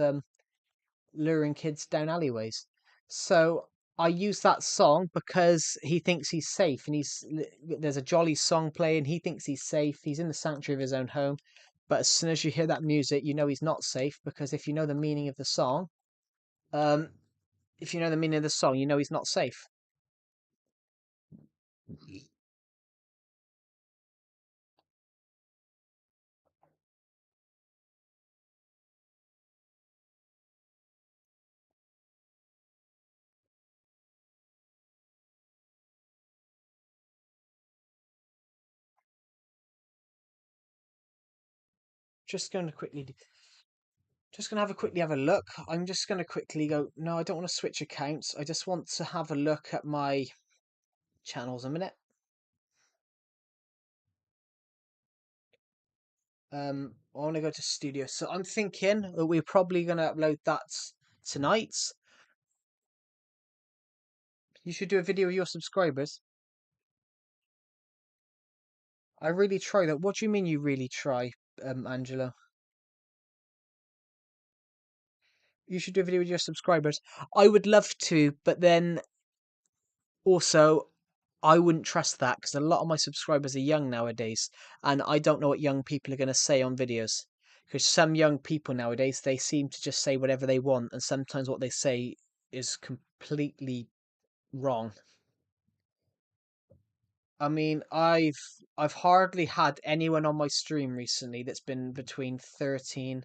S1: luring kids down alleyways. So I use that song because he thinks he's safe, and there's a jolly song playing. He thinks he's safe. He's in the sanctuary of his own home. But as soon as you hear that music, you know he's not safe because if you know the meaning of the song, um, if you know the meaning of the song, you know he's not safe. Just going to quickly have a look. I'm just going to quickly go. No, I don't want to switch accounts. I just want to have a look at my channels a minute. I want to go to studio. So I'm thinking that we're probably going to upload that tonight. You should do a video with your subscribers. I really try that. What do you mean you really try, Angela? You should do a video with your subscribers. I would love to, but then also I wouldn't trust that because a lot of my subscribers are young nowadays, and I don't know what young people are going to say on videos. Because some young people nowadays, they seem to just say whatever they want, and sometimes what they say is completely wrong. I mean, I've hardly had anyone on my stream recently that's been between 13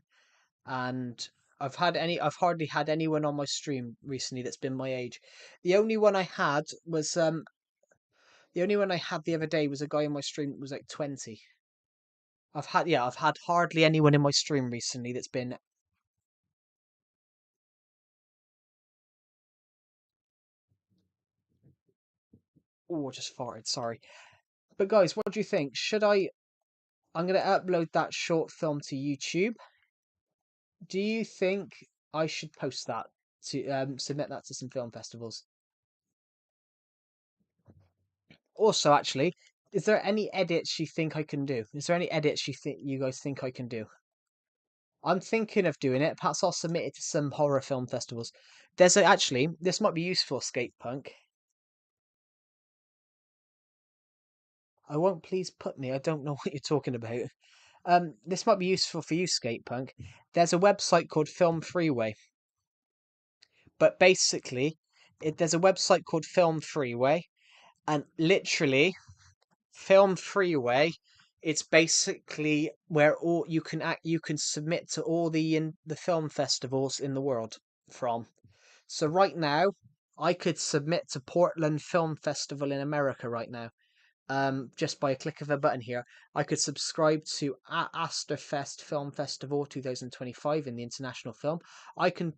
S1: and I've hardly had anyone on my stream recently that's been my age. The only one I had was the only one I had the other day was a guy in my stream that was like 20. I've had hardly anyone in my stream recently that's been. Oh, I just farted, sorry. But guys, what do you think? I'm gonna upload that short film to YouTube. Do you think I should post that to submit that to some film festivals? Also, actually, is there any edits you think I can do? Is there any edits you guys think I can do? I'm thinking of doing it. Perhaps I'll submit it to some horror film festivals. There's actually, this might be useful, Skate Punk. I won't, please put me. I don't know what you're talking about. This might be useful for you, Skate Punk. There's a website called Film Freeway, but basically, there's a website called Film Freeway, and literally, Film Freeway, it's basically where all you can submit to all the film festivals in the world from. So right now, I could submit to Portland Film Festival in America right now. Just by a click of a button here, I could subscribe to Asterfest Film Festival 2025 in the international film. I can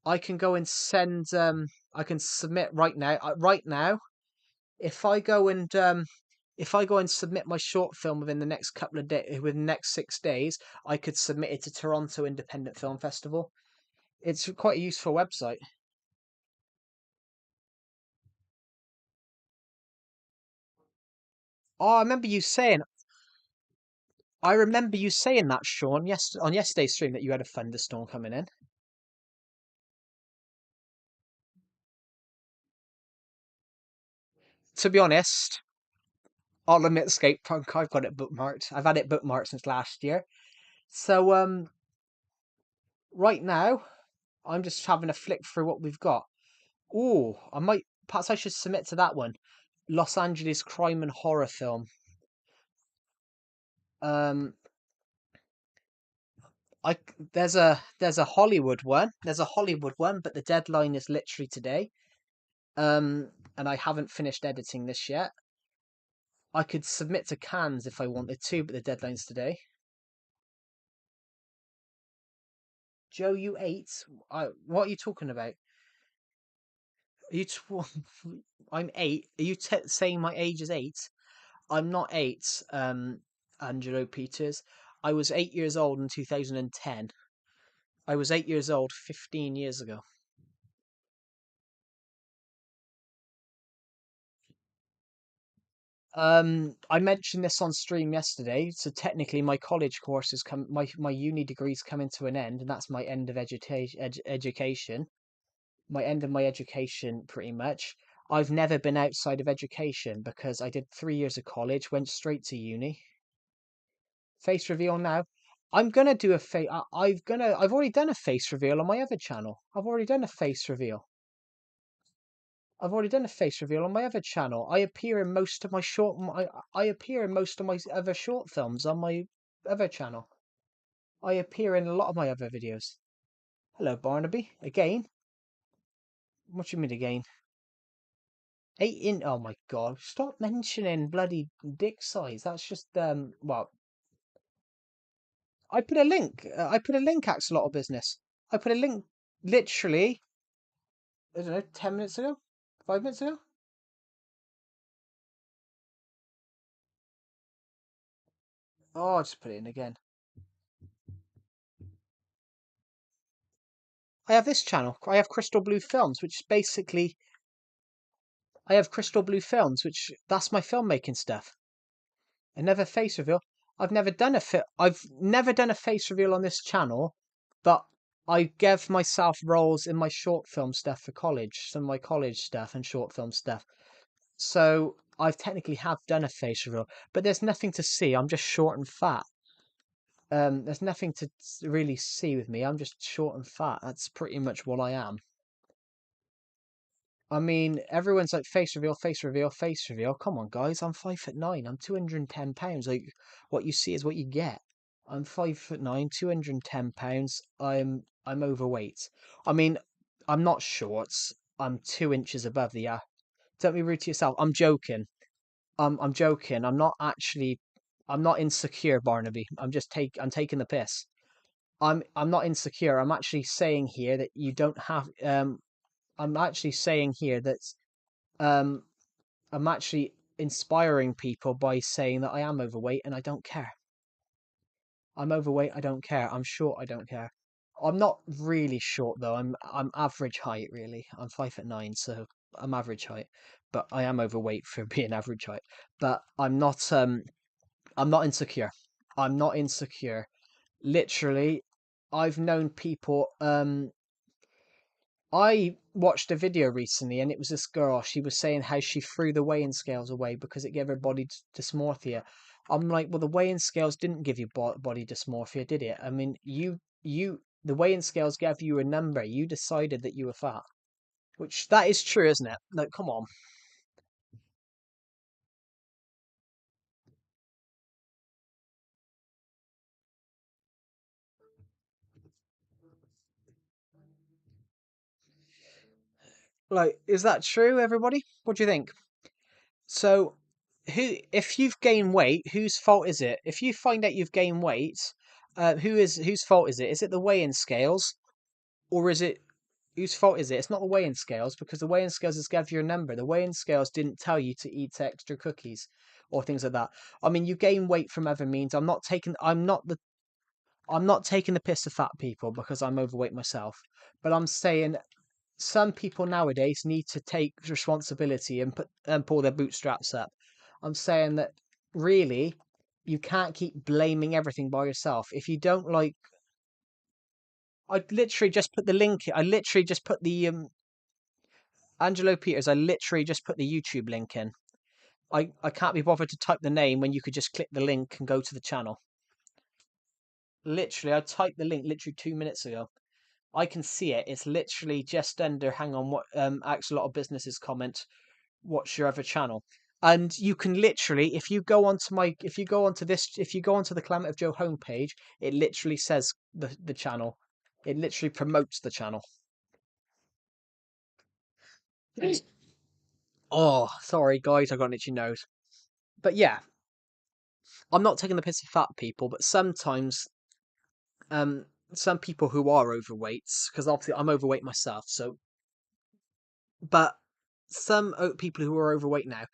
S1: I can go and send I can submit right now. Right now, if I go and submit my short film within the next couple of days, within the next 6 days, I could submit it to Toronto Independent Film Festival. It's quite a useful website. Oh, I remember you saying that, Sean, yes, on yesterday's stream that you had a thunderstorm coming in. To be honest, I'll admit, Skate Punk, I've got it bookmarked. I've had it bookmarked since last year. So, right now, I'm just having a flick through what we've got. Oh, perhaps I should submit to that one. Los Angeles crime and horror film. Um, there's a Hollywood one. There's a Hollywood one, but the deadline is literally today. And I haven't finished editing this yet. I could submit to Cannes if I wanted to, but the deadline's today. Joe, you ate? What are you talking about? Are you? I'm 8. Are you saying my age is 8? I'm not 8. Angelo Peters. I was 8 years old in 2010. I was 8 years old 15 years ago. I mentioned this on stream yesterday. So technically, my college course is my uni degree's coming to an end, and that's my end of education. My end of my education, pretty much. I've never been outside of education because I did 3 years of college, went straight to uni. Face reveal now. I'm gonna do a face. I've already done a face reveal on my other channel. I've already done a face reveal. I've already done a face reveal on my other channel. I appear in most of my I appear in most of my other short films on my other channel. I appear in a lot of my other videos. Hello, Barnaby. Again? What do you mean again? 8 in. Oh my god! Stop mentioning bloody dick size. That's just Well, I put a link. I put a link. Axolotl business. I put a link. Literally, I don't know, 10 minutes ago, 5 minutes ago. Oh, I'll just put it in again. I have this channel. I have Crystal Blue Films, which basically I have Crystal Blue Films, which that's my filmmaking stuff. I never face reveal. I've never done a face reveal on this channel, but I gave myself roles in my short film stuff for college, some of my college stuff and short film stuff. So I've technically have done a face reveal, but there's nothing to see. I'm just short and fat. There's nothing to really see with me. I'm just short and fat. That's pretty much what I am. I mean, everyone's like face reveal, face reveal, face reveal. Come on, guys. I'm 5'9". I'm 210 pounds. Like, what you see is what you get. I'm 5'9", 210 pounds. I'm overweight. I mean, I'm not short. I'm 2 inches above the. Don't be rude to yourself. I'm joking. I'm joking. I'm not actually. I'm not insecure, Barnaby. I'm taking the piss. I'm not insecure. I'm actually saying here that you don't have. I'm actually saying here that um, I'm actually inspiring people by saying that I am overweight and I don't care. I'm overweight. I don't care. I'm short. I don't care. I'm not really short though. I'm average height really. I'm 5'9", so I'm average height. But I am overweight for being average height. But I'm not insecure. I'm not insecure. Literally, I've known people. I watched a video recently, and it was this girl. She was saying how she threw the weighing scales away because it gave her body dysmorphia. I'm like, well, the weighing scales didn't give you body dysmorphia, did it? I mean, the weighing scales gave you a number. You decided that you were fat, which that is true, isn't it? Like, come on. Like, is that true, everybody? What do you think? So, if you've gained weight, whose fault is it? If you find out you've gained weight, whose fault is it? Is it the weighing scales, or is it whose fault is it? It's not the weighing scales because the weighing scales just gave you a number. The weighing scales didn't tell you to eat extra cookies or things like that. I mean, you gain weight from other means. I'm not taking the piss of fat people because I'm overweight myself, but I'm saying some people nowadays need to take responsibility and pull their bootstraps up. I'm saying that really you can't keep blaming everything by yourself. If you don't like, I literally just put the link. I literally just put the Angelo Peters. I literally just put the YouTube link in. I can't be bothered to type the name when you could just click the link and go to the channel. Literally, I typed the link literally 2 minutes ago. I can see it. It's literally just under. Hang on, what asks a lot of businesses comment. What's your other channel? And you can literally, if you go onto the Climate of Joe homepage, it literally says the channel. It literally promotes the channel. Oh, sorry guys, I got an itchy nose. But yeah, I'm not taking the piss of fat people, but sometimes um some people who are overweight, because obviously I'm overweight myself, so but some people who are overweight now,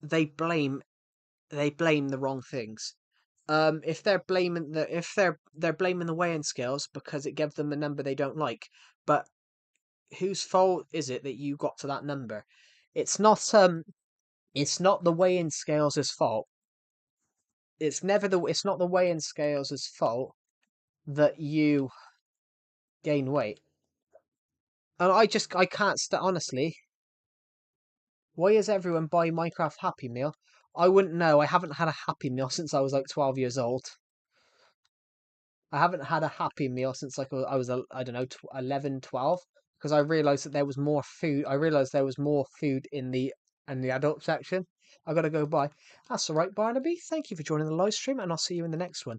S1: they blame the wrong things. If they're blaming the weighing scales because it gives them a number they don't like, but whose fault is it that you got to that number? It's not the weighing scales' fault. It's not the weighing scales' fault that you gain weight. And I can't honestly. Why is everyone buying Minecraft Happy Meal? I wouldn't know. I haven't had a Happy Meal since I was like 12 years old. I haven't had a Happy Meal since like I was I don't know 11, 12, because I realized that there was more food. I realized there was more food in the adult section. I gotta go buy. That's all right, Barnaby. Thank you for joining the live stream, and I'll see you in the next one.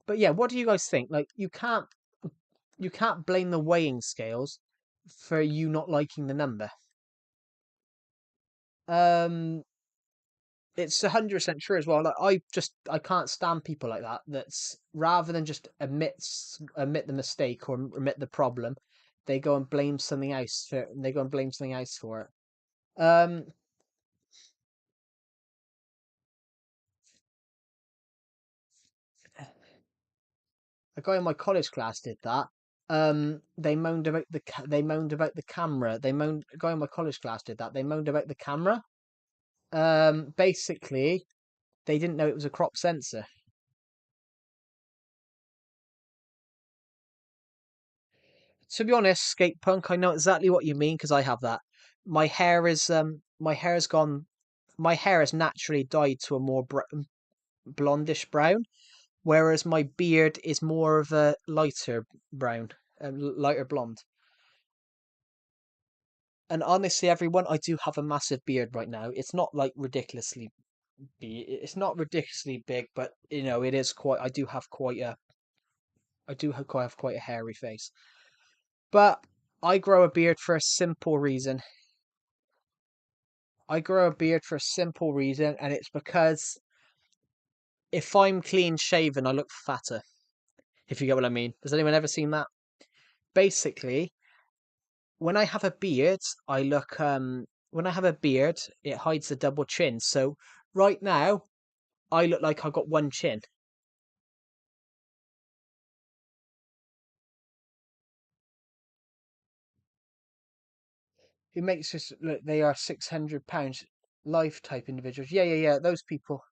S1: But yeah, what do you guys think? Like, you can't blame the weighing scales for you not liking the number. Um, it's 100% true as well. Like, I can't stand people like that. That's rather than just admit the mistake or admit the problem, they go and blame something else for they go and blame something else for it. Um, a guy in my college class did that. They moaned about the camera. A guy in my college class did that. They moaned about the camera. Basically, they didn't know it was a crop sensor. To be honest, skate punk, I know exactly what you mean because I have that. My hair has gone, my hair has naturally dyed to a more blondish brown, whereas my beard is more of a lighter brown, lighter blonde. And honestly, everyone, I do have a massive beard right now. It's not like it's not ridiculously big, but you know, it is quite. I do have quite a hairy face. But I grow a beard for a simple reason. I grow a beard for a simple reason, and it's because if I'm clean shaven, I look fatter. If you get what I mean. Has anyone ever seen that? Basically, when I have a beard, when I have a beard, it hides the double chin. So right now, I look like I've got one chin. It makes us look they are £600 life type individuals. Yeah, yeah, yeah. Those people.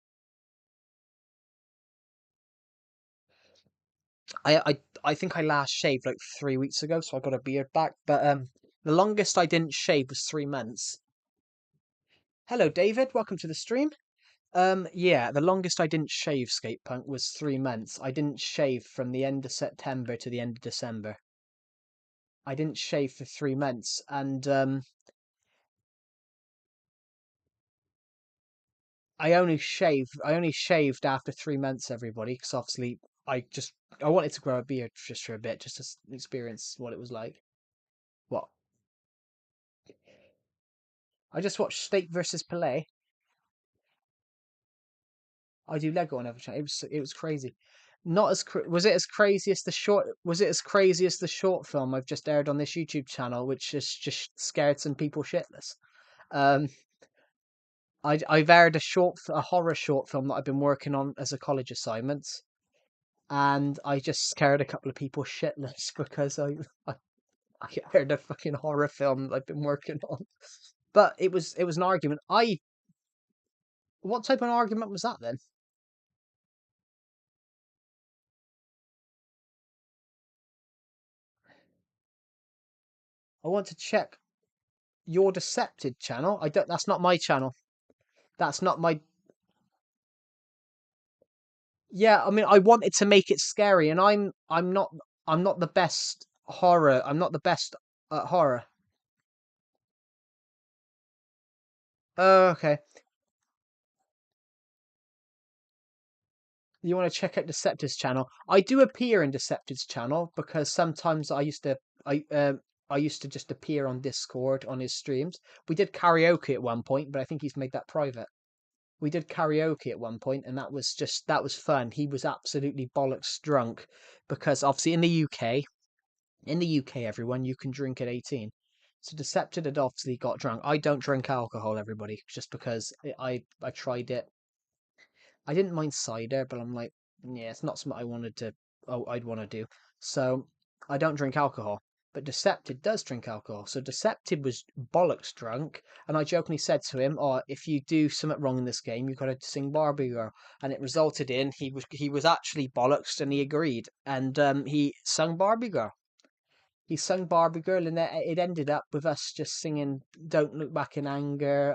S1: I think I last shaved like 3 weeks ago, so I got a beard back. But the longest I didn't shave was 3 months. Hello, David. Welcome to the stream. Yeah, the longest I didn't shave, Skate Punk, was 3 months. I didn't shave from the end of September to the end of December. I didn't shave for 3 months, and I only shaved after 3 months, everybody, because obviously I wanted to grow a beard just for a bit, just to experience what it was like. What? I just watched Steak versus Pelé. I do Lego on every channel. It was crazy. Not as was it as crazy as the short? Was it as crazy as the short film I've just aired on this YouTube channel, which has just scared some people shitless? Um, I've aired a horror short film that I've been working on as a college assignment, and I just scared a couple of people shitless because I aired a fucking horror film that I've been working on. But it was an argument. What type of argument was that then? I want to check your Decepted channel. I don't. That's not my channel. That's not my. Yeah, I mean, I wanted to make it scary, and I'm not the best horror. I'm not the best at horror. Oh, okay. You want to check out Deceptive's channel? I do appear in Deceptive's channel because sometimes I used to just appear on Discord on his streams. We did karaoke at one point, but I think he's made that private. We did karaoke at one point, and that was fun. He was absolutely bollocks drunk because obviously in the UK, everyone you can drink at 18. So Decepted had obviously got drunk. I don't drink alcohol, everybody, just because I tried it. I didn't mind cider, but I'm like, yeah, it's not something I'd want to do. So I don't drink alcohol. But Decepted does drink alcohol. So Decepted was bollocks drunk, and I jokingly said to him, "Oh, if you do something wrong in this game, you've got to sing Barbie Girl." And it resulted in he was actually bollocks, and he agreed, and he sung Barbie Girl. He sung Barbie Girl, and it ended up with us just singing "Don't Look Back in Anger."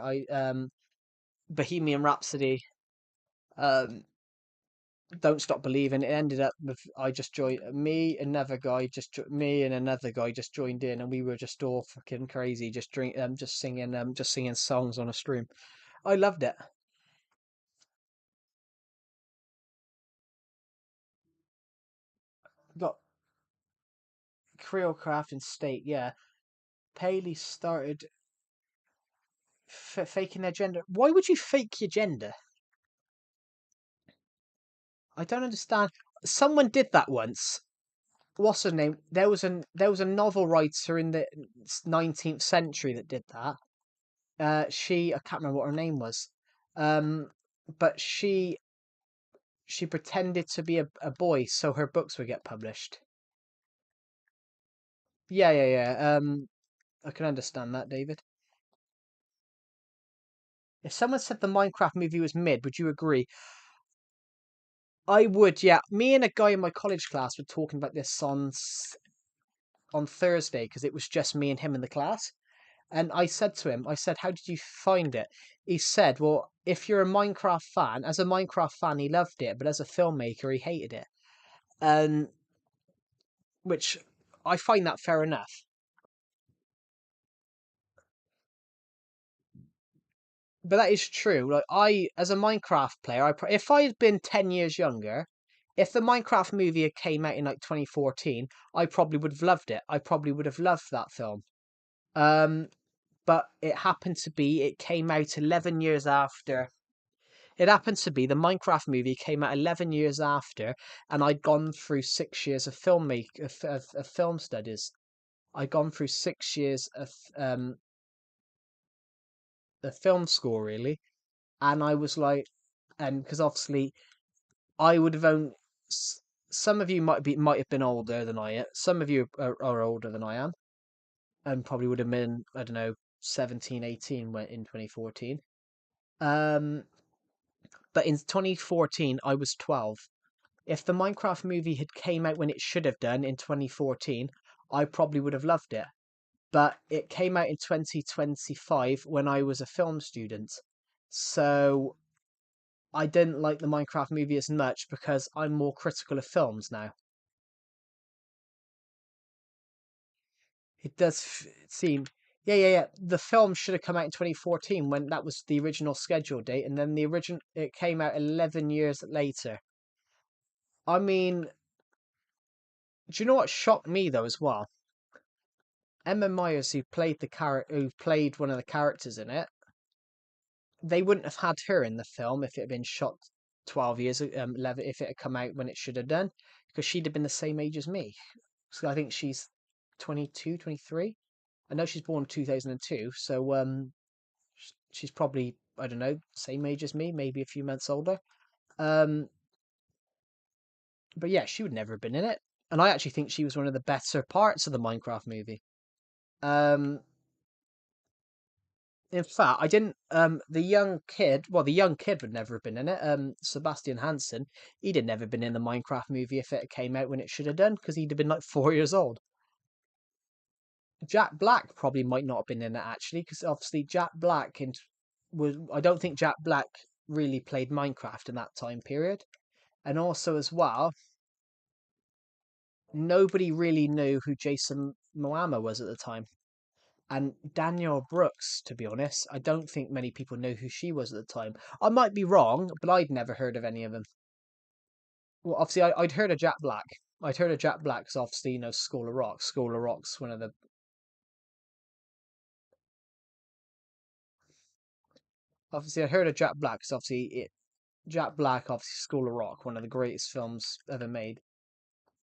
S1: Bohemian Rhapsody. Um, Don't Stop Believing. It ended up with I just joined me and another guy just joined in, and we were just all fucking crazy, just singing songs on a stream. I loved it. Got Creole Craft and State, yeah. Paley started faking their gender. Why would you fake your gender? I don't understand. Someone did that once. What's her name? There was a novel writer in the 19th century that did that. I can't remember what her name was. Um, but she pretended to be a boy so her books would get published. Yeah, yeah, yeah. I can understand that, David. If someone said the Minecraft movie was mid, would you agree? I would, yeah. Me and a guy in my college class were talking about this on Thursday because it was just me and him in the class. And I said to him, I said, "How did you find it?" He said, "Well, if you're a Minecraft fan, as a Minecraft fan, he loved it, but as a filmmaker, he hated it." And which I find that fair enough. But that is true. Like as a Minecraft player, if I had been 10 years younger, if the Minecraft movie had came out in like 2014, I probably would have loved it. I probably would have loved that film. Um, but it came out 11 years after. It happened to be the Minecraft movie came out 11 years after, and I'd gone through 6 years of film studies. I'd gone through 6 years of film school really, and I was like, and because obviously I would have owned. Some of you might have been older than I am. Some of you are older than I am, and probably would have been, I don't know, 17, 18 when in 2014. Um, but in 2014 I was 12. If the Minecraft movie had came out when it should have done in 2014, I probably would have loved it. But it came out in 2025 when I was a film student. So I didn't like the Minecraft movie as much because I'm more critical of films now. It does seem. Yeah, yeah, yeah. The film should have come out in 2014 when that was the original schedule date, and then it came out 11 years later. I mean, do you know what shocked me though as well? Emma Myers, who played one of the characters in it, they wouldn't have had her in the film if it had been shot 12 years, 11, if it had come out when it should have done, because she'd have been the same age as me. So I think she's 22, 23. I know she's born 2002, so she's probably, I don't know, same age as me, maybe a few months older. Um, but yeah, she would never have been in it. And I actually think she was one of the better parts of the Minecraft movie. Um, in fact, I didn't. The young kid would never have been in it. Sebastian Hansen, he'd have never been in the Minecraft movie if it came out when it should have done, because he'd have been like 4 years old. Jack Black probably might not have been in it actually, because obviously Jack Black was. I don't think Jack Black really played Minecraft in that time period, and also as well, nobody really knew who Jason Momoa was at the time. And Danielle Brooks, to be honest, I don't think many people know who she was at the time. I might be wrong, but I'd never heard of any of them. Well, obviously, I'd heard of Jack Black. I'd heard of Jack Black because obviously, School of Rock. School of Rock's one of the. Obviously, I heard of Jack Black because Jack Black, obviously, School of Rock, one of the greatest films ever made.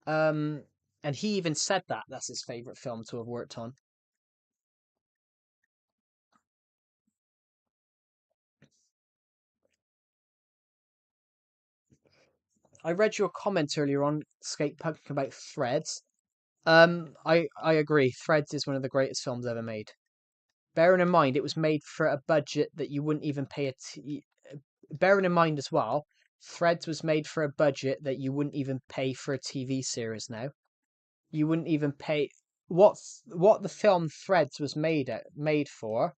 S1: Um, and he even said that's his favorite film to have worked on. I read your comment earlier on Skate Punk about Threads. I agree. Threads is one of the greatest films ever made. Bearing in mind, it was made for a budget that you wouldn't even pay bearing in mind as well, Threads was made for a budget that you wouldn't even pay for a TV series now. You wouldn't even pay what the film Threads was made for.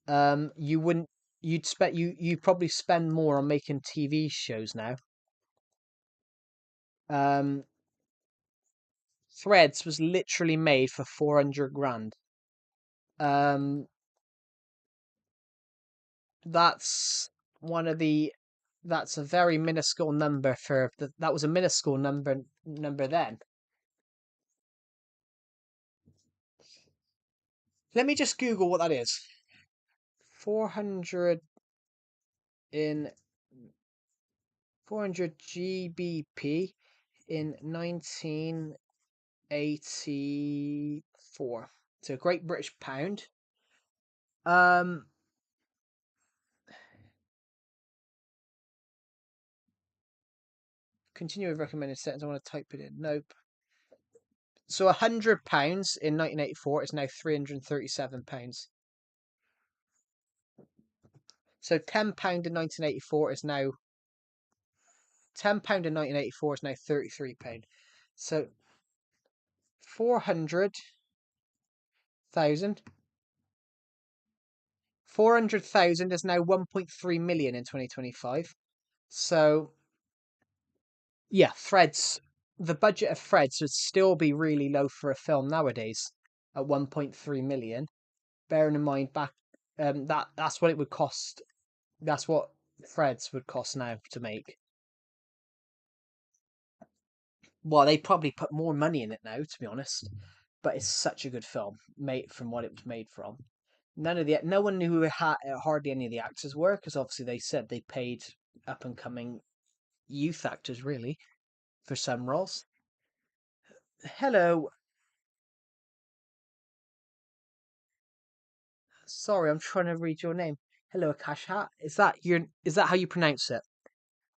S1: You wouldn't. You'd probably spend more on making TV shows now. Um, Threads was literally made for 400 grand. Um, that's one of the that's a very minuscule number that was a minuscule number then. Let me just Google what that is. 400 in 400 GBP in 1984. So Great British Pound. Um Continue with recommended settings. I want to type it in. Nope. So £100 in 1984 is now £337. So £10 in 1984 is now £10 in 1984 is now £33. So 400,000 400,000 is now 1.3 million in 2025. So yeah, Threads. The budget of Threads would still be really low for a film nowadays at 1.3 million. Bearing in mind that's what it would cost. That's what Threads would cost now to make. Well, they probably put more money in it now, to be honest. But it's such a good film, made from what it was made from. No one knew who hardly any of the actors were, because obviously they said they paid up and coming youth actors really for some roles. Hello, sorry, I'm trying to read your name. Hello, Akasha. Is that how you pronounce it?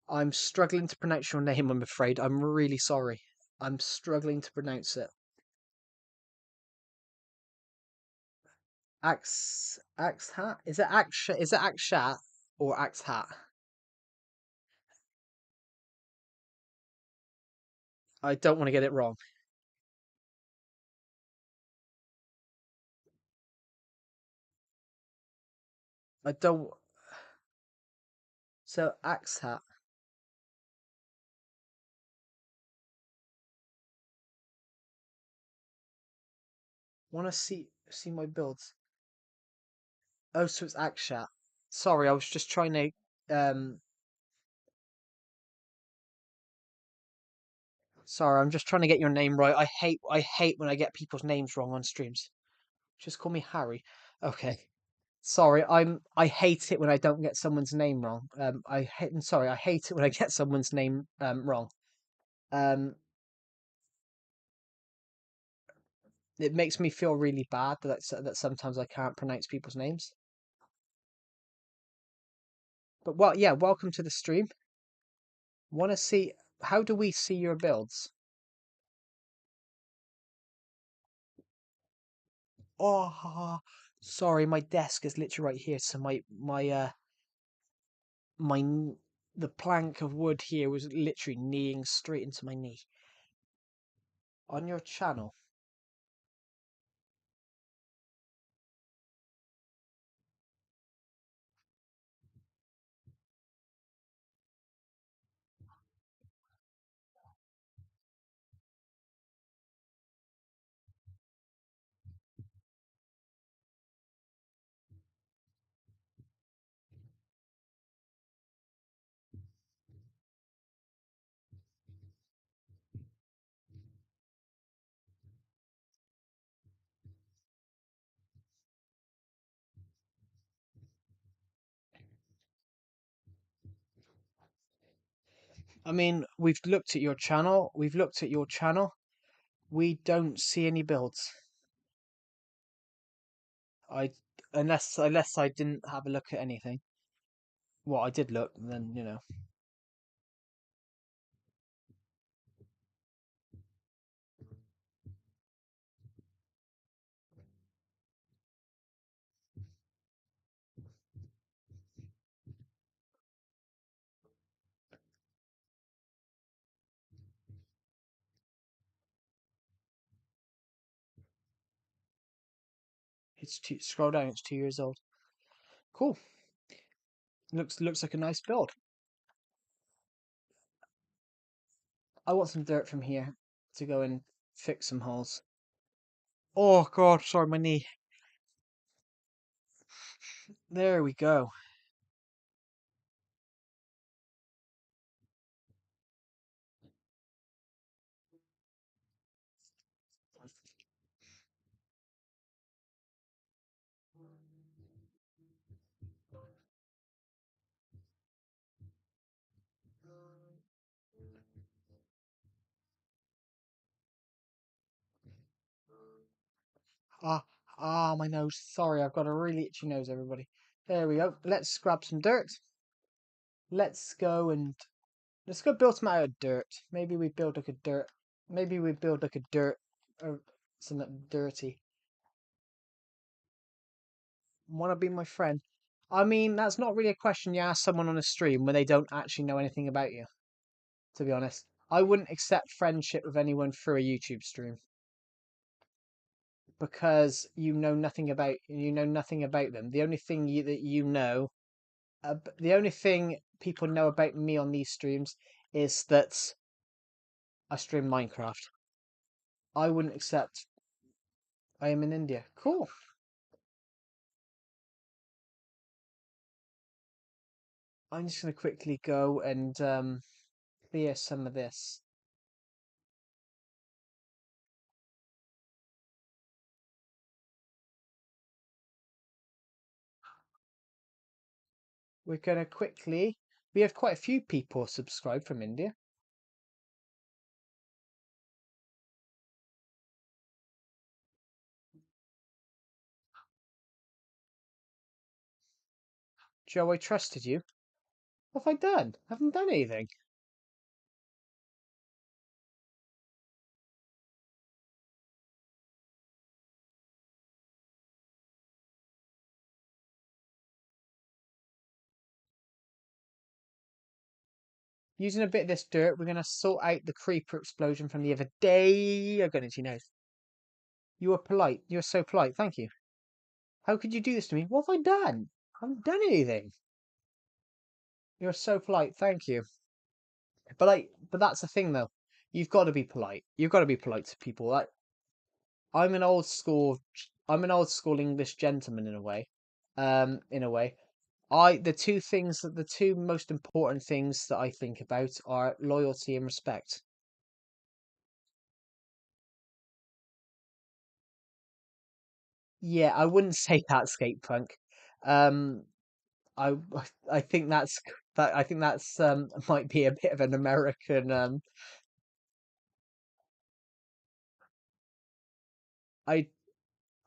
S1: I'm struggling to pronounce your name, I'm afraid. I'm really sorry. I'm struggling to pronounce it. Axe hat? Is it Akshat or Axe hat? I don't want to get it wrong. I don't. So axe hat. Want to see my builds? Oh, so it's axe hat. Sorry, I was just trying to. Sorry, I'm just trying to get your name right. I hate when I get people's names wrong on streams. Just call me Harry. Okay. Sorry, I hate it when I don't get someone's name wrong. I hate it when I get someone's name wrong. Um, it makes me feel really bad that sometimes I can't pronounce people's names. But well, yeah, welcome to the stream. Want to see how do we see your builds? Oh, sorry, my desk is literally right here, so the plank of wood here was literally kneeing straight into my knee. On your channel. I mean, we've looked at your channel. We've looked at your channel. We don't see any builds. I unless I didn't have a look at anything. Well, I did look, and then scroll down. It's 2 years old. Cool. Looks like a nice build. I want some dirt from here to go and fix some holes. Oh God, sorry, my knee. There we go. Ah, my nose. Sorry, I've got a really itchy nose, everybody. There we go. Let's grab some dirt. Let's go and let's go build some out of dirt. Maybe we build like a dirt. Maybe we build like a dirt or something dirty. Want to be my friend? I mean, that's not really a question you ask someone on a stream when they don't actually know anything about you. To be honest, I wouldn't accept friendship with anyone through a YouTube stream because you know nothing about them. The only thing that you know, the only thing people know about me on these streams is that I stream Minecraft. I wouldn't accept. I am in India. Cool. I'm just gonna quickly go and clear some of this. We're gonna quickly. We have quite a few people subscribed from India. Joe, I trusted you. What have I done? I haven't done anything. Using a bit of this dirt, we're going to sort out the creeper explosion from the other day. I got into your nose. You were polite. You were so polite. Thank you. How could you do this to me? What have I done? I haven't done anything. You're so polite. Thank you. But that's the thing though. You've got to be polite. You've got to be polite to people. Like, I'm an old school. I'm an old school English gentleman in a way. In a way. The two most important things that I think about are loyalty and respect. Yeah, I wouldn't say that, skate punk. Um, I I think I think that's might be a bit of an American I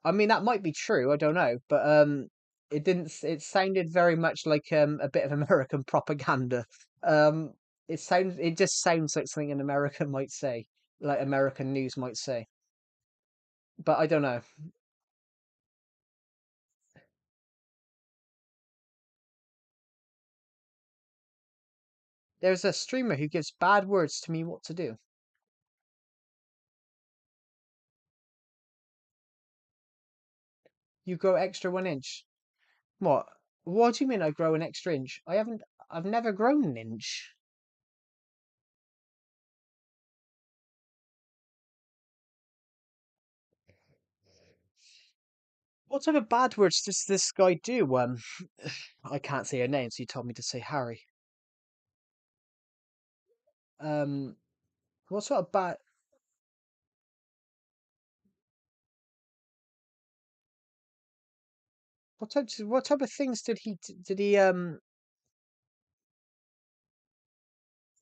S1: I mean that might be true, I don't know, but it didn't it sounded very much like a bit of American propaganda. Um it just sounds like something an American might say, like American news might say. But I don't know. There's a streamer who gives bad words to me what to do. You grow extra 1 inch. What? What do you mean I grow an extra inch? I've never grown an inch. What type of bad words does this guy do? I can't say her name, so you told me to say Harry. Um, what sort of bad? What type of things did he in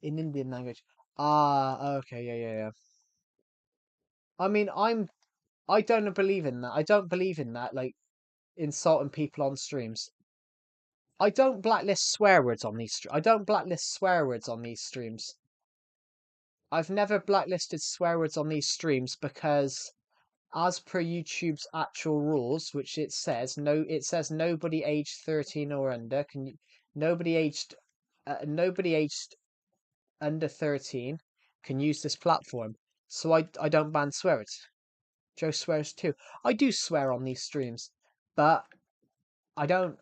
S1: Indian language? Ah, okay, yeah, yeah, yeah. I mean, I don't believe in that. I don't believe in that, like insulting people on streams. I don't blacklist swear words on these. I don't blacklist swear words on these streams. I've never blacklisted swear words on these streams because as per YouTube's actual rules, which it says nobody aged 13 or under nobody nobody aged under 13 can use this platform. So I don't ban swear words. Joe swears too. I do swear on these streams, but I don't.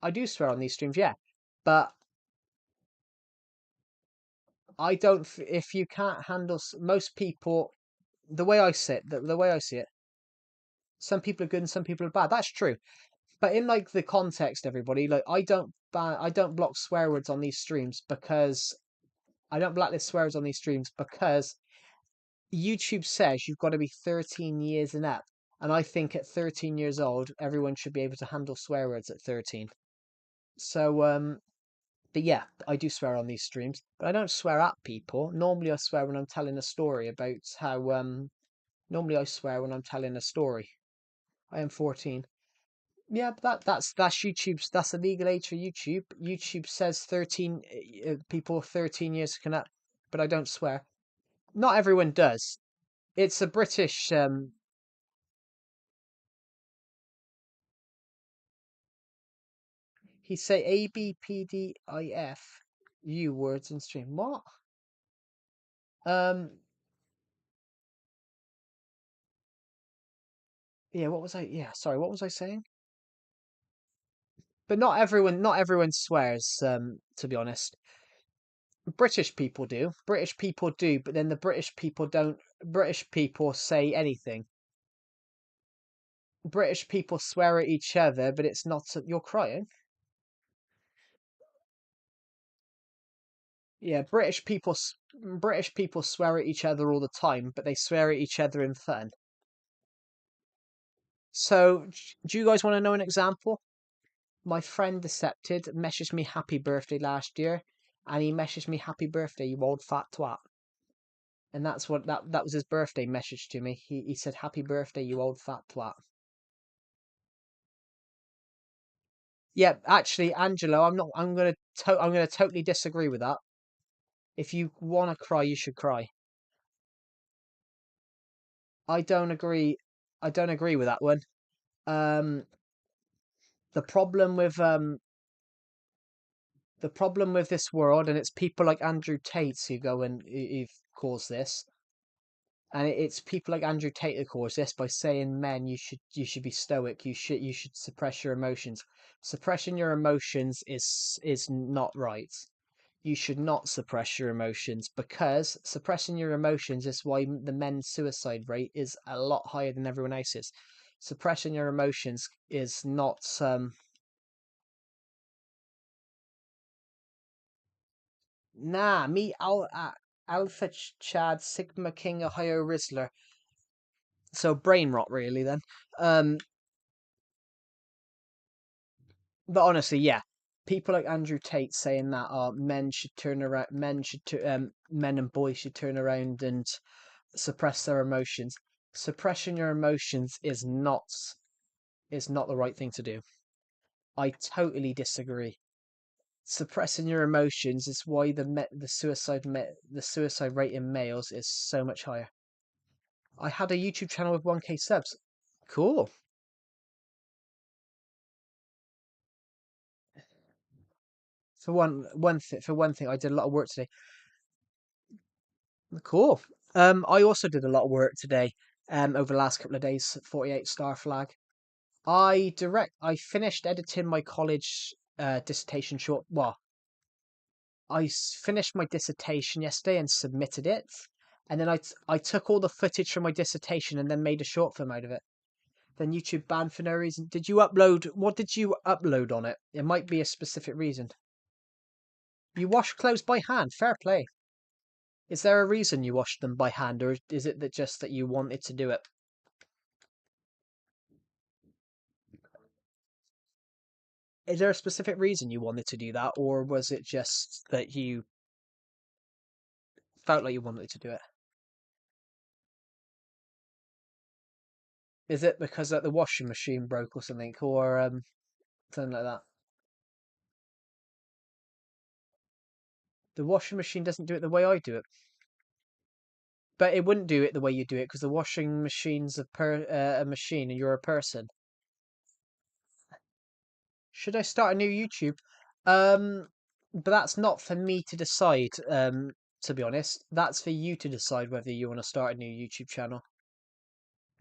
S1: I do swear on these streams, yeah, but I don't. If you can't handle most people, the way I see it, some people are good and some people are bad. That's true. But in like the context, everybody, like I don't block swear words on these streams because I don't blacklist swear words on these streams because YouTube says you've got to be 13 years and up. And I think at 13 years old, everyone should be able to handle swear words at 13. So, but yeah, I do swear on these streams, but I don't swear at people. Normally I swear when I'm telling a story about how, normally I swear when I'm telling a story. I am 14. Yeah, but that's YouTube's that's the legal age for YouTube. YouTube says 13 people 13 years can up, but I don't swear. Not everyone does. It's a British he say ABPDIF words in stream. What? Um yeah, what was I sorry, what was I saying? But not everyone swears to be honest. British people do. British people do, but then the British people don't British people say anything. British people swear at each other, but it's not. You're crying. Yeah, British people swear at each other all the time, but they swear at each other in fun. So, do you guys want to know an example? My friend Decepted messaged me happy birthday last year, and he messaged me happy birthday, you old fat twat. And that's what that was his birthday message to me. He said happy birthday, you old fat twat. Yeah, actually, Angelo, I'm not. I'm gonna totally disagree with that. If you wanna cry, you should cry. I don't agree. I don't agree with that one. Um, the problem with The problem with this world, and it's people like Andrew Tate who go and who've caused this, and it's people like Andrew Tate who cause this by saying, men, you should be stoic, you should suppress your emotions. Suppressing your emotions is not right. You should not suppress your emotions, because suppressing your emotions is why the men's suicide rate is a lot higher than everyone else's. Suppressing your emotions is not nah, me Alpha Chad Sigma King Ohio Rizzler. So brain rot really then. But honestly, yeah, people like Andrew Tate saying that men should turn around, men and boys should turn around and suppress their emotions. Suppressing your emotions is not the right thing to do. I totally disagree. Suppressing your emotions is why the suicide rate in males is so much higher. I had a YouTube channel with 1K subs. Cool. For one thing, I did a lot of work today. Cool. I also did a lot of work today. Over the last couple of days, 48 Star Flag. I finished editing my college dissertation short. Well, finished my dissertation yesterday and submitted it, and then I took all the footage from my dissertation and then made a short film out of it. Then YouTube banned for no reason. Did you upload? What did you upload on it? It might be a specific reason. You wash clothes by hand. Fair play. Is there a reason you washed them by hand, or is it that just that you wanted to do it? Is there a specific reason you wanted to do that, or was it just that you felt like you wanted to do it? Is it because that the washing machine broke or something, or something like that? The washing machine doesn't do it the way I do it, but it wouldn't do it the way you do it because the washing machine's a machine and you're a person. Should I start a new YouTube? But that's not for me to decide. To be honest, that's for you to decide whether you want to start a new YouTube channel.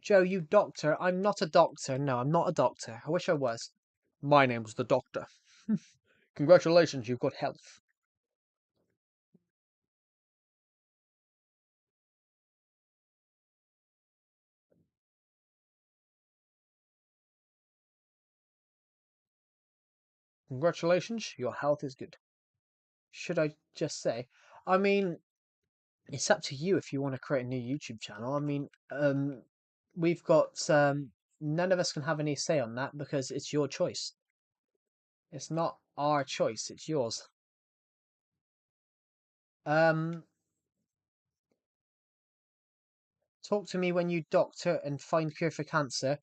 S1: Joe, you doctor. I'm not a doctor. No, I'm not a doctor. I wish I was. My name's the doctor. Congratulations, you've got health. Congratulations, your health is good. Should I just say? I mean, it's up to you if you want to create a new YouTube channel. I mean, we've got none of us can have any say on that because it's your choice. It's not our choice, it's yours. Um, talk to me when you doctor and find cure for cancer.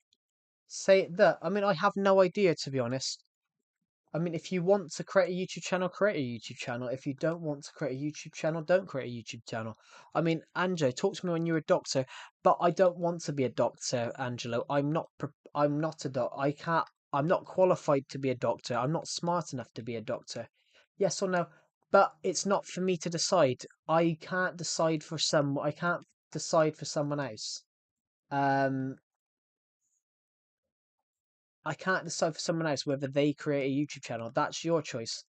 S1: Say that. I mean, I have no idea to be honest. I mean, if you want to create a YouTube channel, create a YouTube channel. If you don't want to create a YouTube channel, don't create a YouTube channel. I mean, Angelo, talk to me when you're a doctor, but I don't want to be a doctor, Angelo. I'm not a doc. I can't. I'm not qualified to be a doctor. I'm not smart enough to be a doctor. Yes or no? But it's not for me to decide. I can't decide for some. I can't decide for someone else. Um, I can't decide for someone else whether they create a YouTube channel. That's your choice.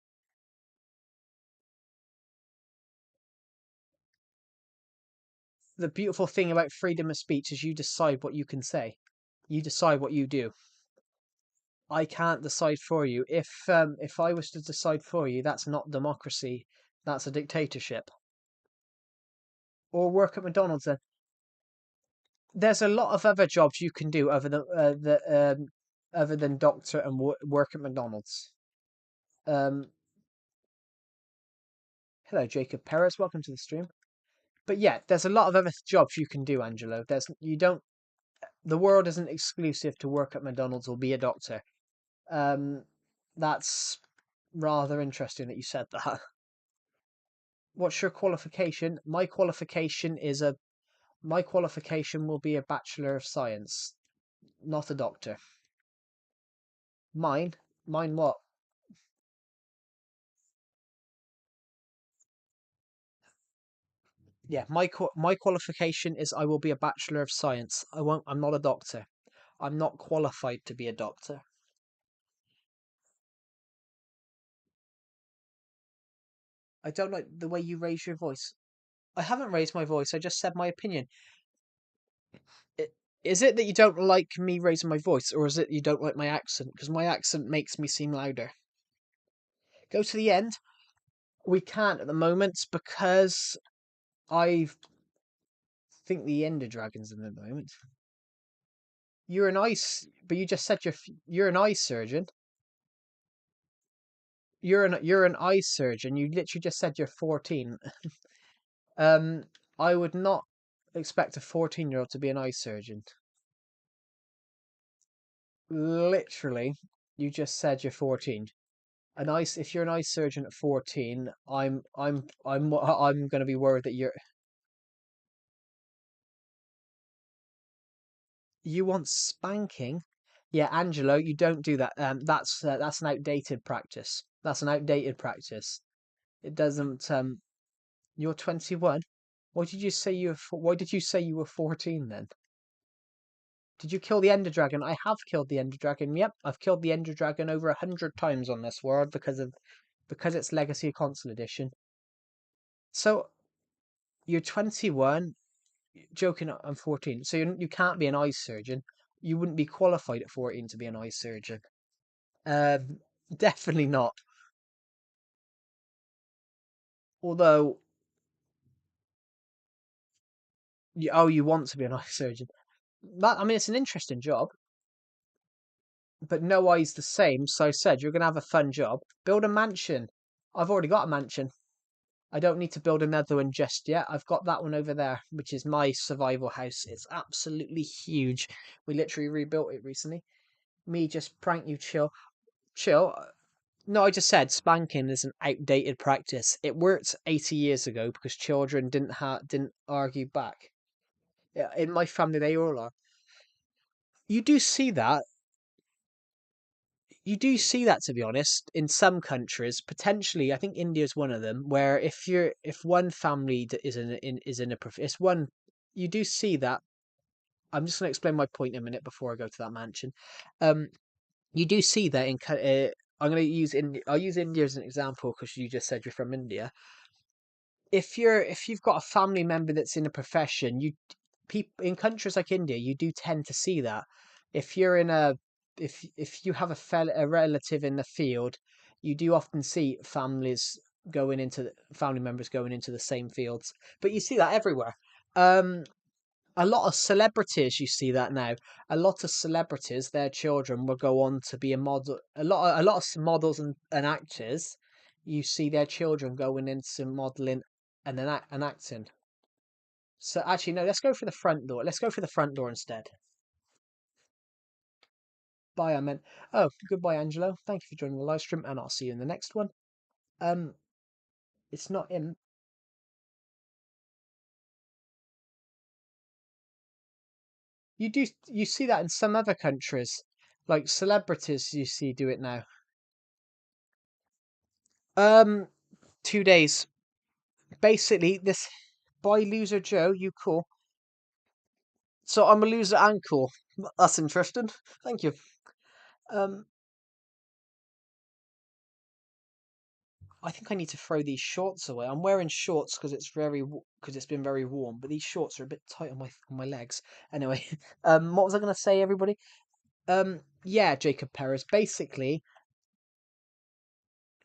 S1: The beautiful thing about freedom of speech is you decide what you can say. You decide what you do. I can't decide for you. If I was to decide for you, that's not democracy. That's a dictatorship. Or work at McDonald's. Then there's a lot of other jobs you can do other than doctor and work at McDonald's. Um, hello, Jacob Perez. Welcome to the stream. But yeah, there's a lot of other jobs you can do, Angelo. There's you don't. The world isn't exclusive to work at McDonald's or be a doctor. Um, that's rather interesting that you said that. What's your qualification? My qualification will be a Bachelor of Science, not a doctor. Mine? Mine what? Yeah, my qualification is I will be a Bachelor of Science. I'm not a doctor. I'm not qualified to be a doctor. I don't like the way you raise your voice. I haven't raised my voice. I just said my opinion. I- Is it that you don't like me raising my voice, or is it you don't like my accent? Because my accent makes me seem louder. Go to the end. We can't at the moment because I think the Ender Dragon's in at the moment. You're an ice, but you just said you're an eye surgeon. You're an eye surgeon. You literally just said you're 14. Um, I would not expect a 14-year-old to be an eye surgeon. Literally, you just said you're 14. If you're an eye surgeon at 14, I'm gonna be worried that you want spanking. Yeah, Angelo, you don't do that. That's an outdated practice. That's an outdated practice. It doesn't. You're 21. Why did you say you were 14 then? Did you kill the Ender Dragon? I have killed the Ender Dragon. Yep, I've killed the Ender Dragon over 100 times on this world because it's Legacy Console Edition. So you're 21. Joking, I'm 14. So you can't be an eye surgeon. You wouldn't be qualified at 14 to be an eye surgeon. Um, Definitely not. Although, you want to be an eye surgeon. I mean, it's an interesting job, but no eye's the same. So I said you're gonna have a fun job. Build a mansion. I've already got a mansion. I don't need to build another one just yet. I've got that one over there, which is my survival house. It's absolutely huge. We literally rebuilt it recently. Me just prank you, chill. No, I just said spanking is an outdated practice. It worked 80 years ago because children didn't argue back. Yeah, in my family, they all are. You do see that. You do see that, to be honest, in some countries. Potentially, I think India is one of them. Where if one family is in a it's one. You do see that. I'm just going to explain my point in a minute before I go to that mansion. Um, you do see that I'm going to use India. I'll use India as an example because you just said you're from India. If you've got a family member that's in a profession, people in countries like India, you do tend to see that. If you're in a if you have a relative in the field, you do often see family members going into the same fields. But you see that everywhere. Um, a lot of celebrities, you see that now. A lot of celebrities, their children will go on to be a model. A lot of models and actors, you see their children going into modeling and acting. So actually, no, let's go for the front door. Let's go for the front door instead. Bye, I meant. Oh, goodbye, Angelo. Thank you for joining the live stream, and I'll see you in the next one. Um, it's not in. You see that in some other countries, like celebrities. You see do it now. Um, 2 days. Basically, this boy loser Joe, you cool. So I'm a loser and cool. That's interesting. Thank you. Um, I think I need to throw these shorts away. I'm wearing shorts because because it's been very warm, but these shorts are a bit tight on my legs. Anyway, what was I gonna say, everybody? Yeah, Jacob Perez. Basically,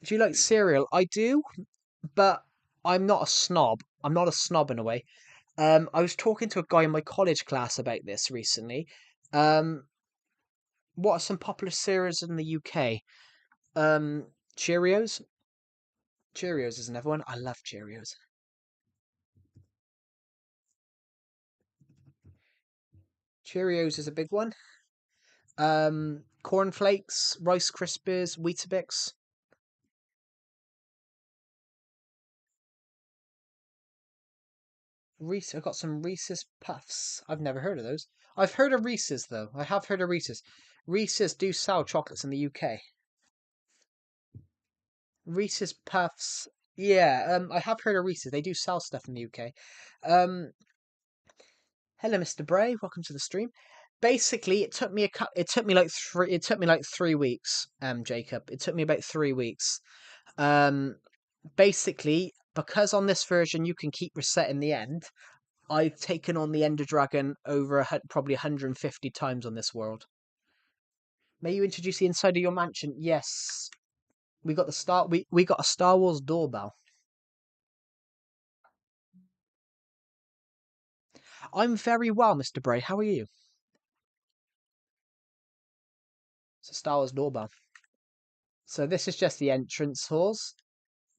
S1: do you like cereal? I do, but I'm not a snob. I'm not a snob in a way. I was talking to a guy in my college class about this recently. Um, what are some popular cereals in the UK? Cheerios. Cheerios is another one. I love Cheerios. Cheerios is a big one. Cornflakes, Rice Krispies, Weetabix. I've got some Reese's Puffs. I've never heard of those. I've heard of Reese's though. I have heard of Reese's. Reese's do sell chocolates in the UK. Reese's Puffs. Yeah, I have heard of Reese's. They do sell stuff in the UK. Um, Hello, Mr. Bray. Welcome to the stream. Basically, it took me like 3 weeks, Jacob. It took me about 3 weeks. Um, Basically, because on this version you can keep resetting the end, I've taken on the Ender Dragon over probably 150 times on this world. May you introduce the inside of your mansion? Yes, we got a Star Wars doorbell. I'm very well, Mr. Bray. How are you? It's a Star Wars doorbell. So this is just the entrance halls.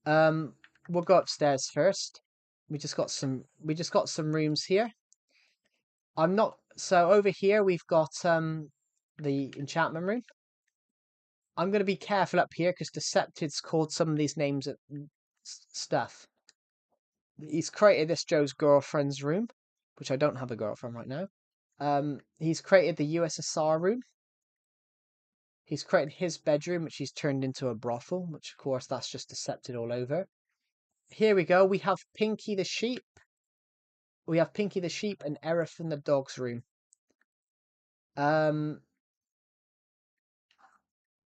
S1: Um, we'll go upstairs first. We just got some rooms here. I'm not so over here we've got the enchantment room. I'm gonna be careful up here because Decepted's called some of these names at stuff. He's created this Joe's girlfriend's room, which I don't have a girlfriend right now. He's created the USSR room. He's created his bedroom, which he's turned into a brothel, which of course that's just Decepted all over. Here we go. We have Pinky the sheep. We have Pinky the sheep and Aerith in the dog's room.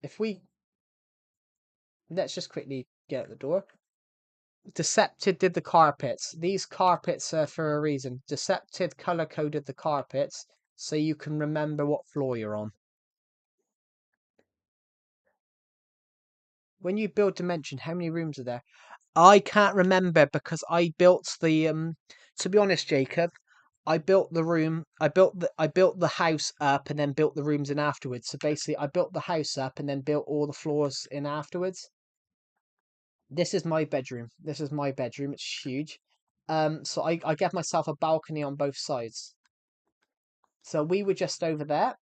S1: If we let's just quickly get out the door. Decepted did the carpets. These carpets are for a reason. Decepted color coded the carpets so you can remember what floor you're on. When you build Dimension, how many rooms are there? I can't remember because I built the to be honest, Jacob, I built the room, I built the house up and then built the rooms in afterwards. So basically I built the house up and then built all the floors in afterwards. This is my bedroom. This is my bedroom. It's huge. So I gave myself a balcony on both sides. So we were just over there.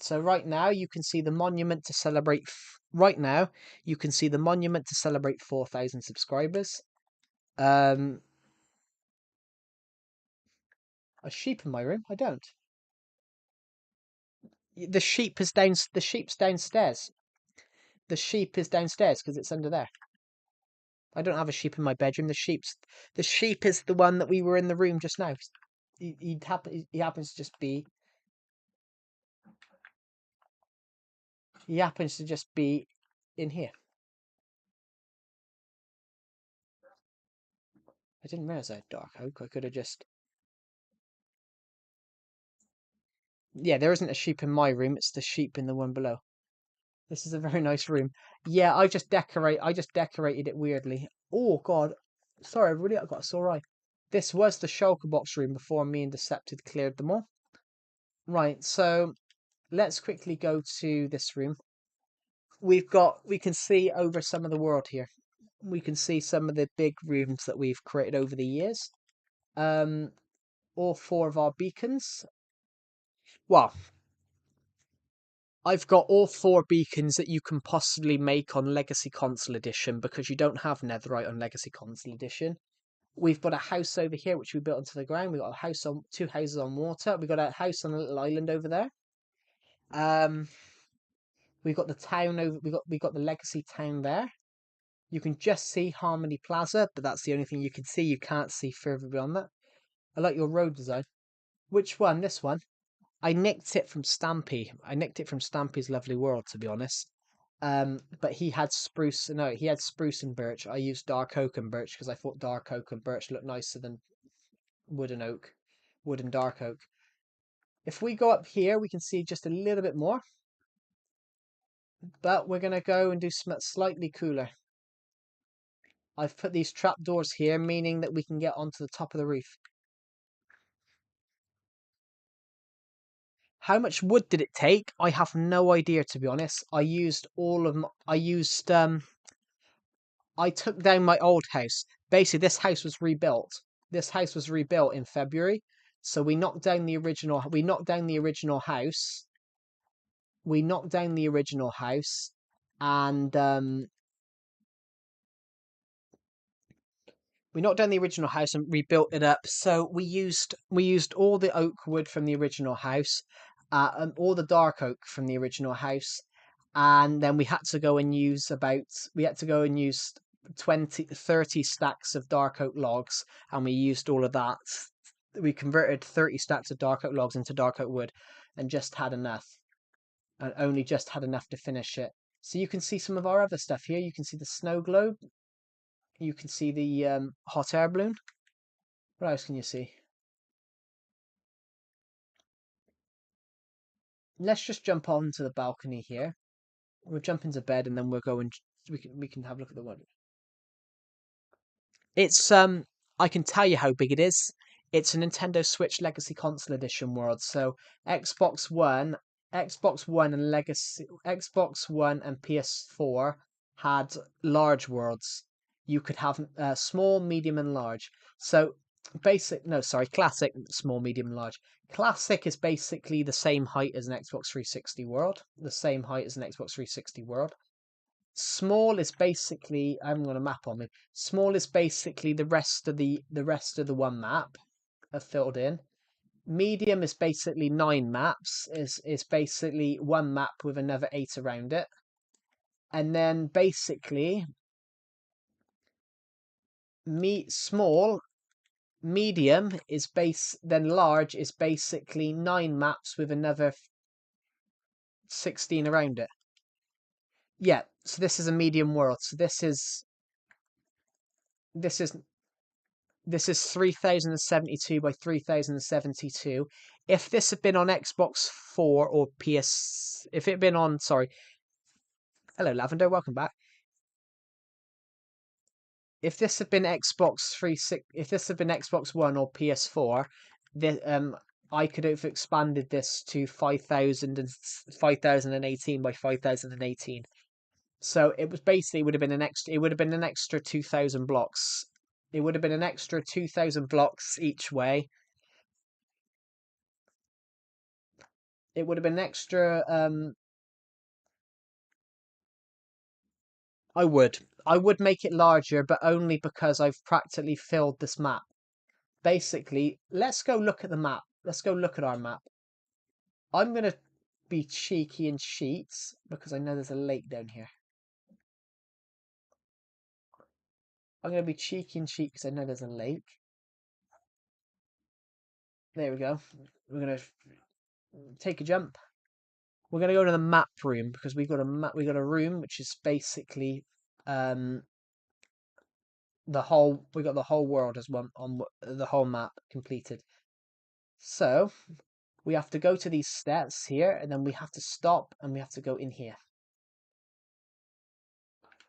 S1: So right now you can see the monument to celebrate. Right now you can see the monument to celebrate 4,000 subscribers. A sheep in my room? I don't. The sheep is down. The sheep's downstairs. The sheep is downstairs because it's under there. I don't have a sheep in my bedroom. The sheep is the one that we were in the room just now. He happens to just be. He happens to just be in here. I didn't realize I had dark oak. I could have just. Yeah, there isn't a sheep in my room. It's the sheep in the one below. This is a very nice room. Yeah, I just decorated it weirdly. Oh God, sorry, everybody, I got a sore eye. This was the shulker box room before me and Decepted cleared them all. Right, so let's quickly go to this room. We can see over some of the world here. We can see some of the big rooms that we've created over the years. All four of our beacons. Well, I've got all four beacons that you can possibly make on Legacy Console Edition because you don't have Netherite on Legacy Console Edition. We've got a house over here which we built into the ground. We've got a house on two houses on water. We've got a house on a little island over there. We've got the town over. We got the Legacy town there. You can just see Harmony Plaza, but that's the only thing you can see. You can't see further beyond that. I like your road design. Which one? This one. I nicked it from Stampy. I nicked it from Stampy's Lovely World, to be honest. But he had spruce. No, he had spruce and birch. I used dark oak and birch because I thought dark oak and birch looked nicer than wood and oak, wood and dark oak. If we go up here, we can see just a little bit more. But we're gonna go and do something slightly cooler. I've put these trapdoors here, meaning that we can get onto the top of the roof. How much wood did it take? I have no idea, to be honest. I took down my old house. Basically, this house was rebuilt. This house was rebuilt in February. So we knocked down the original house. We knocked down the original house, and we knocked down the original house and rebuilt it up. So we used all the oak wood from the original house, and all the dark oak from the original house, and then we had to go and use 30 stacks of dark oak logs, and we used all of that. We converted 30 stacks of dark oak logs into dark oak wood, and just had enough, and only just had enough to finish it. So you can see some of our other stuff here. You can see the snow globe. You can see the hot air balloon. What else can you see? Let's just jump onto the balcony here. We'll jump into bed and then we'll go and we can have a look at the one. It's I can tell you how big it is. It's a Nintendo Switch Legacy Console Edition world. So Xbox One, Xbox One and PS4 had large worlds. You could have small, medium, and large. So classic, small, medium, and large. Classic is basically the same height as an Xbox 360 world. The same height as an Xbox 360 world. Small is basically, I haven't got a map on me. Small is basically the rest of the one map filled in. Medium is basically 9 maps. Is basically one map with another 8 around it. And then basically medium is then large is basically 9 maps with another 16 around it. Yeah, so this is a medium world. So this is 3072 by 3072. If this had been on Xbox 4 or if it had been on, sorry. Hello, Lavender, welcome back. If this had been if this had been Xbox One or PS4, I could have expanded this to 5018 by 5018. So it was basically would have been an extra 2000 blocks. It would have been an extra 2000 blocks each way. It would have been extra. I would make it larger, but only because I've practically filled this map. Basically, let's go look at the map. Let's go look at our map. I'm gonna be cheeky and cheats because I know there's a lake down here. I'm gonna be cheeky and cheat because I know there's a lake. There we go. We're gonna take a jump. We're gonna go to the map room because we got a room which is basically we got the whole world as one on the whole map completed. So we have to go to these steps here, and then we have to stop, and we have to go in here.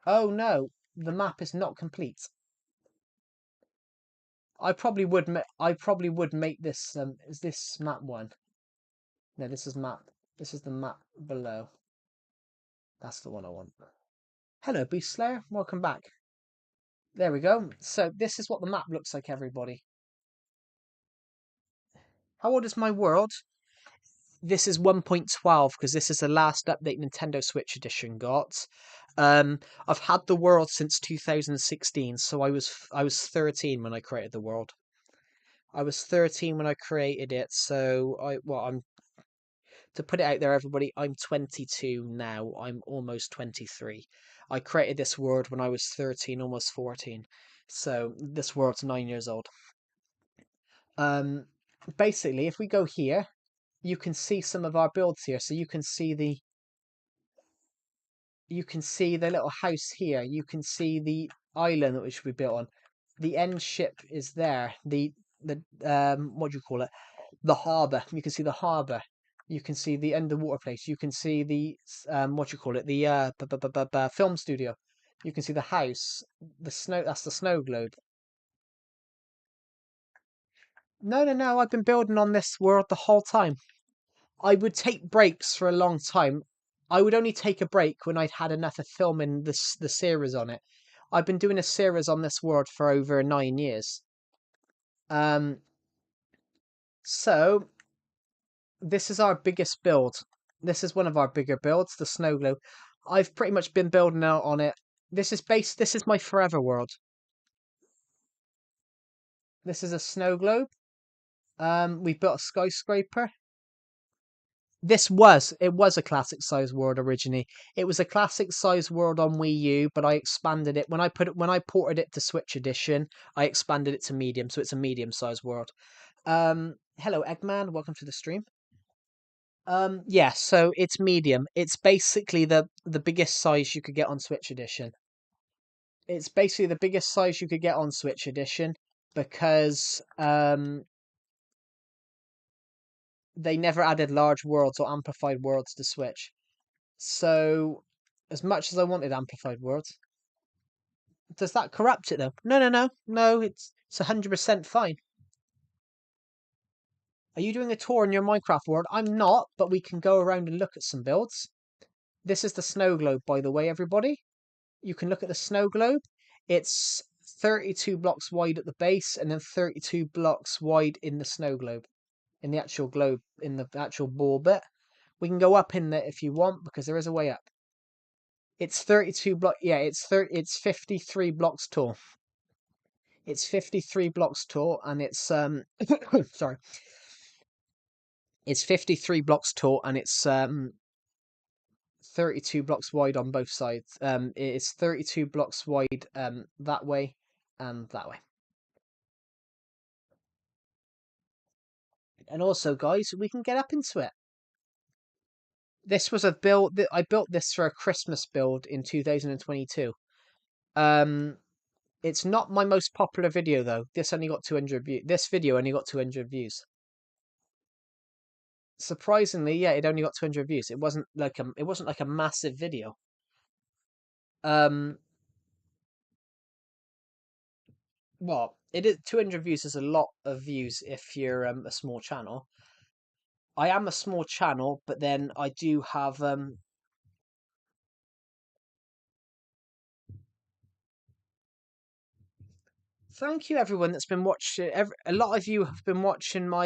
S1: Oh no, the map is not complete. I probably would make this. Is this map 1? No, this is map. This is the map below. That's the one I want. Hello, Beast Slayer. Welcome back. There we go. So this is what the map looks like, everybody. How old is my world? This is 1.12 because this is the last update Nintendo Switch Edition got. I've had the world since 2016, so I was 13 when I created the world. I was 13 when I created it, so I'm to put it out there, everybody. I'm 22 now. I'm almost 23. I created this world when I was 13, almost 14. So this world's 9 years old. Basically, if we go here, you can see some of our builds here. So you can see the little house here. You can see the island that which we built on. The end ship is there. The what do you call it? The harbour. You can see the harbour. You can see the underwater place. You can see the what do you call it? The film studio. You can see the house. The snow. That's the snow globe. No. I've been building on this world the whole time. I would take breaks for a long time. I would only take a break when I'd had enough of filming the series on it. I've been doing a series on this world for over 9 years. So this is our biggest build. This is one of our bigger builds, the snow globe. I've pretty much been building out on it. This is my forever world. This is a snow globe. We built a skyscraper. It was a classic size world originally. It was a classic size world on Wii U, but I expanded it when I ported it to Switch Edition. I expanded it to medium, so it's a medium size world. Hello Eggman, welcome to the stream. Yeah, so it's medium. It's basically the biggest size you could get on Switch Edition. It's basically the biggest size you could get on Switch Edition because they never added large worlds or amplified worlds to Switch. So, as much as I wanted amplified worlds, does that corrupt it though? No. It's 100% fine. Are you doing a tour in your Minecraft world? I'm not, but we can go around and look at some builds. This is the snow globe, by the way, everybody. You can look at the snow globe. It's 32 blocks wide at the base, and then 32 blocks wide in the snow globe, in the actual globe, in the actual ball bit. We can go up in there if you want, because there is a way up. It's 32 block. Yeah, it's 53 blocks tall. It's 53 blocks tall, and it's sorry. It's 53 blocks tall, and it's 32 blocks wide on both sides. It's 32 blocks wide that way and that way. And also, guys, we can get up into it. This was a build that I built this for a Christmas build in 2022. It's not my most popular video though. This only got 200 views. This video only got 200 views. Surprisingly, yeah, it only got 200 views. It wasn't like a massive video. Well, it is 200 views is a lot of views if you're a small channel. I am a small channel, but then I do have Thank you everyone that's been watching. A lot of you have been watching my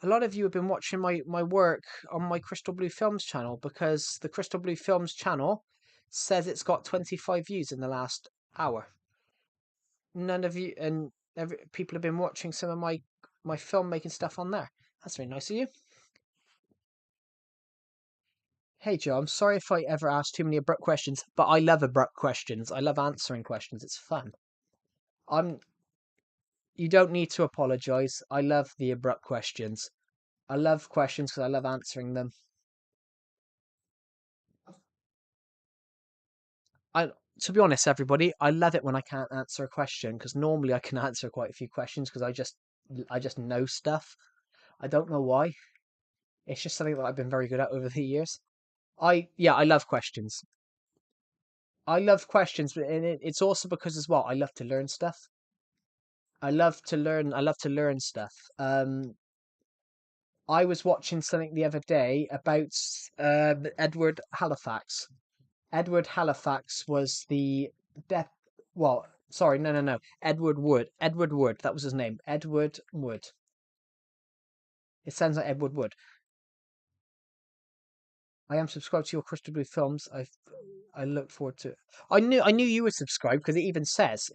S1: a lot of you have been watching my work on my Crystal Blue Films channel because the Crystal Blue Films channel says it's got 25 views in the last hour. None of you and people have been watching some of my filmmaking stuff on there. That's very nice of you. Hey Joe, I'm sorry if I ever asked too many abrupt questions, but I love abrupt questions. I love answering questions. It's fun. You don't need to apologize. I love the abrupt questions. I love questions because I love answering them. To be honest, everybody, I love it when I can't answer a question because normally I can answer quite a few questions because I just know stuff. I don't know why. It's just something that I've been very good at over the years. I love questions. I love questions, but it's also because as well I love to learn stuff. I love to learn. I love to learn stuff. I was watching something the other day about Edward Halifax. Edward Halifax was the death. Well, sorry, no. Edward Wood. Edward Wood. That was his name. Edward Wood. It sounds like Edward Wood. I am subscribed to your Crystal Blue Films. I look forward to. I knew you were subscribed because it even says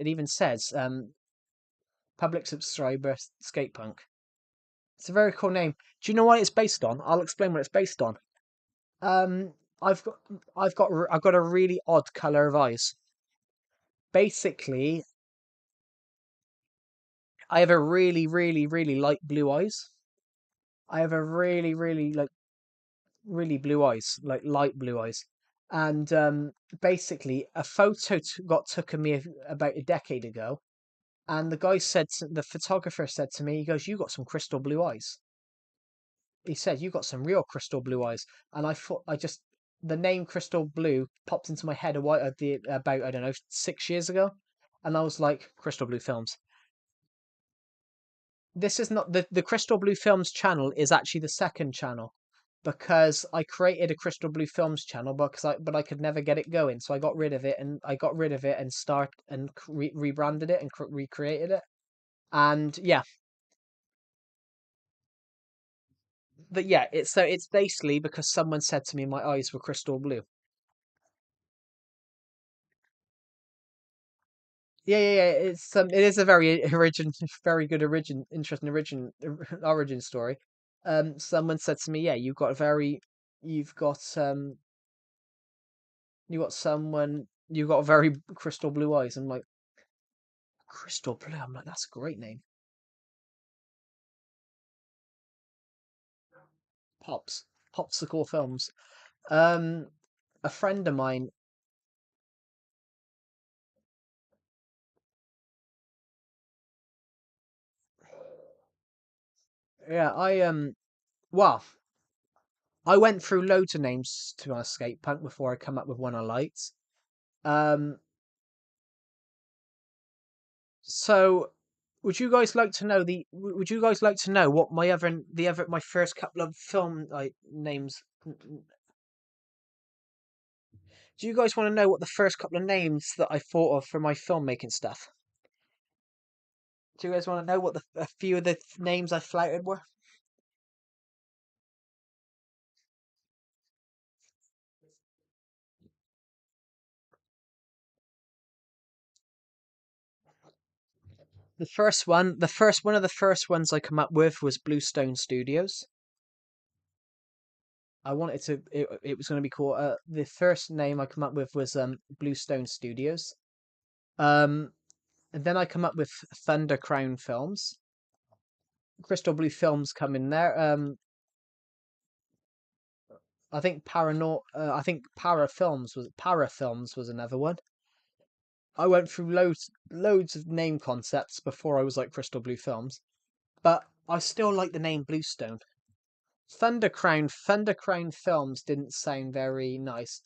S1: public subscriber skate punk. It's a very cool name. Do you know what it's based on? I'll explain what it's based on. Um, I've got I've got a really odd color of eyes. Basically, I have a really light blue eyes. I have a really blue eyes, like light blue eyes. And basically, a photo got taken me about a decade ago, and the photographer said to me, he goes, "You got some crystal blue eyes." He said, "You got some real crystal blue eyes," and I thought the name Crystal Blue popped into my head about I don't know 6 years ago, and I was like, Crystal Blue Films. This is not the Crystal Blue Films channel is actually the second channel because I created a Crystal Blue Films channel but I could never get it going, so I got rid of it and rebranded it and recreated it, and yeah. But yeah, it's basically because someone said to me my eyes were crystal blue. Yeah. It is a very very good interesting origin story. someone said to me, "Yeah, you've got you got very crystal blue eyes." I'm like, crystal blue. I'm like, that's a great name. Pops, Popsicle Films. Um, a friend of mine. Yeah, well, I went through loads of names to my skate punk before I come up with one I liked. Um, so would you guys like to know would you guys like to know what my first couple of film like names? Do you guys want to know what the first couple of names that I thought of for my filmmaking stuff? Do you guys want to know what a few of the names I flouted were? One of the first ones I come up with was Bluestone Studios. I wanted to. It was going to be called. The first name I come up with was Bluestone Studios. Um, and then I come up with Thunder Crown Films. Crystal Blue Films come in there. I think I think Para Films was another one. I went through loads of name concepts before I was like Crystal Blue Films, but I still like the name Bluestone. Thunder Crown Films didn't sound very nice,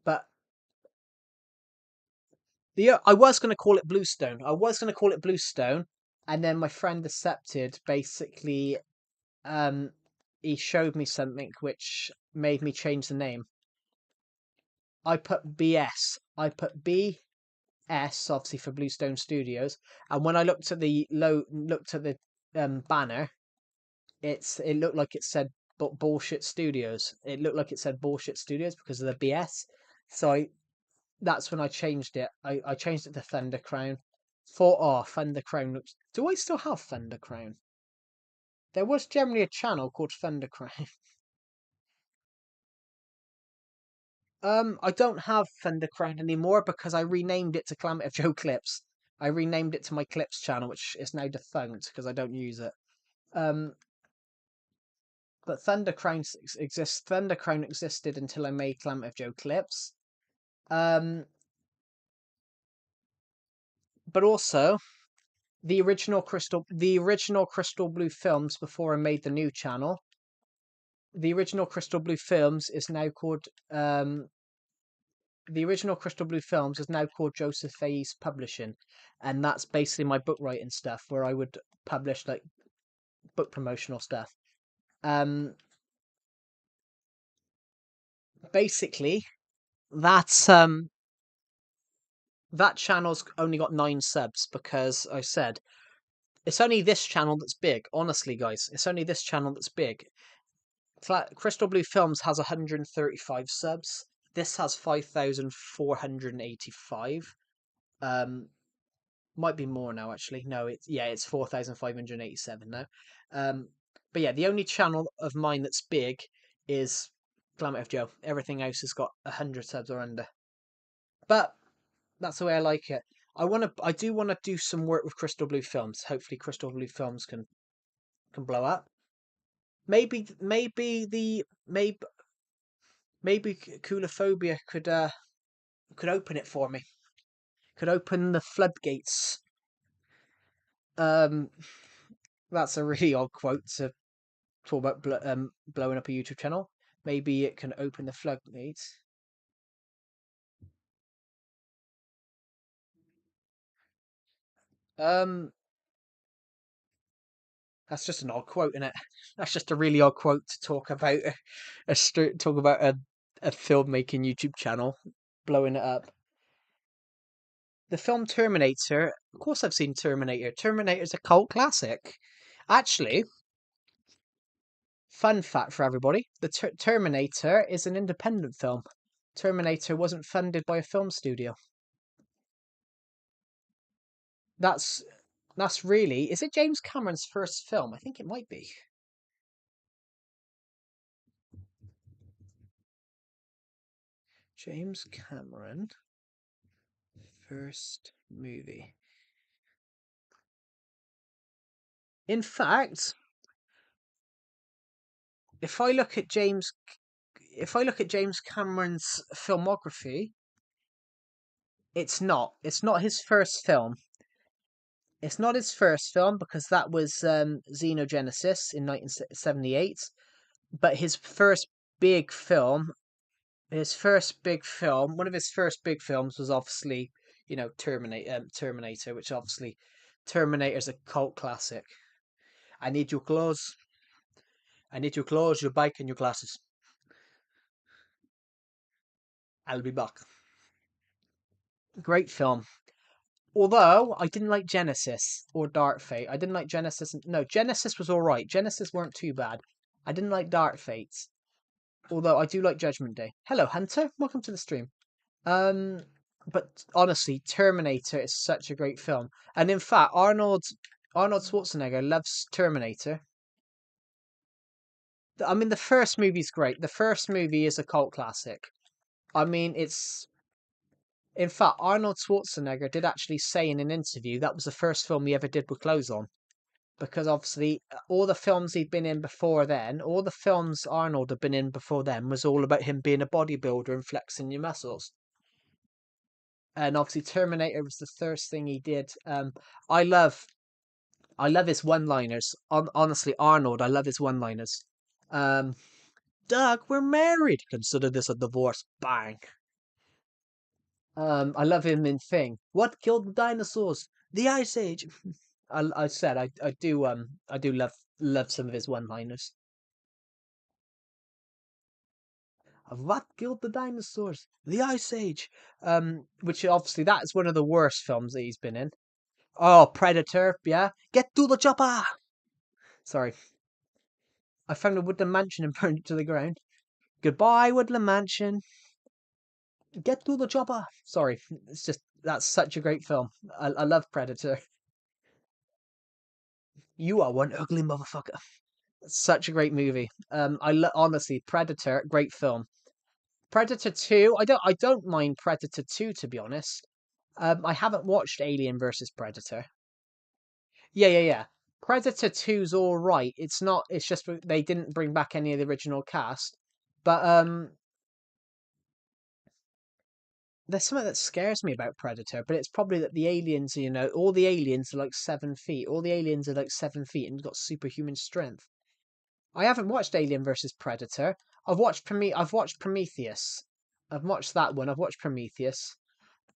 S1: but I was going to call it Bluestone. I was going to call it Bluestone, and then my friend accepted. Basically, um, he showed me something which made me change the name. I put BS. I put BS obviously for Bluestone Studios, and when I looked at the banner, it looked like it said bullshit studios. It looked like it said bullshit studios because of the BS. So that's when I changed it. I changed it to Thunder Crown. Thought, oh, Thunder Crown looks. Do I still have Thunder Crown? There was generally a channel called Thunder Crown. I don't have Thunder Crown anymore because I renamed it to Calamity of Joe Clips. I renamed it to my Clips channel, which is now defunct because I don't use it. Um, but Thunder Crown existed until I made Calamity of Joe Clips. Um, but also the original Crystal Blue Films before I made the new channel. The original Crystal Blue Films is now called the original Crystal Blue Films is now called Joseph Faye's Publishing, and that's basically my book writing stuff where I would publish like book promotional stuff. Um, basically that channel's only got 9 subs because I said it's only this channel that's big. Honestly, guys, it's only this channel that's big. Crystal Blue Films has 135 subs. This has 5,485. Um, might be more now actually. No, it's 4,587 now. But yeah, the only channel of mine that's big is Calamity of Joe. Everything else has got 100 subs or under. But that's the way I like it. I do want to do some work with Crystal Blue Films. Hopefully, Crystal Blue Films can blow up. Maybe maybe Coulrophobia could open it for me. Could open the floodgates. Um, that's a really odd quote to talk about blowing up a YouTube channel. Maybe it can open the floodgates. Um, that's just an odd quote, isn't it? That's just a really odd quote to talk about talk about a filmmaking YouTube channel blowing it up. The film Terminator. Of course, I've seen Terminator. Terminator's a cult classic. Actually, fun fact for everybody: the Terminator is an independent film. Terminator wasn't funded by a film studio. That's that's really. Is it James Cameron's first film? I think it might be. James Cameron first movie. In fact, if I look at James Cameron's filmography, it's not his first film. It's not his first film because that was Xenogenesis in 1978. But his first big film, one of his first big films was obviously, Terminator, which obviously Terminator's a cult classic. I need your clothes. I need your clothes, your bike, and your glasses. I'll be back. Great film. Although I didn't like Genesis or Dark Fate. I didn't like Genesis. No, Genesis was alright. Genesis weren't too bad. I didn't like Dark Fates. Although I do like Judgment Day. Hello, Hunter. Welcome to the stream. But honestly, Terminator is such a great film. And in fact, Arnold Schwarzenegger loves Terminator. I mean, the first movie's great. The first movie is a cult classic. I mean, in fact, Arnold Schwarzenegger did actually say in an interview that was the first film he ever did with clothes on. Because obviously, all the films he'd been in before then, all the films Arnold had been in before then, was all about him being a bodybuilder and flexing your muscles. And obviously, Terminator was the first thing he did. I love his one-liners. Honestly, Arnold, I love his one-liners. Doug, we're married. Consider this a divorce. Bang. I love him in Thing. What killed the dinosaurs? The Ice Age. I said I do love some of his one-liners. What killed the dinosaurs? The Ice Age. Which obviously that is one of the worst films that he's been in. Oh, Predator, yeah. Get to the chopper. Sorry. I found a woodland mansion and burned it to the ground. Goodbye, woodland mansion. Get to the chopper. Sorry, it's just that's such a great film. I love Predator. You are one ugly motherfucker. It's such a great movie. Honestly, Predator, great film. Predator 2, I don't mind Predator 2 to be honest. I haven't watched Alien versus Predator. Yeah. Predator 2's all right. It's not. It's just they didn't bring back any of the original cast. But there's something that scares me about Predator. But it's probably that the aliens, all the aliens are like 7 feet. All the aliens are like 7 feet and got superhuman strength. I haven't watched Alien versus Predator. I've watched Prometheus. I've watched that one. I've watched Prometheus.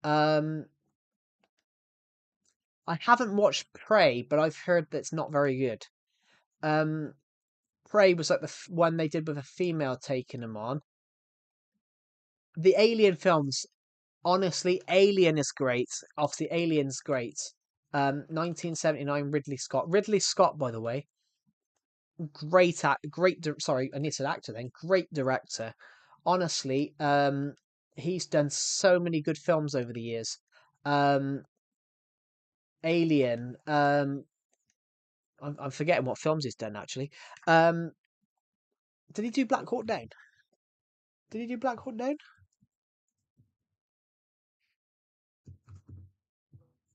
S1: Um, I haven't watched Prey, but I've heard that it's not very good. Prey was like the one they did with a female taking him on. The Alien films, honestly, Alien is great. Obviously, Alien's great. 1979, Ridley Scott. Ridley Scott, by the way, sorry, I need to say actor then. Great director. Honestly, he's done so many good films over the years. Alien. I'm forgetting what films he's done actually. Did he do Black Hawk Down? Did he do Black Hawk Down?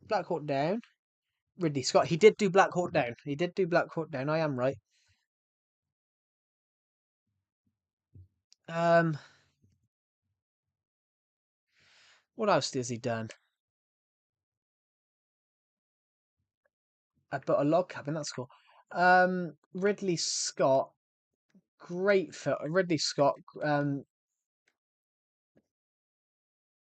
S1: Black Hawk Down. Ridley Scott. He did do Black Hawk Down. He did do Black Hawk Down. I am right. Um, what else has he done? But a log cabin. That's cool. Ridley Scott. Great film. Ridley Scott.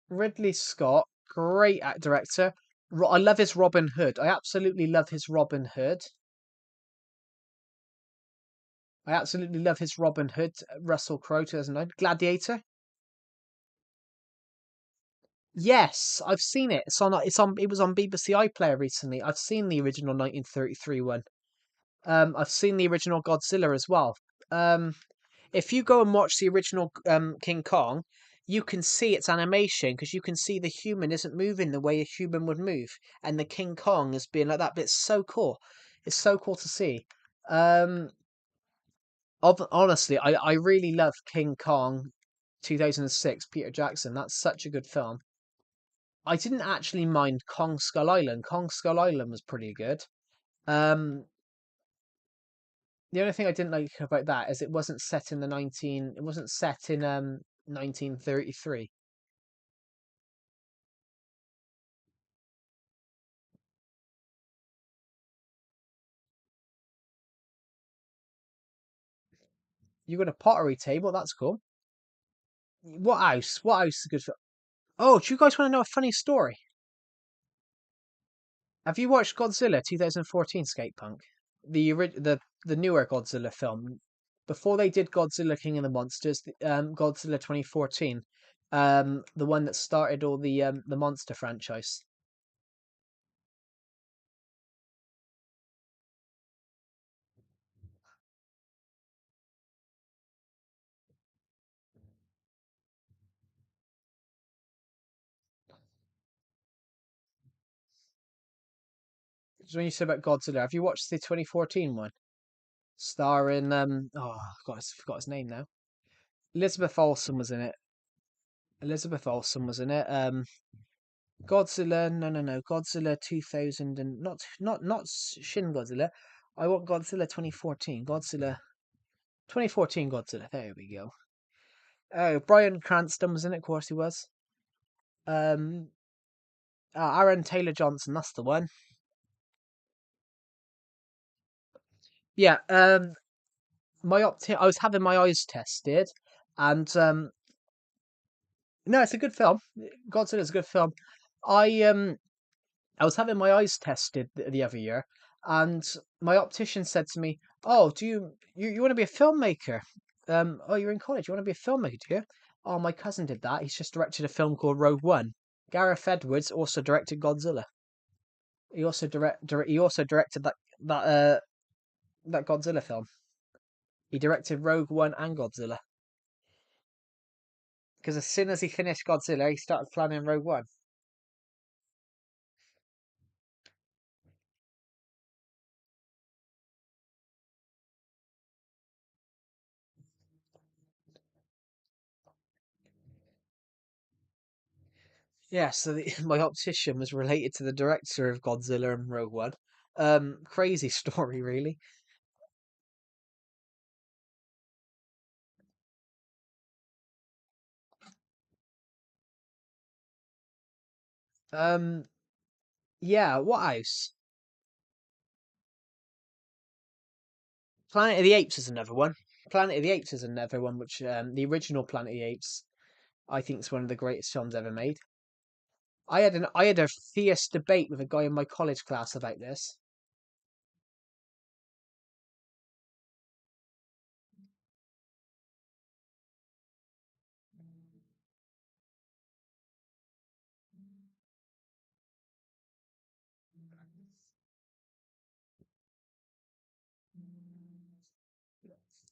S1: Ridley Scott. Great director. I love his Robin Hood. I absolutely love his Robin Hood. Russell Crowe, 2009. Gladiator. Yes, I've seen it. It was on BBC iPlayer recently. I've seen the original 1933 one. I've seen the original Godzilla as well. If you go and watch the original King Kong, you can see its animation because you can see the human isn't moving the way a human would move, and the King Kong is being like that. But it's so cool. It's so cool to see. Honestly, I really love King Kong 2006, Peter Jackson. That's such a good film. I didn't actually mind Kong Skull Island. Kong Skull Island was pretty good. Um, the only thing I didn't like about that is it wasn't set in it wasn't set in 1933. You got a pottery table, that's cool. What house? What house is good for? Oh, do you guys want to know a funny story? Have you watched Godzilla 2014 Skate Punk? The newer Godzilla film. Before they did Godzilla King of the Monsters, Godzilla 2014, the one that started all the monster franchise. So when you said about Godzilla, have you watched the 2014 one? Starring forgot his name now. Elizabeth Olsen was in it. Elizabeth Olsen was in it. Godzilla, no, Godzilla 2000 and not Shin Godzilla. I want Godzilla 2014. Godzilla 2014 Godzilla. There we go. Oh, Bryan Cranston was in it. Of course he was. Um, Aaron Taylor Johnson. That's the one. Yeah. I was having my eyes tested, and no, it's a good film. Godzilla's a good film. I um I was having my eyes tested the other year, and my optician said to me, "Oh, you want to be a filmmaker? Oh, you're in college. You want to be a filmmaker, do you?" Oh, my cousin did that. He's just directed a film called Rogue One. Gareth Edwards also directed Godzilla. He also directed that Godzilla film. He directed Rogue One and Godzilla. Because as soon as he finished Godzilla, he started planning Rogue One. Yeah, so my optician was related to the director of Godzilla and Rogue One. Crazy story, really. Um, yeah, what else? Planet of the Apes is another one. Planet of the Apes is another one, which the original Planet of the Apes, I think, is one of the greatest films ever made. I had a fierce debate with a guy in my college class about this.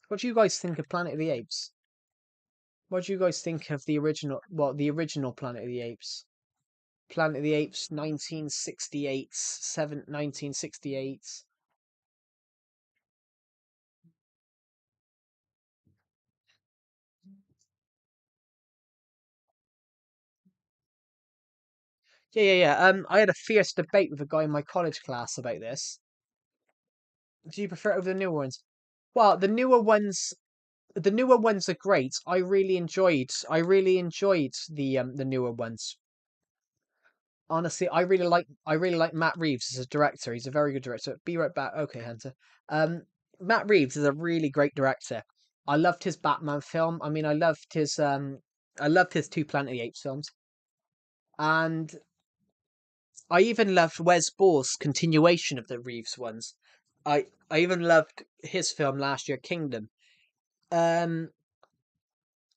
S1: What do you guys think of Planet of the Apes? What do you guys think of the original Planet of the Apes? Planet of the Apes 1968. Yeah. I had a fierce debate with a guy in my college class about this. Do you prefer it over the newer ones? Well, the newer ones are great. I really enjoyed the newer ones. Honestly, I really like Matt Reeves as a director. He's a very good director. Be right back. Okay, Hunter. Um, Matt Reeves is a really great director. I loved his Batman film. I mean, I loved his two Planet of the Apes films, and I even loved Wes Ball's continuation of the Reeves ones. I even loved his film last year, Kingdom. Um,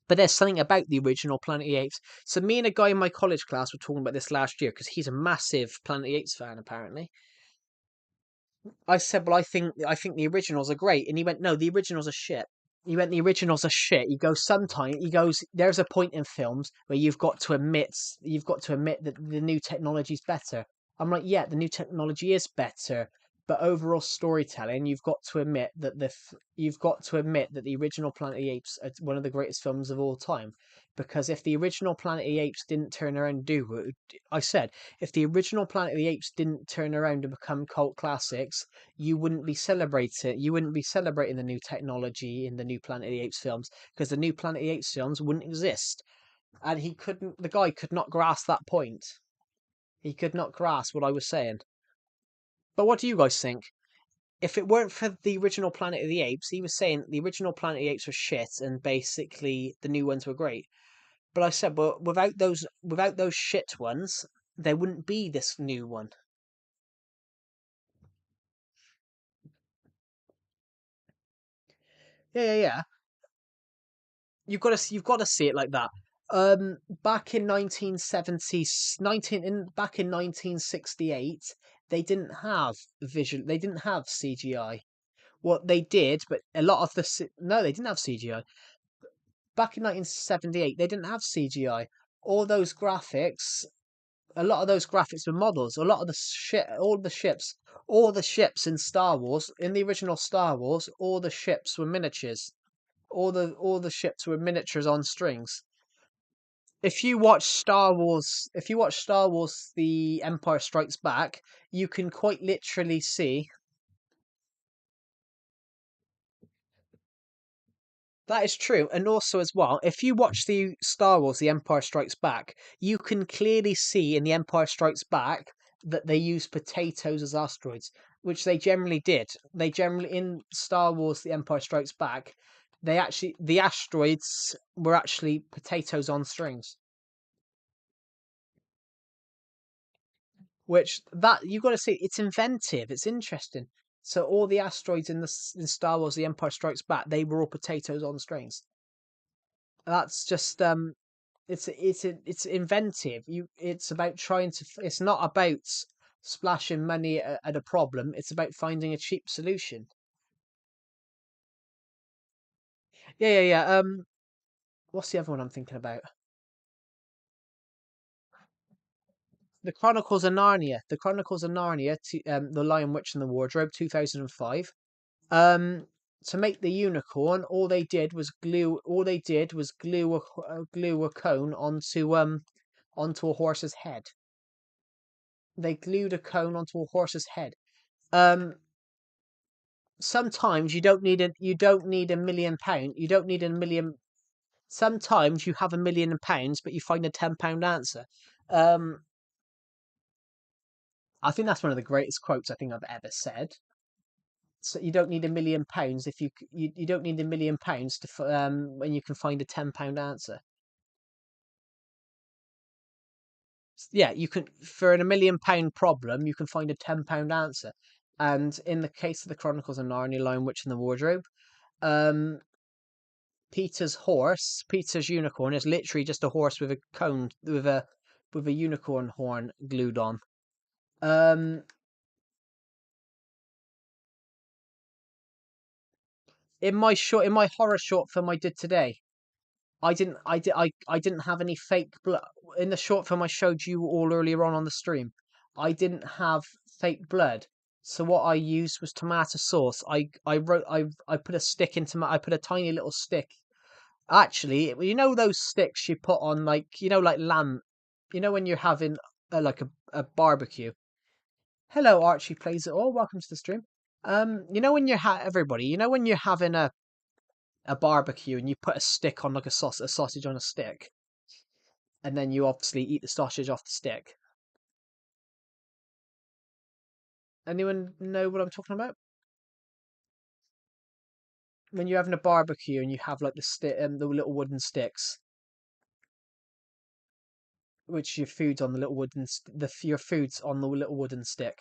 S1: but there's something about the original Planet of the Apes. So me and a guy in my college class were talking about this last year because he's a massive Planet of the Apes fan apparently. I said, "Well, I think the originals are great," and he went, "No, the originals are shit." He went, "The originals are shit." He goes, "There's a point in films where you've got to admit that the new technology is better." I'm like, "Yeah, the new technology is better, but overall storytelling, you've got to admit that the original Planet of the Apes are one of the greatest films of all time. Because if the original Planet of the Apes didn't turn around and do what I said, if the original Planet of the Apes didn't turn around and become cult classics, you wouldn't be celebrating. You wouldn't be celebrating the new technology in the new Planet of the Apes films, because the new Planet of the Apes films wouldn't exist. And he couldn't. The guy could not grasp that point. He could not grasp what I was saying. But what do you guys think? If it weren't for the original Planet of the Apes, he was saying the original Planet of the Apes was shit and basically the new ones were great. But I said, but without those shit ones, there wouldn't be this new one. Yeah. You've got to see it like that. Back in 1970, 1968, they didn't have they didn't have CGI. What they did, but a lot of no, they didn't have CGI. Back in 1978, they didn't have CGI. All those graphics, a lot of those graphics were models. A lot of the shit, all the ships in Star Wars, in the original Star Wars, all the ships were miniatures. All the ships were miniatures on strings. If you watch Star Wars: The Empire Strikes Back, you can quite literally see. That is true. And also, as well, if you watch the Star Wars The Empire Strikes Back, you can clearly see in The Empire Strikes Back that they use potatoes as asteroids, which they generally did. They generally, in Star Wars The Empire Strikes Back, the asteroids were actually potatoes on strings. Which, that, you got to see, it's inventive, it's interesting. So all the asteroids in Star Wars The Empire Strikes Back, they were all potatoes on strings. That's just it's inventive. It's about trying to. It's not about splashing money at a problem. It's about finding a cheap solution. Yeah. What's the other one I'm thinking about? The Chronicles of Narnia. The Chronicles of Narnia. The Lion, Witch, and the Wardrobe, 2005. Um, to make the unicorn, all they did was glue. All they did was glue a cone onto a horse's head. They glued a cone onto a horse's head. Um, Sometimes you don't need £1 million. You don't need a million. Sometimes you have £1 million, but you find a £10 answer. Um, I think that's one of the greatest quotes I think I've ever said. So you don't need £1 million if you don't need £1 million when you can find a £10 answer. Yeah, you can, for an £1 million problem, you can find a £10 answer. And in the case of the Chronicles of Narnia, Lion, Witch, and the Wardrobe, um, Peter's unicorn is literally just a horse with a cone with a unicorn horn glued on. Um, in my horror short film I did today, I didn't have any fake blood in the short film I showed you all earlier on the stream. I didn't have fake blood. So what I used was tomato sauce. I put a stick into I put a tiny little stick. Actually, you know those sticks you put on, like, like lamb, when you're having like a barbecue. Hello, Archie plays it all. Welcome to the stream. When everybody, when you're having a barbecue and you put a stick on, like a sausage on a stick, and then you obviously eat the sausage off the stick. Anyone know what I'm talking about? When you're having a barbecue and you have like the little wooden sticks, which your food's on the little your food's on the little wooden stick.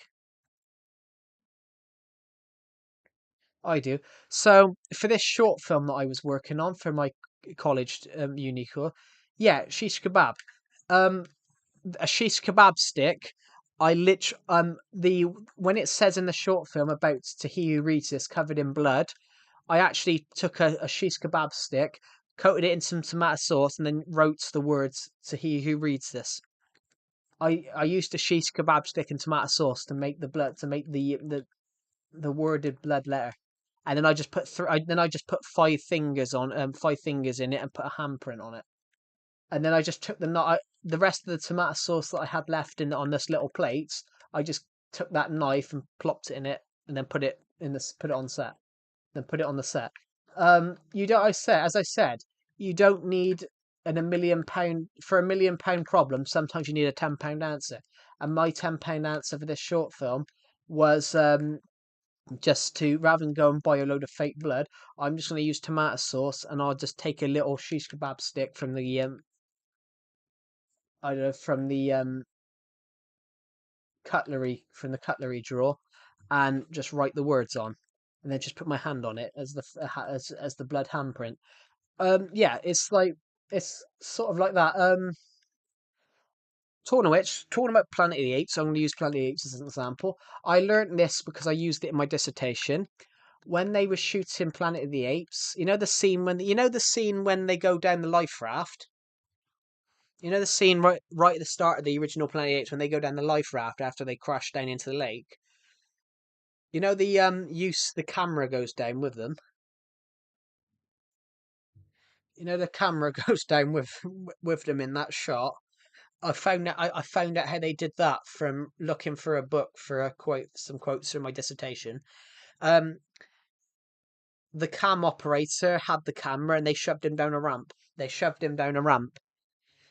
S1: I do. So for this short film that I was working on for my college uni course, yeah, shish kebab. Um, a shish kebab stick. I lit the When it says in the short film about to he who reads this covered in blood, I actually took a shish kebab stick, coated it in some tomato sauce, and then wrote the words to he who reads this. I used a shish kebab stick and tomato sauce to make the blood to make the the worded blood letter, and then I just put then I just put 5 fingers on 5 fingers in it and put a handprint on it, and then I just took the rest of the tomato sauce that I had left in on this little plates. I just took that knife and plopped it in it, and then put it on set, then put it on the set. You don't. As I said, you don't need a £1 million for £1 million problem. Sometimes you need a £10 answer, and my £10 answer for this short film was just to, rather than go and buy a load of fake blood, I'm just going to use tomato sauce, and I'll just take a little shish kebab stick from the I don't know, from the cutlery drawer, and just write the words on, and then just put my hand on it as the blood handprint. Yeah, it's sort of like that. Talking about Planet of the Apes, I'm going to use Planet of the Apes as an example. I learned this because I used it in my dissertation. When they were shooting Planet of the Apes, the scene when they go down the life raft. You know the scene right at the start of the original Planet of the Apes when they go down the life raft after they crash down into the lake. You know the camera goes down with them. You know the camera goes down with them in that shot. I found out how they did that from looking for a book for some quotes from my dissertation. Um, the cam operator had the camera and they shoved him down a ramp. They shoved him down a ramp.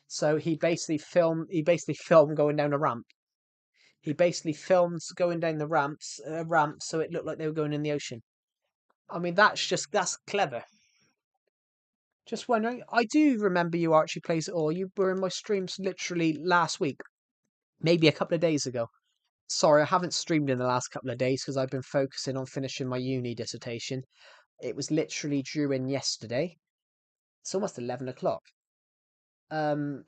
S1: So he basically filmed going down a ramp. He basically filmed going down the ramp so it looked like they were going in the ocean. I mean that's clever. Just wondering, I do remember you Archie Plays It All. You were in my streams literally last week, maybe a couple of days ago. Sorry, I haven't streamed in the last couple of days because I've been focusing on finishing my uni dissertation. It was literally due in yesterday. It's almost 11 o'clock. Um,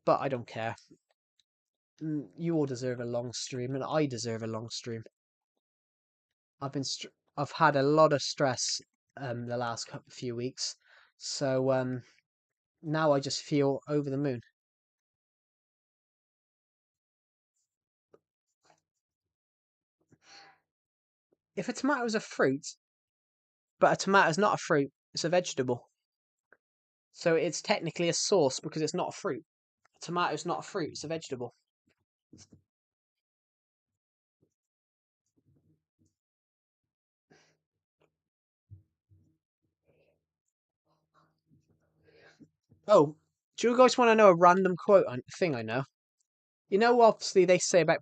S1: but I don't care. You all deserve a long stream, and I deserve a long stream. I've had a lot of stress the last few weeks, so now I just feel over the moon. If a tomato is a fruit, but a tomato is not a fruit, it's a vegetable. So it's technically a sauce because it's not a fruit. A tomato is not a fruit, it's a vegetable. Oh, do you guys want to know a random thing I know? You know, obviously they say about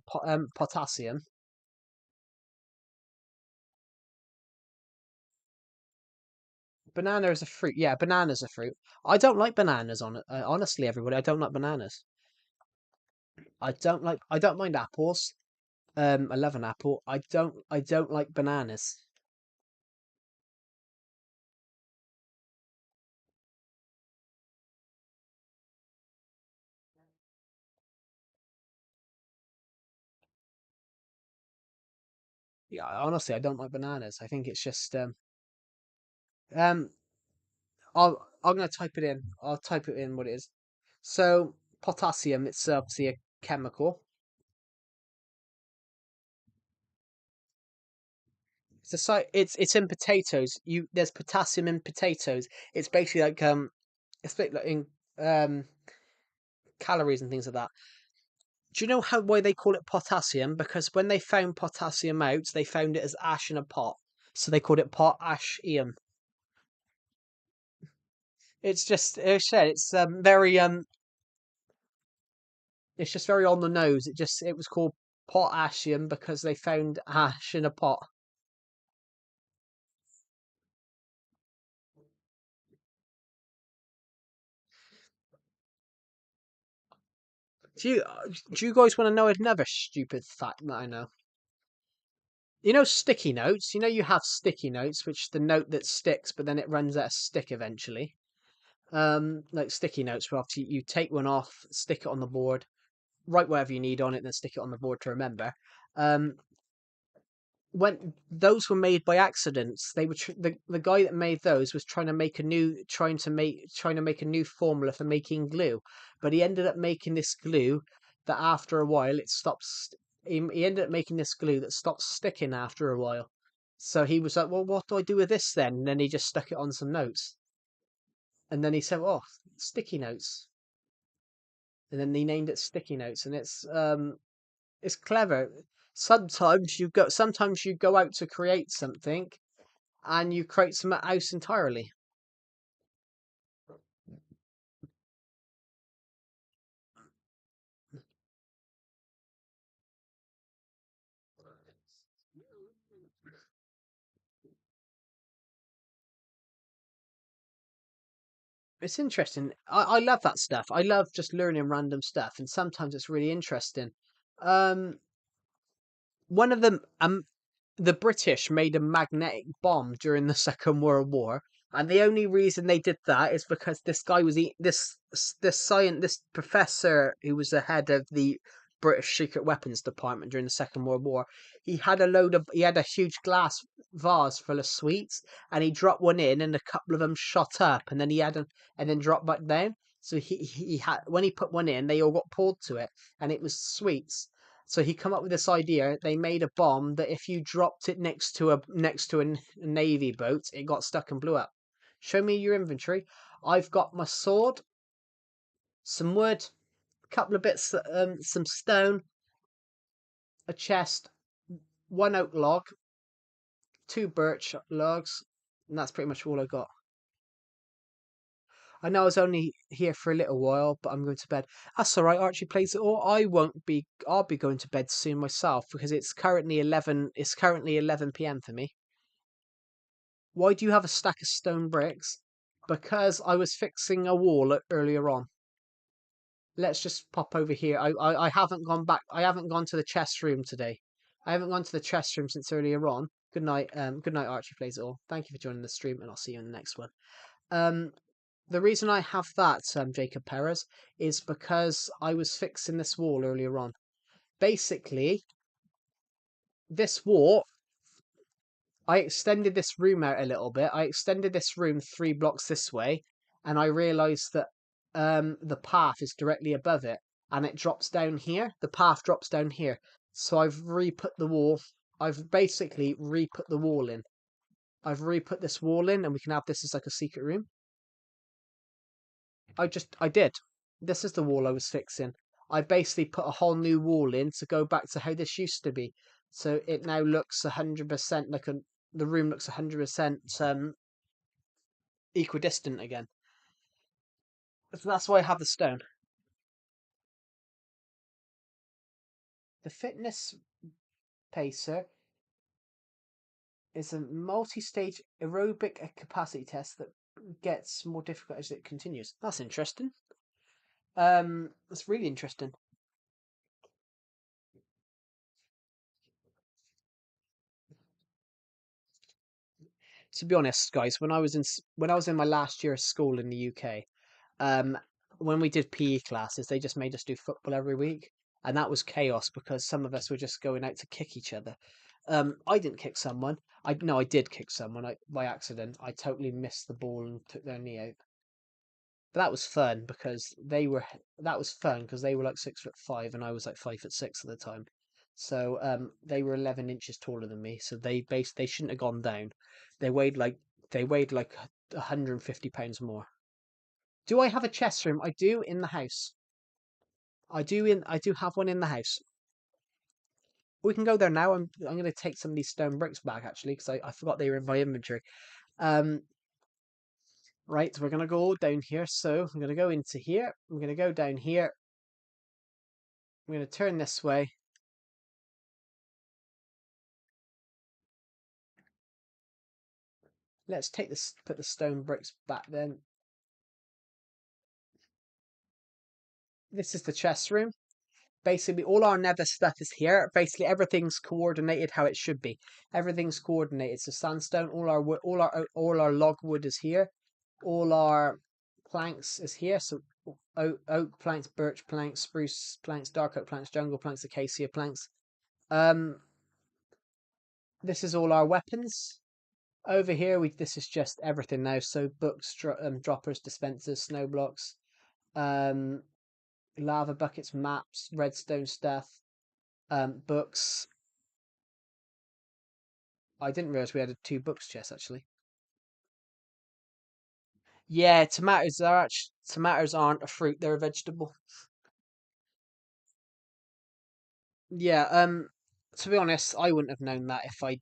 S1: potassium. Banana is a fruit. Yeah, banana's a fruit. I don't like bananas on it. Honestly, everybody, I don't like bananas. I don't mind apples. I love an apple. I don't like bananas. Yeah, honestly, I don't like bananas. I think it's just um I'm gonna type it in. I'll type it in what it is. So potassium, it's obviously a chemical. It's in potatoes. There's potassium in potatoes. It's basically it's basically like in calories and things like that. Do you know why they call it potassium? Because when they found potassium out, they found it as ash in a pot, so they called it potassium. It's just very on the nose. It was called potassium because they found ash in a pot. Do you guys want to know another stupid fact that I know? You know sticky notes? You know you have sticky notes, which the note that sticks, but then it runs out of stick eventually. Like sticky notes, where after you take one off, stick it on the board, write whatever you need on it, then stick it on the board to remember. Um, when those were made by accidents, the guy that made those was trying to make a new formula for making glue, but he ended up making this glue that after a while it stops. He ended up making this glue that stops sticking after a while. So he was like, well, what do I do with this then? And then he just stuck it on some notes. And then he said, oh, sticky notes. And then he named it sticky notes. And it's clever. Sometimes you go out to create something and you create something else entirely. It's interesting. I love that stuff. I love just learning random stuff, and sometimes it's really interesting. Um, one of them, the British made a magnetic bomb during the Second World War, and the only reason they did that is because this guy was this professor who was the head of the British Secret Weapons Department during the Second World War. He had a huge glass vase full of sweets, and he dropped one in, and a couple of them shot up, and then dropped back down. So he had when he put one in, they all got pulled to it, and it was sweets. So he come up with this idea. They made a bomb that if you dropped it next to a navy boat, it got stuck and blew up. Show me your inventory. I've got my sword, some wood, a couple of bits, some stone, a chest, one oak log, two birch logs, and that's pretty much all I got. I know I was only here for a little while, but I'm going to bed. That's all right. Archie plays it all. I won't be. I'll be going to bed soon myself because it's currently 11. It's currently 11 p.m. for me. Why do you have a stack of stone bricks? Because I was fixing a wall earlier on. Let's just pop over here. I haven't gone back. I haven't gone to the chest room today. I haven't gone to the chest room since earlier on. Good night. Good night, Archie plays it all. Thank you for joining the stream, and I'll see you in the next one. The reason I have that, Jacob Perez, is because I was fixing this wall earlier on. Basically, this wall, I extended this room out a little bit. I extended this room 3 blocks this way, and I realised that the path is directly above it, and it drops down here. The path drops down here. So I've re-put the wall. I've basically re-put the wall in. I've re-put this wall in, and we can have this as like a secret room. I did. This is the wall I was fixing. I basically put a whole new wall in to go back to how this used to be. So it now looks 100% the room looks 100% equidistant again. So that's why I have the stone. The fitness pacer is a multi-stage aerobic capacity test that gets more difficult as it continues. That's interesting. That's really interesting. To be honest, guys, when I was in my last year of school in the UK, um, when we did PE classes, they just made us do football every week, and that was chaos because some of us were just going out to kick each other. I didn't kick someone. I did kick someone by accident. I totally missed the ball and took their knee out. But that was fun because they were like 6'5" and I was like 5'6" at the time. So they were 11 inches taller than me. So they shouldn't have gone down. They weighed like they weighed like 150 pounds more. Do I have a chest room? I do in the house. I do have one in the house. We can go there now. I'm going to take some of these stone bricks back actually because I forgot they were in my inventory. Um, right, we're going to go down here. So I'm going to go into here. I'm going to go down here. I'm going to turn this way. Let's put the stone bricks back then. This is the chest room. Basically, all our nether stuff is here. Basically, everything's coordinated how it should be. Everything's coordinated. So sandstone, all our log wood is here. All our planks is here. So oak planks, birch planks, spruce planks, dark oak planks, jungle planks, acacia planks. This is all our weapons. Over here, this is just everything now. So books, droppers, dispensers, snow blocks, lava buckets, maps, redstone stuff, books. I didn't realise we had a 2 books chest actually. Yeah, tomatoes aren't a fruit; they're a vegetable. Yeah. To be honest, I wouldn't have known that if I.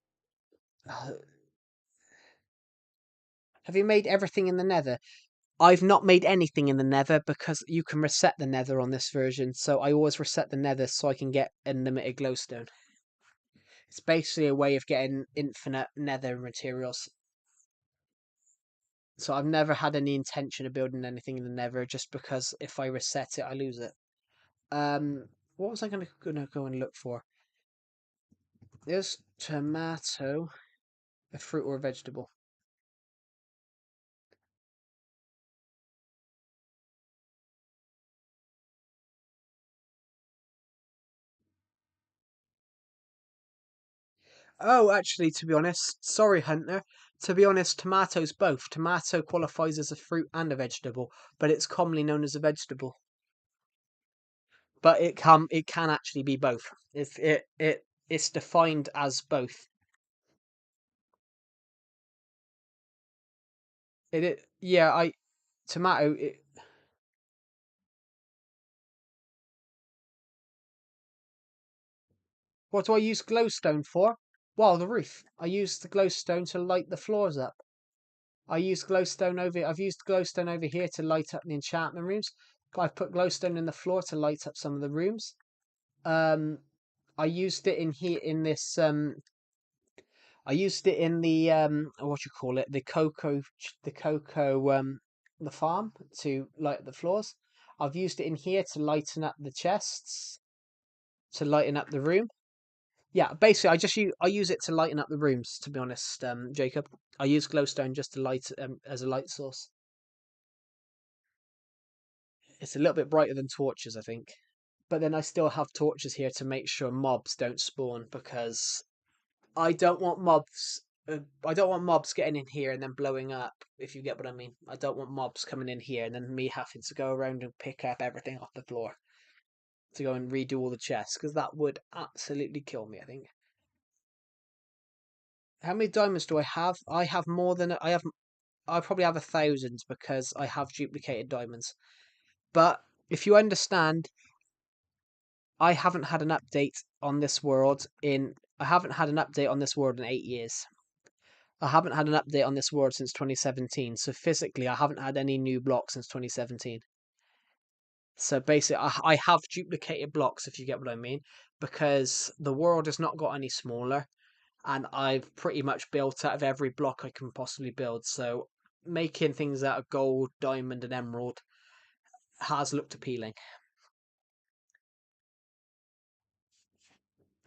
S1: Have you made everything in the Nether? I've not made anything in the Nether because you can reset the Nether on this version. So I always reset the Nether so I can get unlimited glowstone. It's basically a way of getting infinite Nether materials. So I've never had any intention of building anything in the Nether just because if I reset it, I lose it. What was I gonna go and look for? Is tomato a fruit or a vegetable? Oh, actually, to be honest, sorry, Hunter. To be honest, tomatoes both. Tomato qualifies as a fruit and a vegetable, but it's commonly known as a vegetable. But it can actually be both. If it's defined as both. Yeah, I tomato. What do I use glowstone for? Well, the roof. I use the glowstone to light the floors up. I've used glowstone over here to light up the enchantment rooms. I've put glowstone in the floor to light up some of the rooms. Um, I used it in here in this. I used it in the what you call it, the cocoa the farm to light up the floors. I've used it in here to lighten up the chests, to lighten up the room. Yeah, basically, I use it to lighten up the rooms. To be honest, Jacob, I use glowstone just to light as a light source. It's a little bit brighter than torches, I think. But then I still have torches here to make sure mobs don't spawn because I don't want mobs. I don't want mobs getting in here and then blowing up. If you get what I mean, I don't want mobs coming in here and then me having to go around and pick up everything off the floor to go and redo all the chests because that would absolutely kill me. I think. How many diamonds do I have? I have more than I have. I probably have 1,000 because I have duplicated diamonds. But if you understand, I haven't had an update on this world in. I haven't had an update on this world in 8 years. I haven't had an update on this world since 2017. So physically, I haven't had any new blocks since 2017. So basically, I have duplicated blocks, if you get what I mean, because the world has not got any smaller, and I've pretty much built out of every block I can possibly build. So making things out of gold, diamond, and emerald has looked appealing.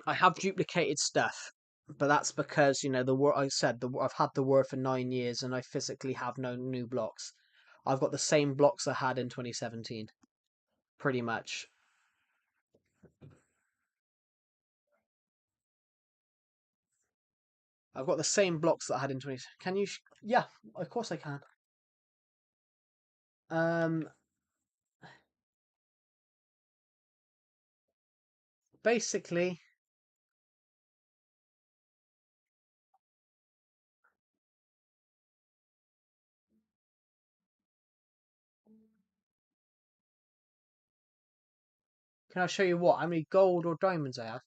S1: I have duplicated stuff, but that's because the war. I said I've had the war for 9 years, and I physically have no new blocks. I've got the same blocks I had in 2017, pretty much. I've got the same blocks that I had in 20. Can you? Yeah, of course I can. Um, basically, can I show you what? How many gold or diamonds I have?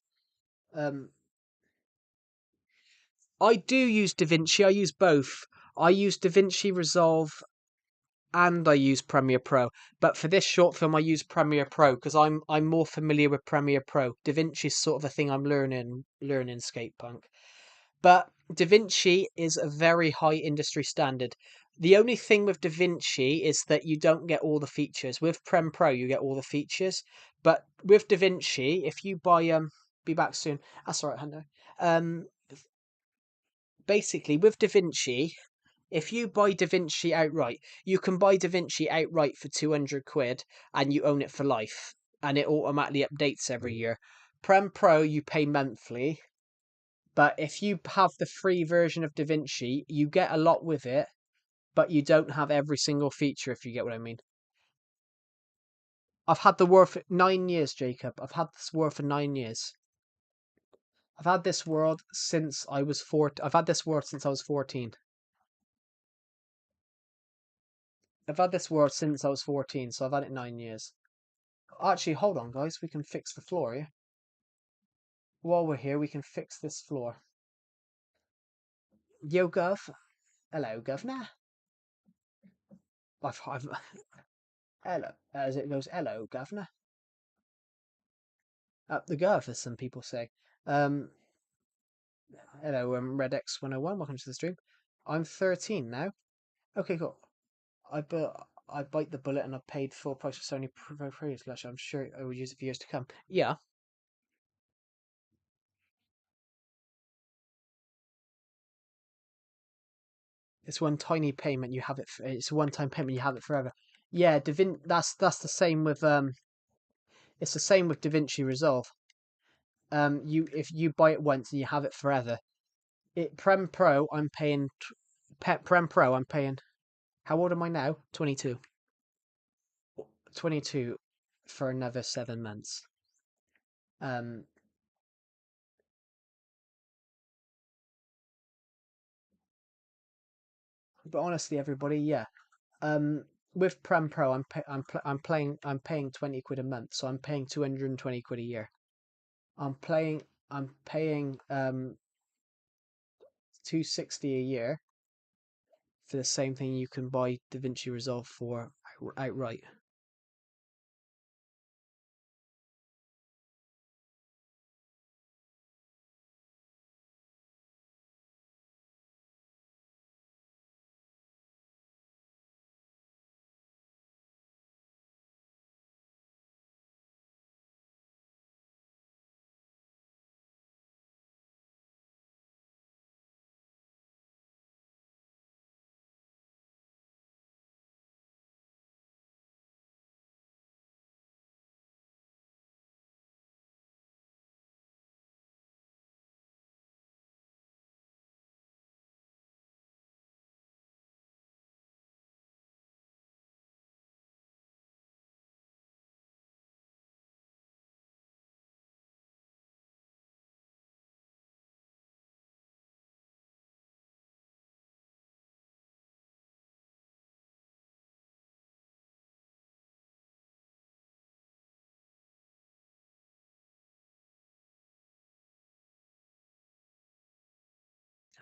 S1: Um, I do use DaVinci. I use both. I use DaVinci Resolve and I use Premiere Pro. But for this short film, I use Premiere Pro because I'm more familiar with Premiere Pro. DaVinci's sort of a thing I'm learning Skatepunk. But DaVinci is a very high industry standard. The only thing with DaVinci is that you don't get all the features. With Prem Pro, you get all the features. But with DaVinci, if you buy be back soon. That's all right, Hunter. Um, basically, with DaVinci, if you buy DaVinci outright, you can buy DaVinci outright for 200 quid and you own it for life. And it automatically updates every year. Prem Pro, you pay monthly. But if you have the free version of DaVinci, you get a lot with it, but you don't have every single feature, if you get what I mean. I've had the war for 9 years, Jacob. I've had this war for 9 years. I've had this world since I was 14. I've had this world since I was 14. I've had this world since I was 14, so I've had it 9 years. Actually, hold on, guys. We can fix the floor here. While we're here, we can fix this floor. Yo, Gov. Hello, Governor. I've hello. As it goes, hello, Governor. The Gov, as some people say. Um, hello, Red X 101. Welcome to the stream. I'm 13 now. Okay, cool. I bite the bullet and I paid full price for Sony Pro Slash. I'm sure I will use it for years to come. Yeah. It's one tiny payment. You have it. It's a one-time payment. You have it forever. Yeah, That's the same with It's the same with DaVinci Resolve. If you buy it once and you have it forever. Prem Pro, I'm paying. Prem Pro, I'm paying. How old am I now? 22. 22 for another 7 months. Um, but honestly, everybody, yeah. With Prem Pro, I'm paying 20 quid a month, so I'm paying 220 quid a year. I'm paying 260 a year for the same thing you can buy DaVinci Resolve for outright.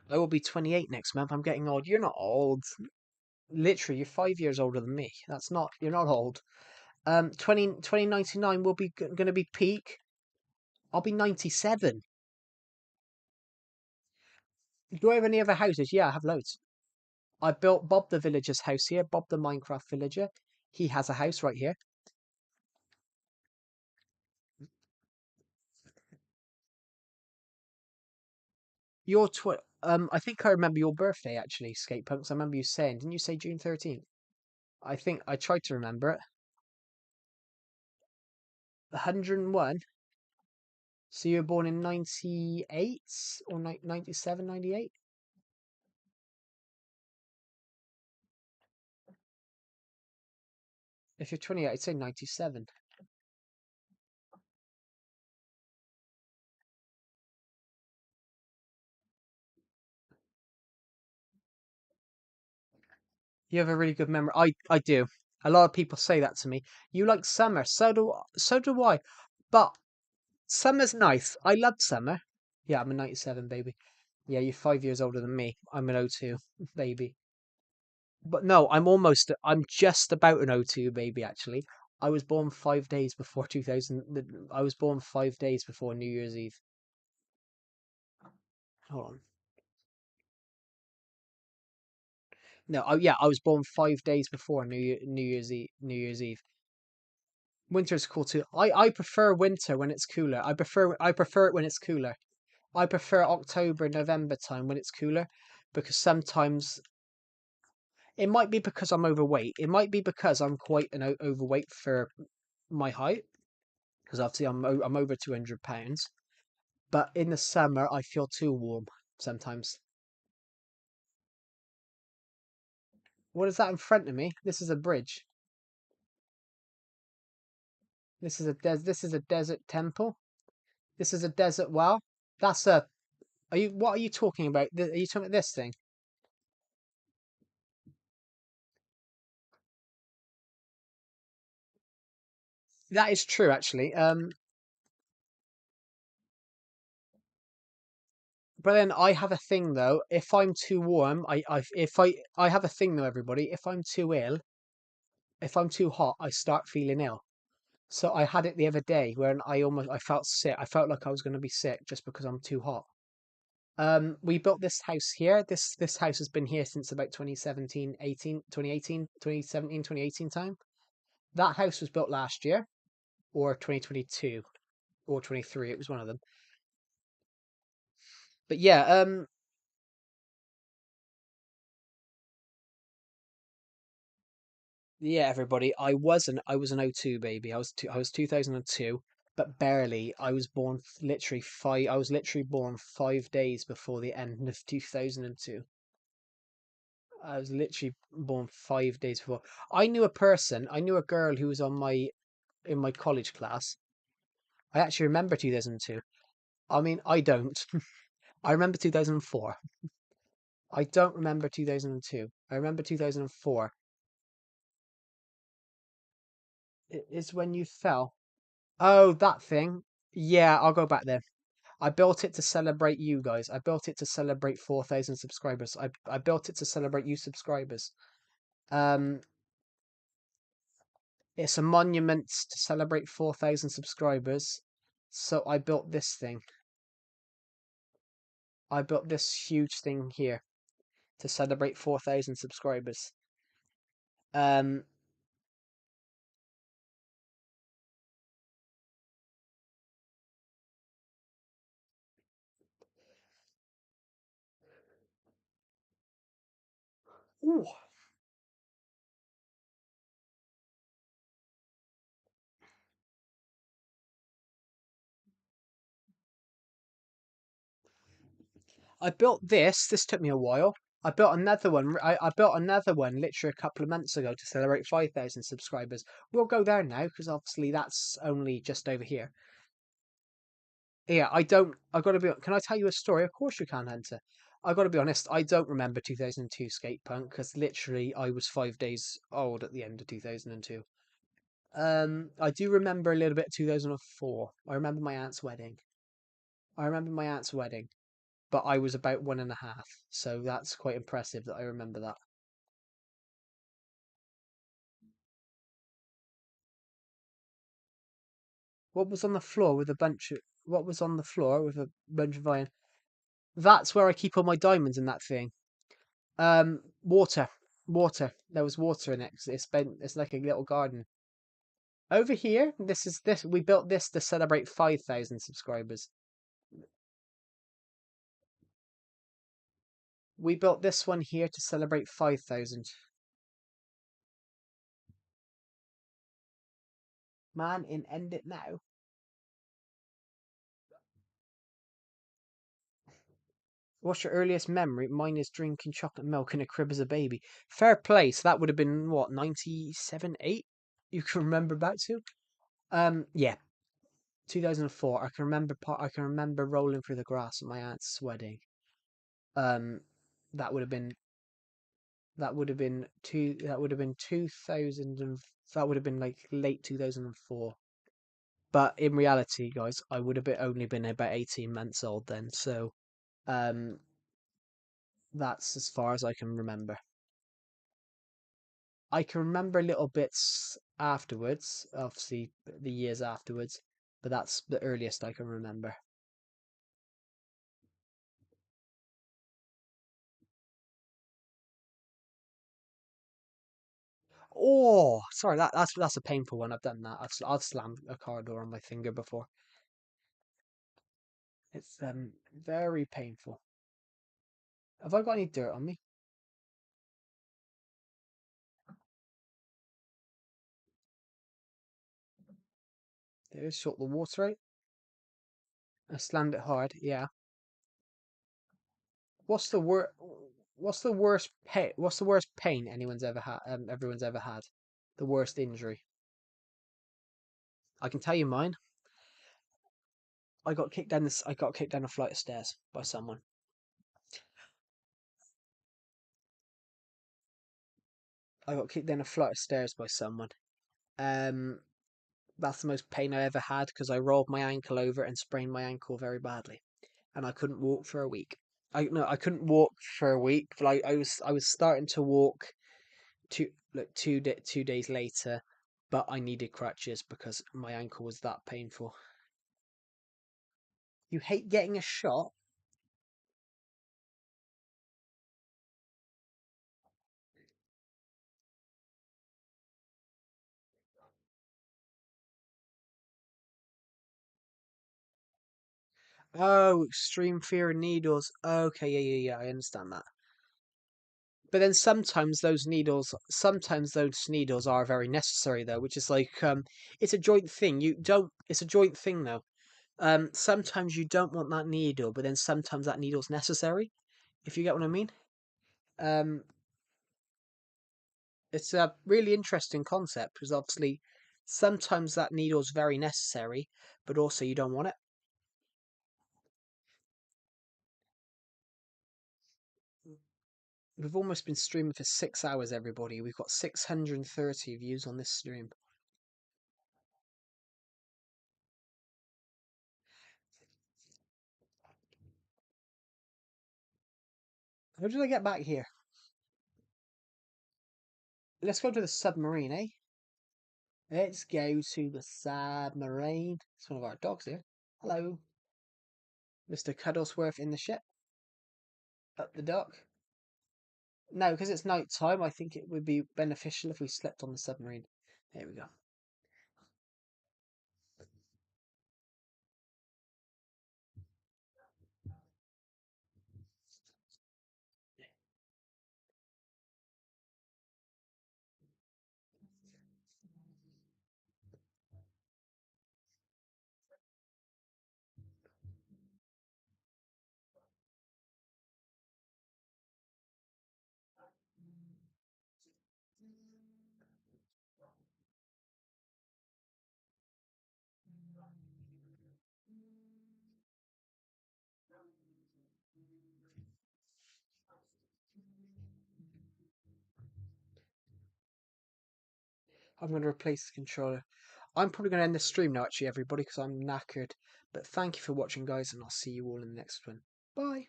S1: I will be 28 next month. I'm getting old. You're not old. Literally, you're 5 years older than me. You're not old. 2099 will be going to be peak. I'll be 97. Do I have any other houses? Yeah, I have loads. I built Bob the villager's house here. Bob the Minecraft villager. He has a house right here. I think I remember your birthday actually, Skate Punks. I remember you saying, didn't you say June 13th? I think I tried to remember it. 101. So you were born in 98 or 97, 98? If you're 28, I'd say 97. You have a really good memory. I do. A lot of people say that to me. You like summer. So do I. But summer's nice. I love summer. Yeah, I'm a 97 baby. Yeah, you're 5 years older than me. I'm an O2 baby. But no, I'm just about an O2 baby actually. I was born 5 days before 2000. I was born 5 days before New Year's Eve. Hold on. No, yeah, I was born 5 days before New Year's Eve. New Year's Eve. Winter's cool too. I prefer winter when it's cooler. I prefer it when it's cooler. I prefer October, November time when it's cooler because sometimes it might be because I'm overweight. It might be because I'm quite overweight for my height because obviously I'm over 200 pounds. But in the summer I feel too warm sometimes. What is that in front of me? This is a bridge. This is a desert temple. This is a desert well. That's a. Are you? What are you talking about? Are you talking about this thing? That is true, actually. But then I have a thing though. If I'm too warm, I have a thing though, everybody. If I'm too ill, if I'm too hot, I start feeling ill. So I had it the other day when I felt sick. I felt like I was going to be sick just because I'm too hot. We built this house here. This house has been here since about 2017, 18, 2018, 2017, 2018 time. That house was built last year or 2022 or 23. It was one of them. But yeah, yeah, everybody. I was an O2 baby. I was 2002, but barely. I was born literally five. I was literally born 5 days before the end of 2002. I was literally born 5 days before. I knew a person. I knew a girl who was on my in my college class. I actually remember 2002. I mean, I don't. I remember 2004. I don't remember 2002. I remember 2004. It is when you fell. Oh, that thing. Yeah, I'll go back there. I built it to celebrate you guys. I built it to celebrate 4,000 subscribers. I built it to celebrate you subscribers. Um, it's a monument to celebrate 4,000 subscribers. So I built this thing. I built this huge thing here to celebrate 4,000 subscribers. Um, ooh, I built this. This took me a while. I built another one. I built another one literally a couple of months ago to celebrate 5,000 subscribers. We'll go there now because obviously that's only just over here. Yeah, I don't. I gotta be. Can I tell you a story? Of course you can, Hunter. I gotta be honest. I don't remember 2002 skate punk because literally I was 5 days old at the end of 2002. I do remember a little bit 2004. I remember my aunt's wedding. I remember my aunt's wedding, but I was about 1.5, so that's quite impressive that I remember that. What was on the floor with a bunch of? What was on the floor with a bunch of iron? That's where I keep all my diamonds in that thing. Water, water. There was water in it. 'Cause it's like a little garden. Over here, this is this. We built this to celebrate 5,000 subscribers. We built this one here to celebrate 5,000. Man, in end it now. What's your earliest memory? Mine is drinking chocolate milk in a crib as a baby. Fair play. So that would have been what, 97, 8? You can remember back to? Yeah, 2004. I can remember rolling through the grass at my aunt's wedding. Um, that would have been that would have been 2000 and that would have been like late 2004. But in reality, guys, I would have only been about 18 months old then. So, um, that's as far as I can remember. I can remember little bits afterwards, obviously the years afterwards, but that's the earliest I can remember. Oh, sorry, that's a painful one. I've done that. I've slammed a car door on my finger before. It's very painful. Have I got any dirt on me? There is short the water out. I slammed it hard. Yeah. What's the wor What's the worst pain? What's the worst pain anyone's ever had? Everyone's ever had. The worst injury. I can tell you mine. I got kicked down this. I got kicked down a flight of stairs by someone. I got kicked down a flight of stairs by someone. Um, that's the most pain I ever had because I rolled my ankle over and sprained my ankle very badly, and I couldn't walk for a week. I couldn't walk for a week, but I was starting to walk 2 days later, but I needed crutches because my ankle was that painful. You hate getting a shot? Oh, extreme fear of needles. Okay, yeah, I understand that. But then sometimes those needles are very necessary though, which is like it's a joint thing. It's a joint thing though. Sometimes you don't want that needle, but then sometimes that needle's necessary, if you get what I mean. Um, it's a really interesting concept because obviously sometimes that needle's very necessary, but also you don't want it. We've almost been streaming for 6 hours, everybody. We've got 630 views on this stream. How did I get back here? Let's go to the submarine, eh? Let's go to the submarine. It's one of our dogs here. Hello. Mr. Cuddlesworth in the ship. Up the dock. No, because it's night time, I think it would be beneficial if we slept on the submarine. There we go. I'm going to replace the controller. I'm probably going to end the stream now, actually, everybody, because I'm knackered. But thank you for watching, guys, and I'll see you all in the next one. Bye.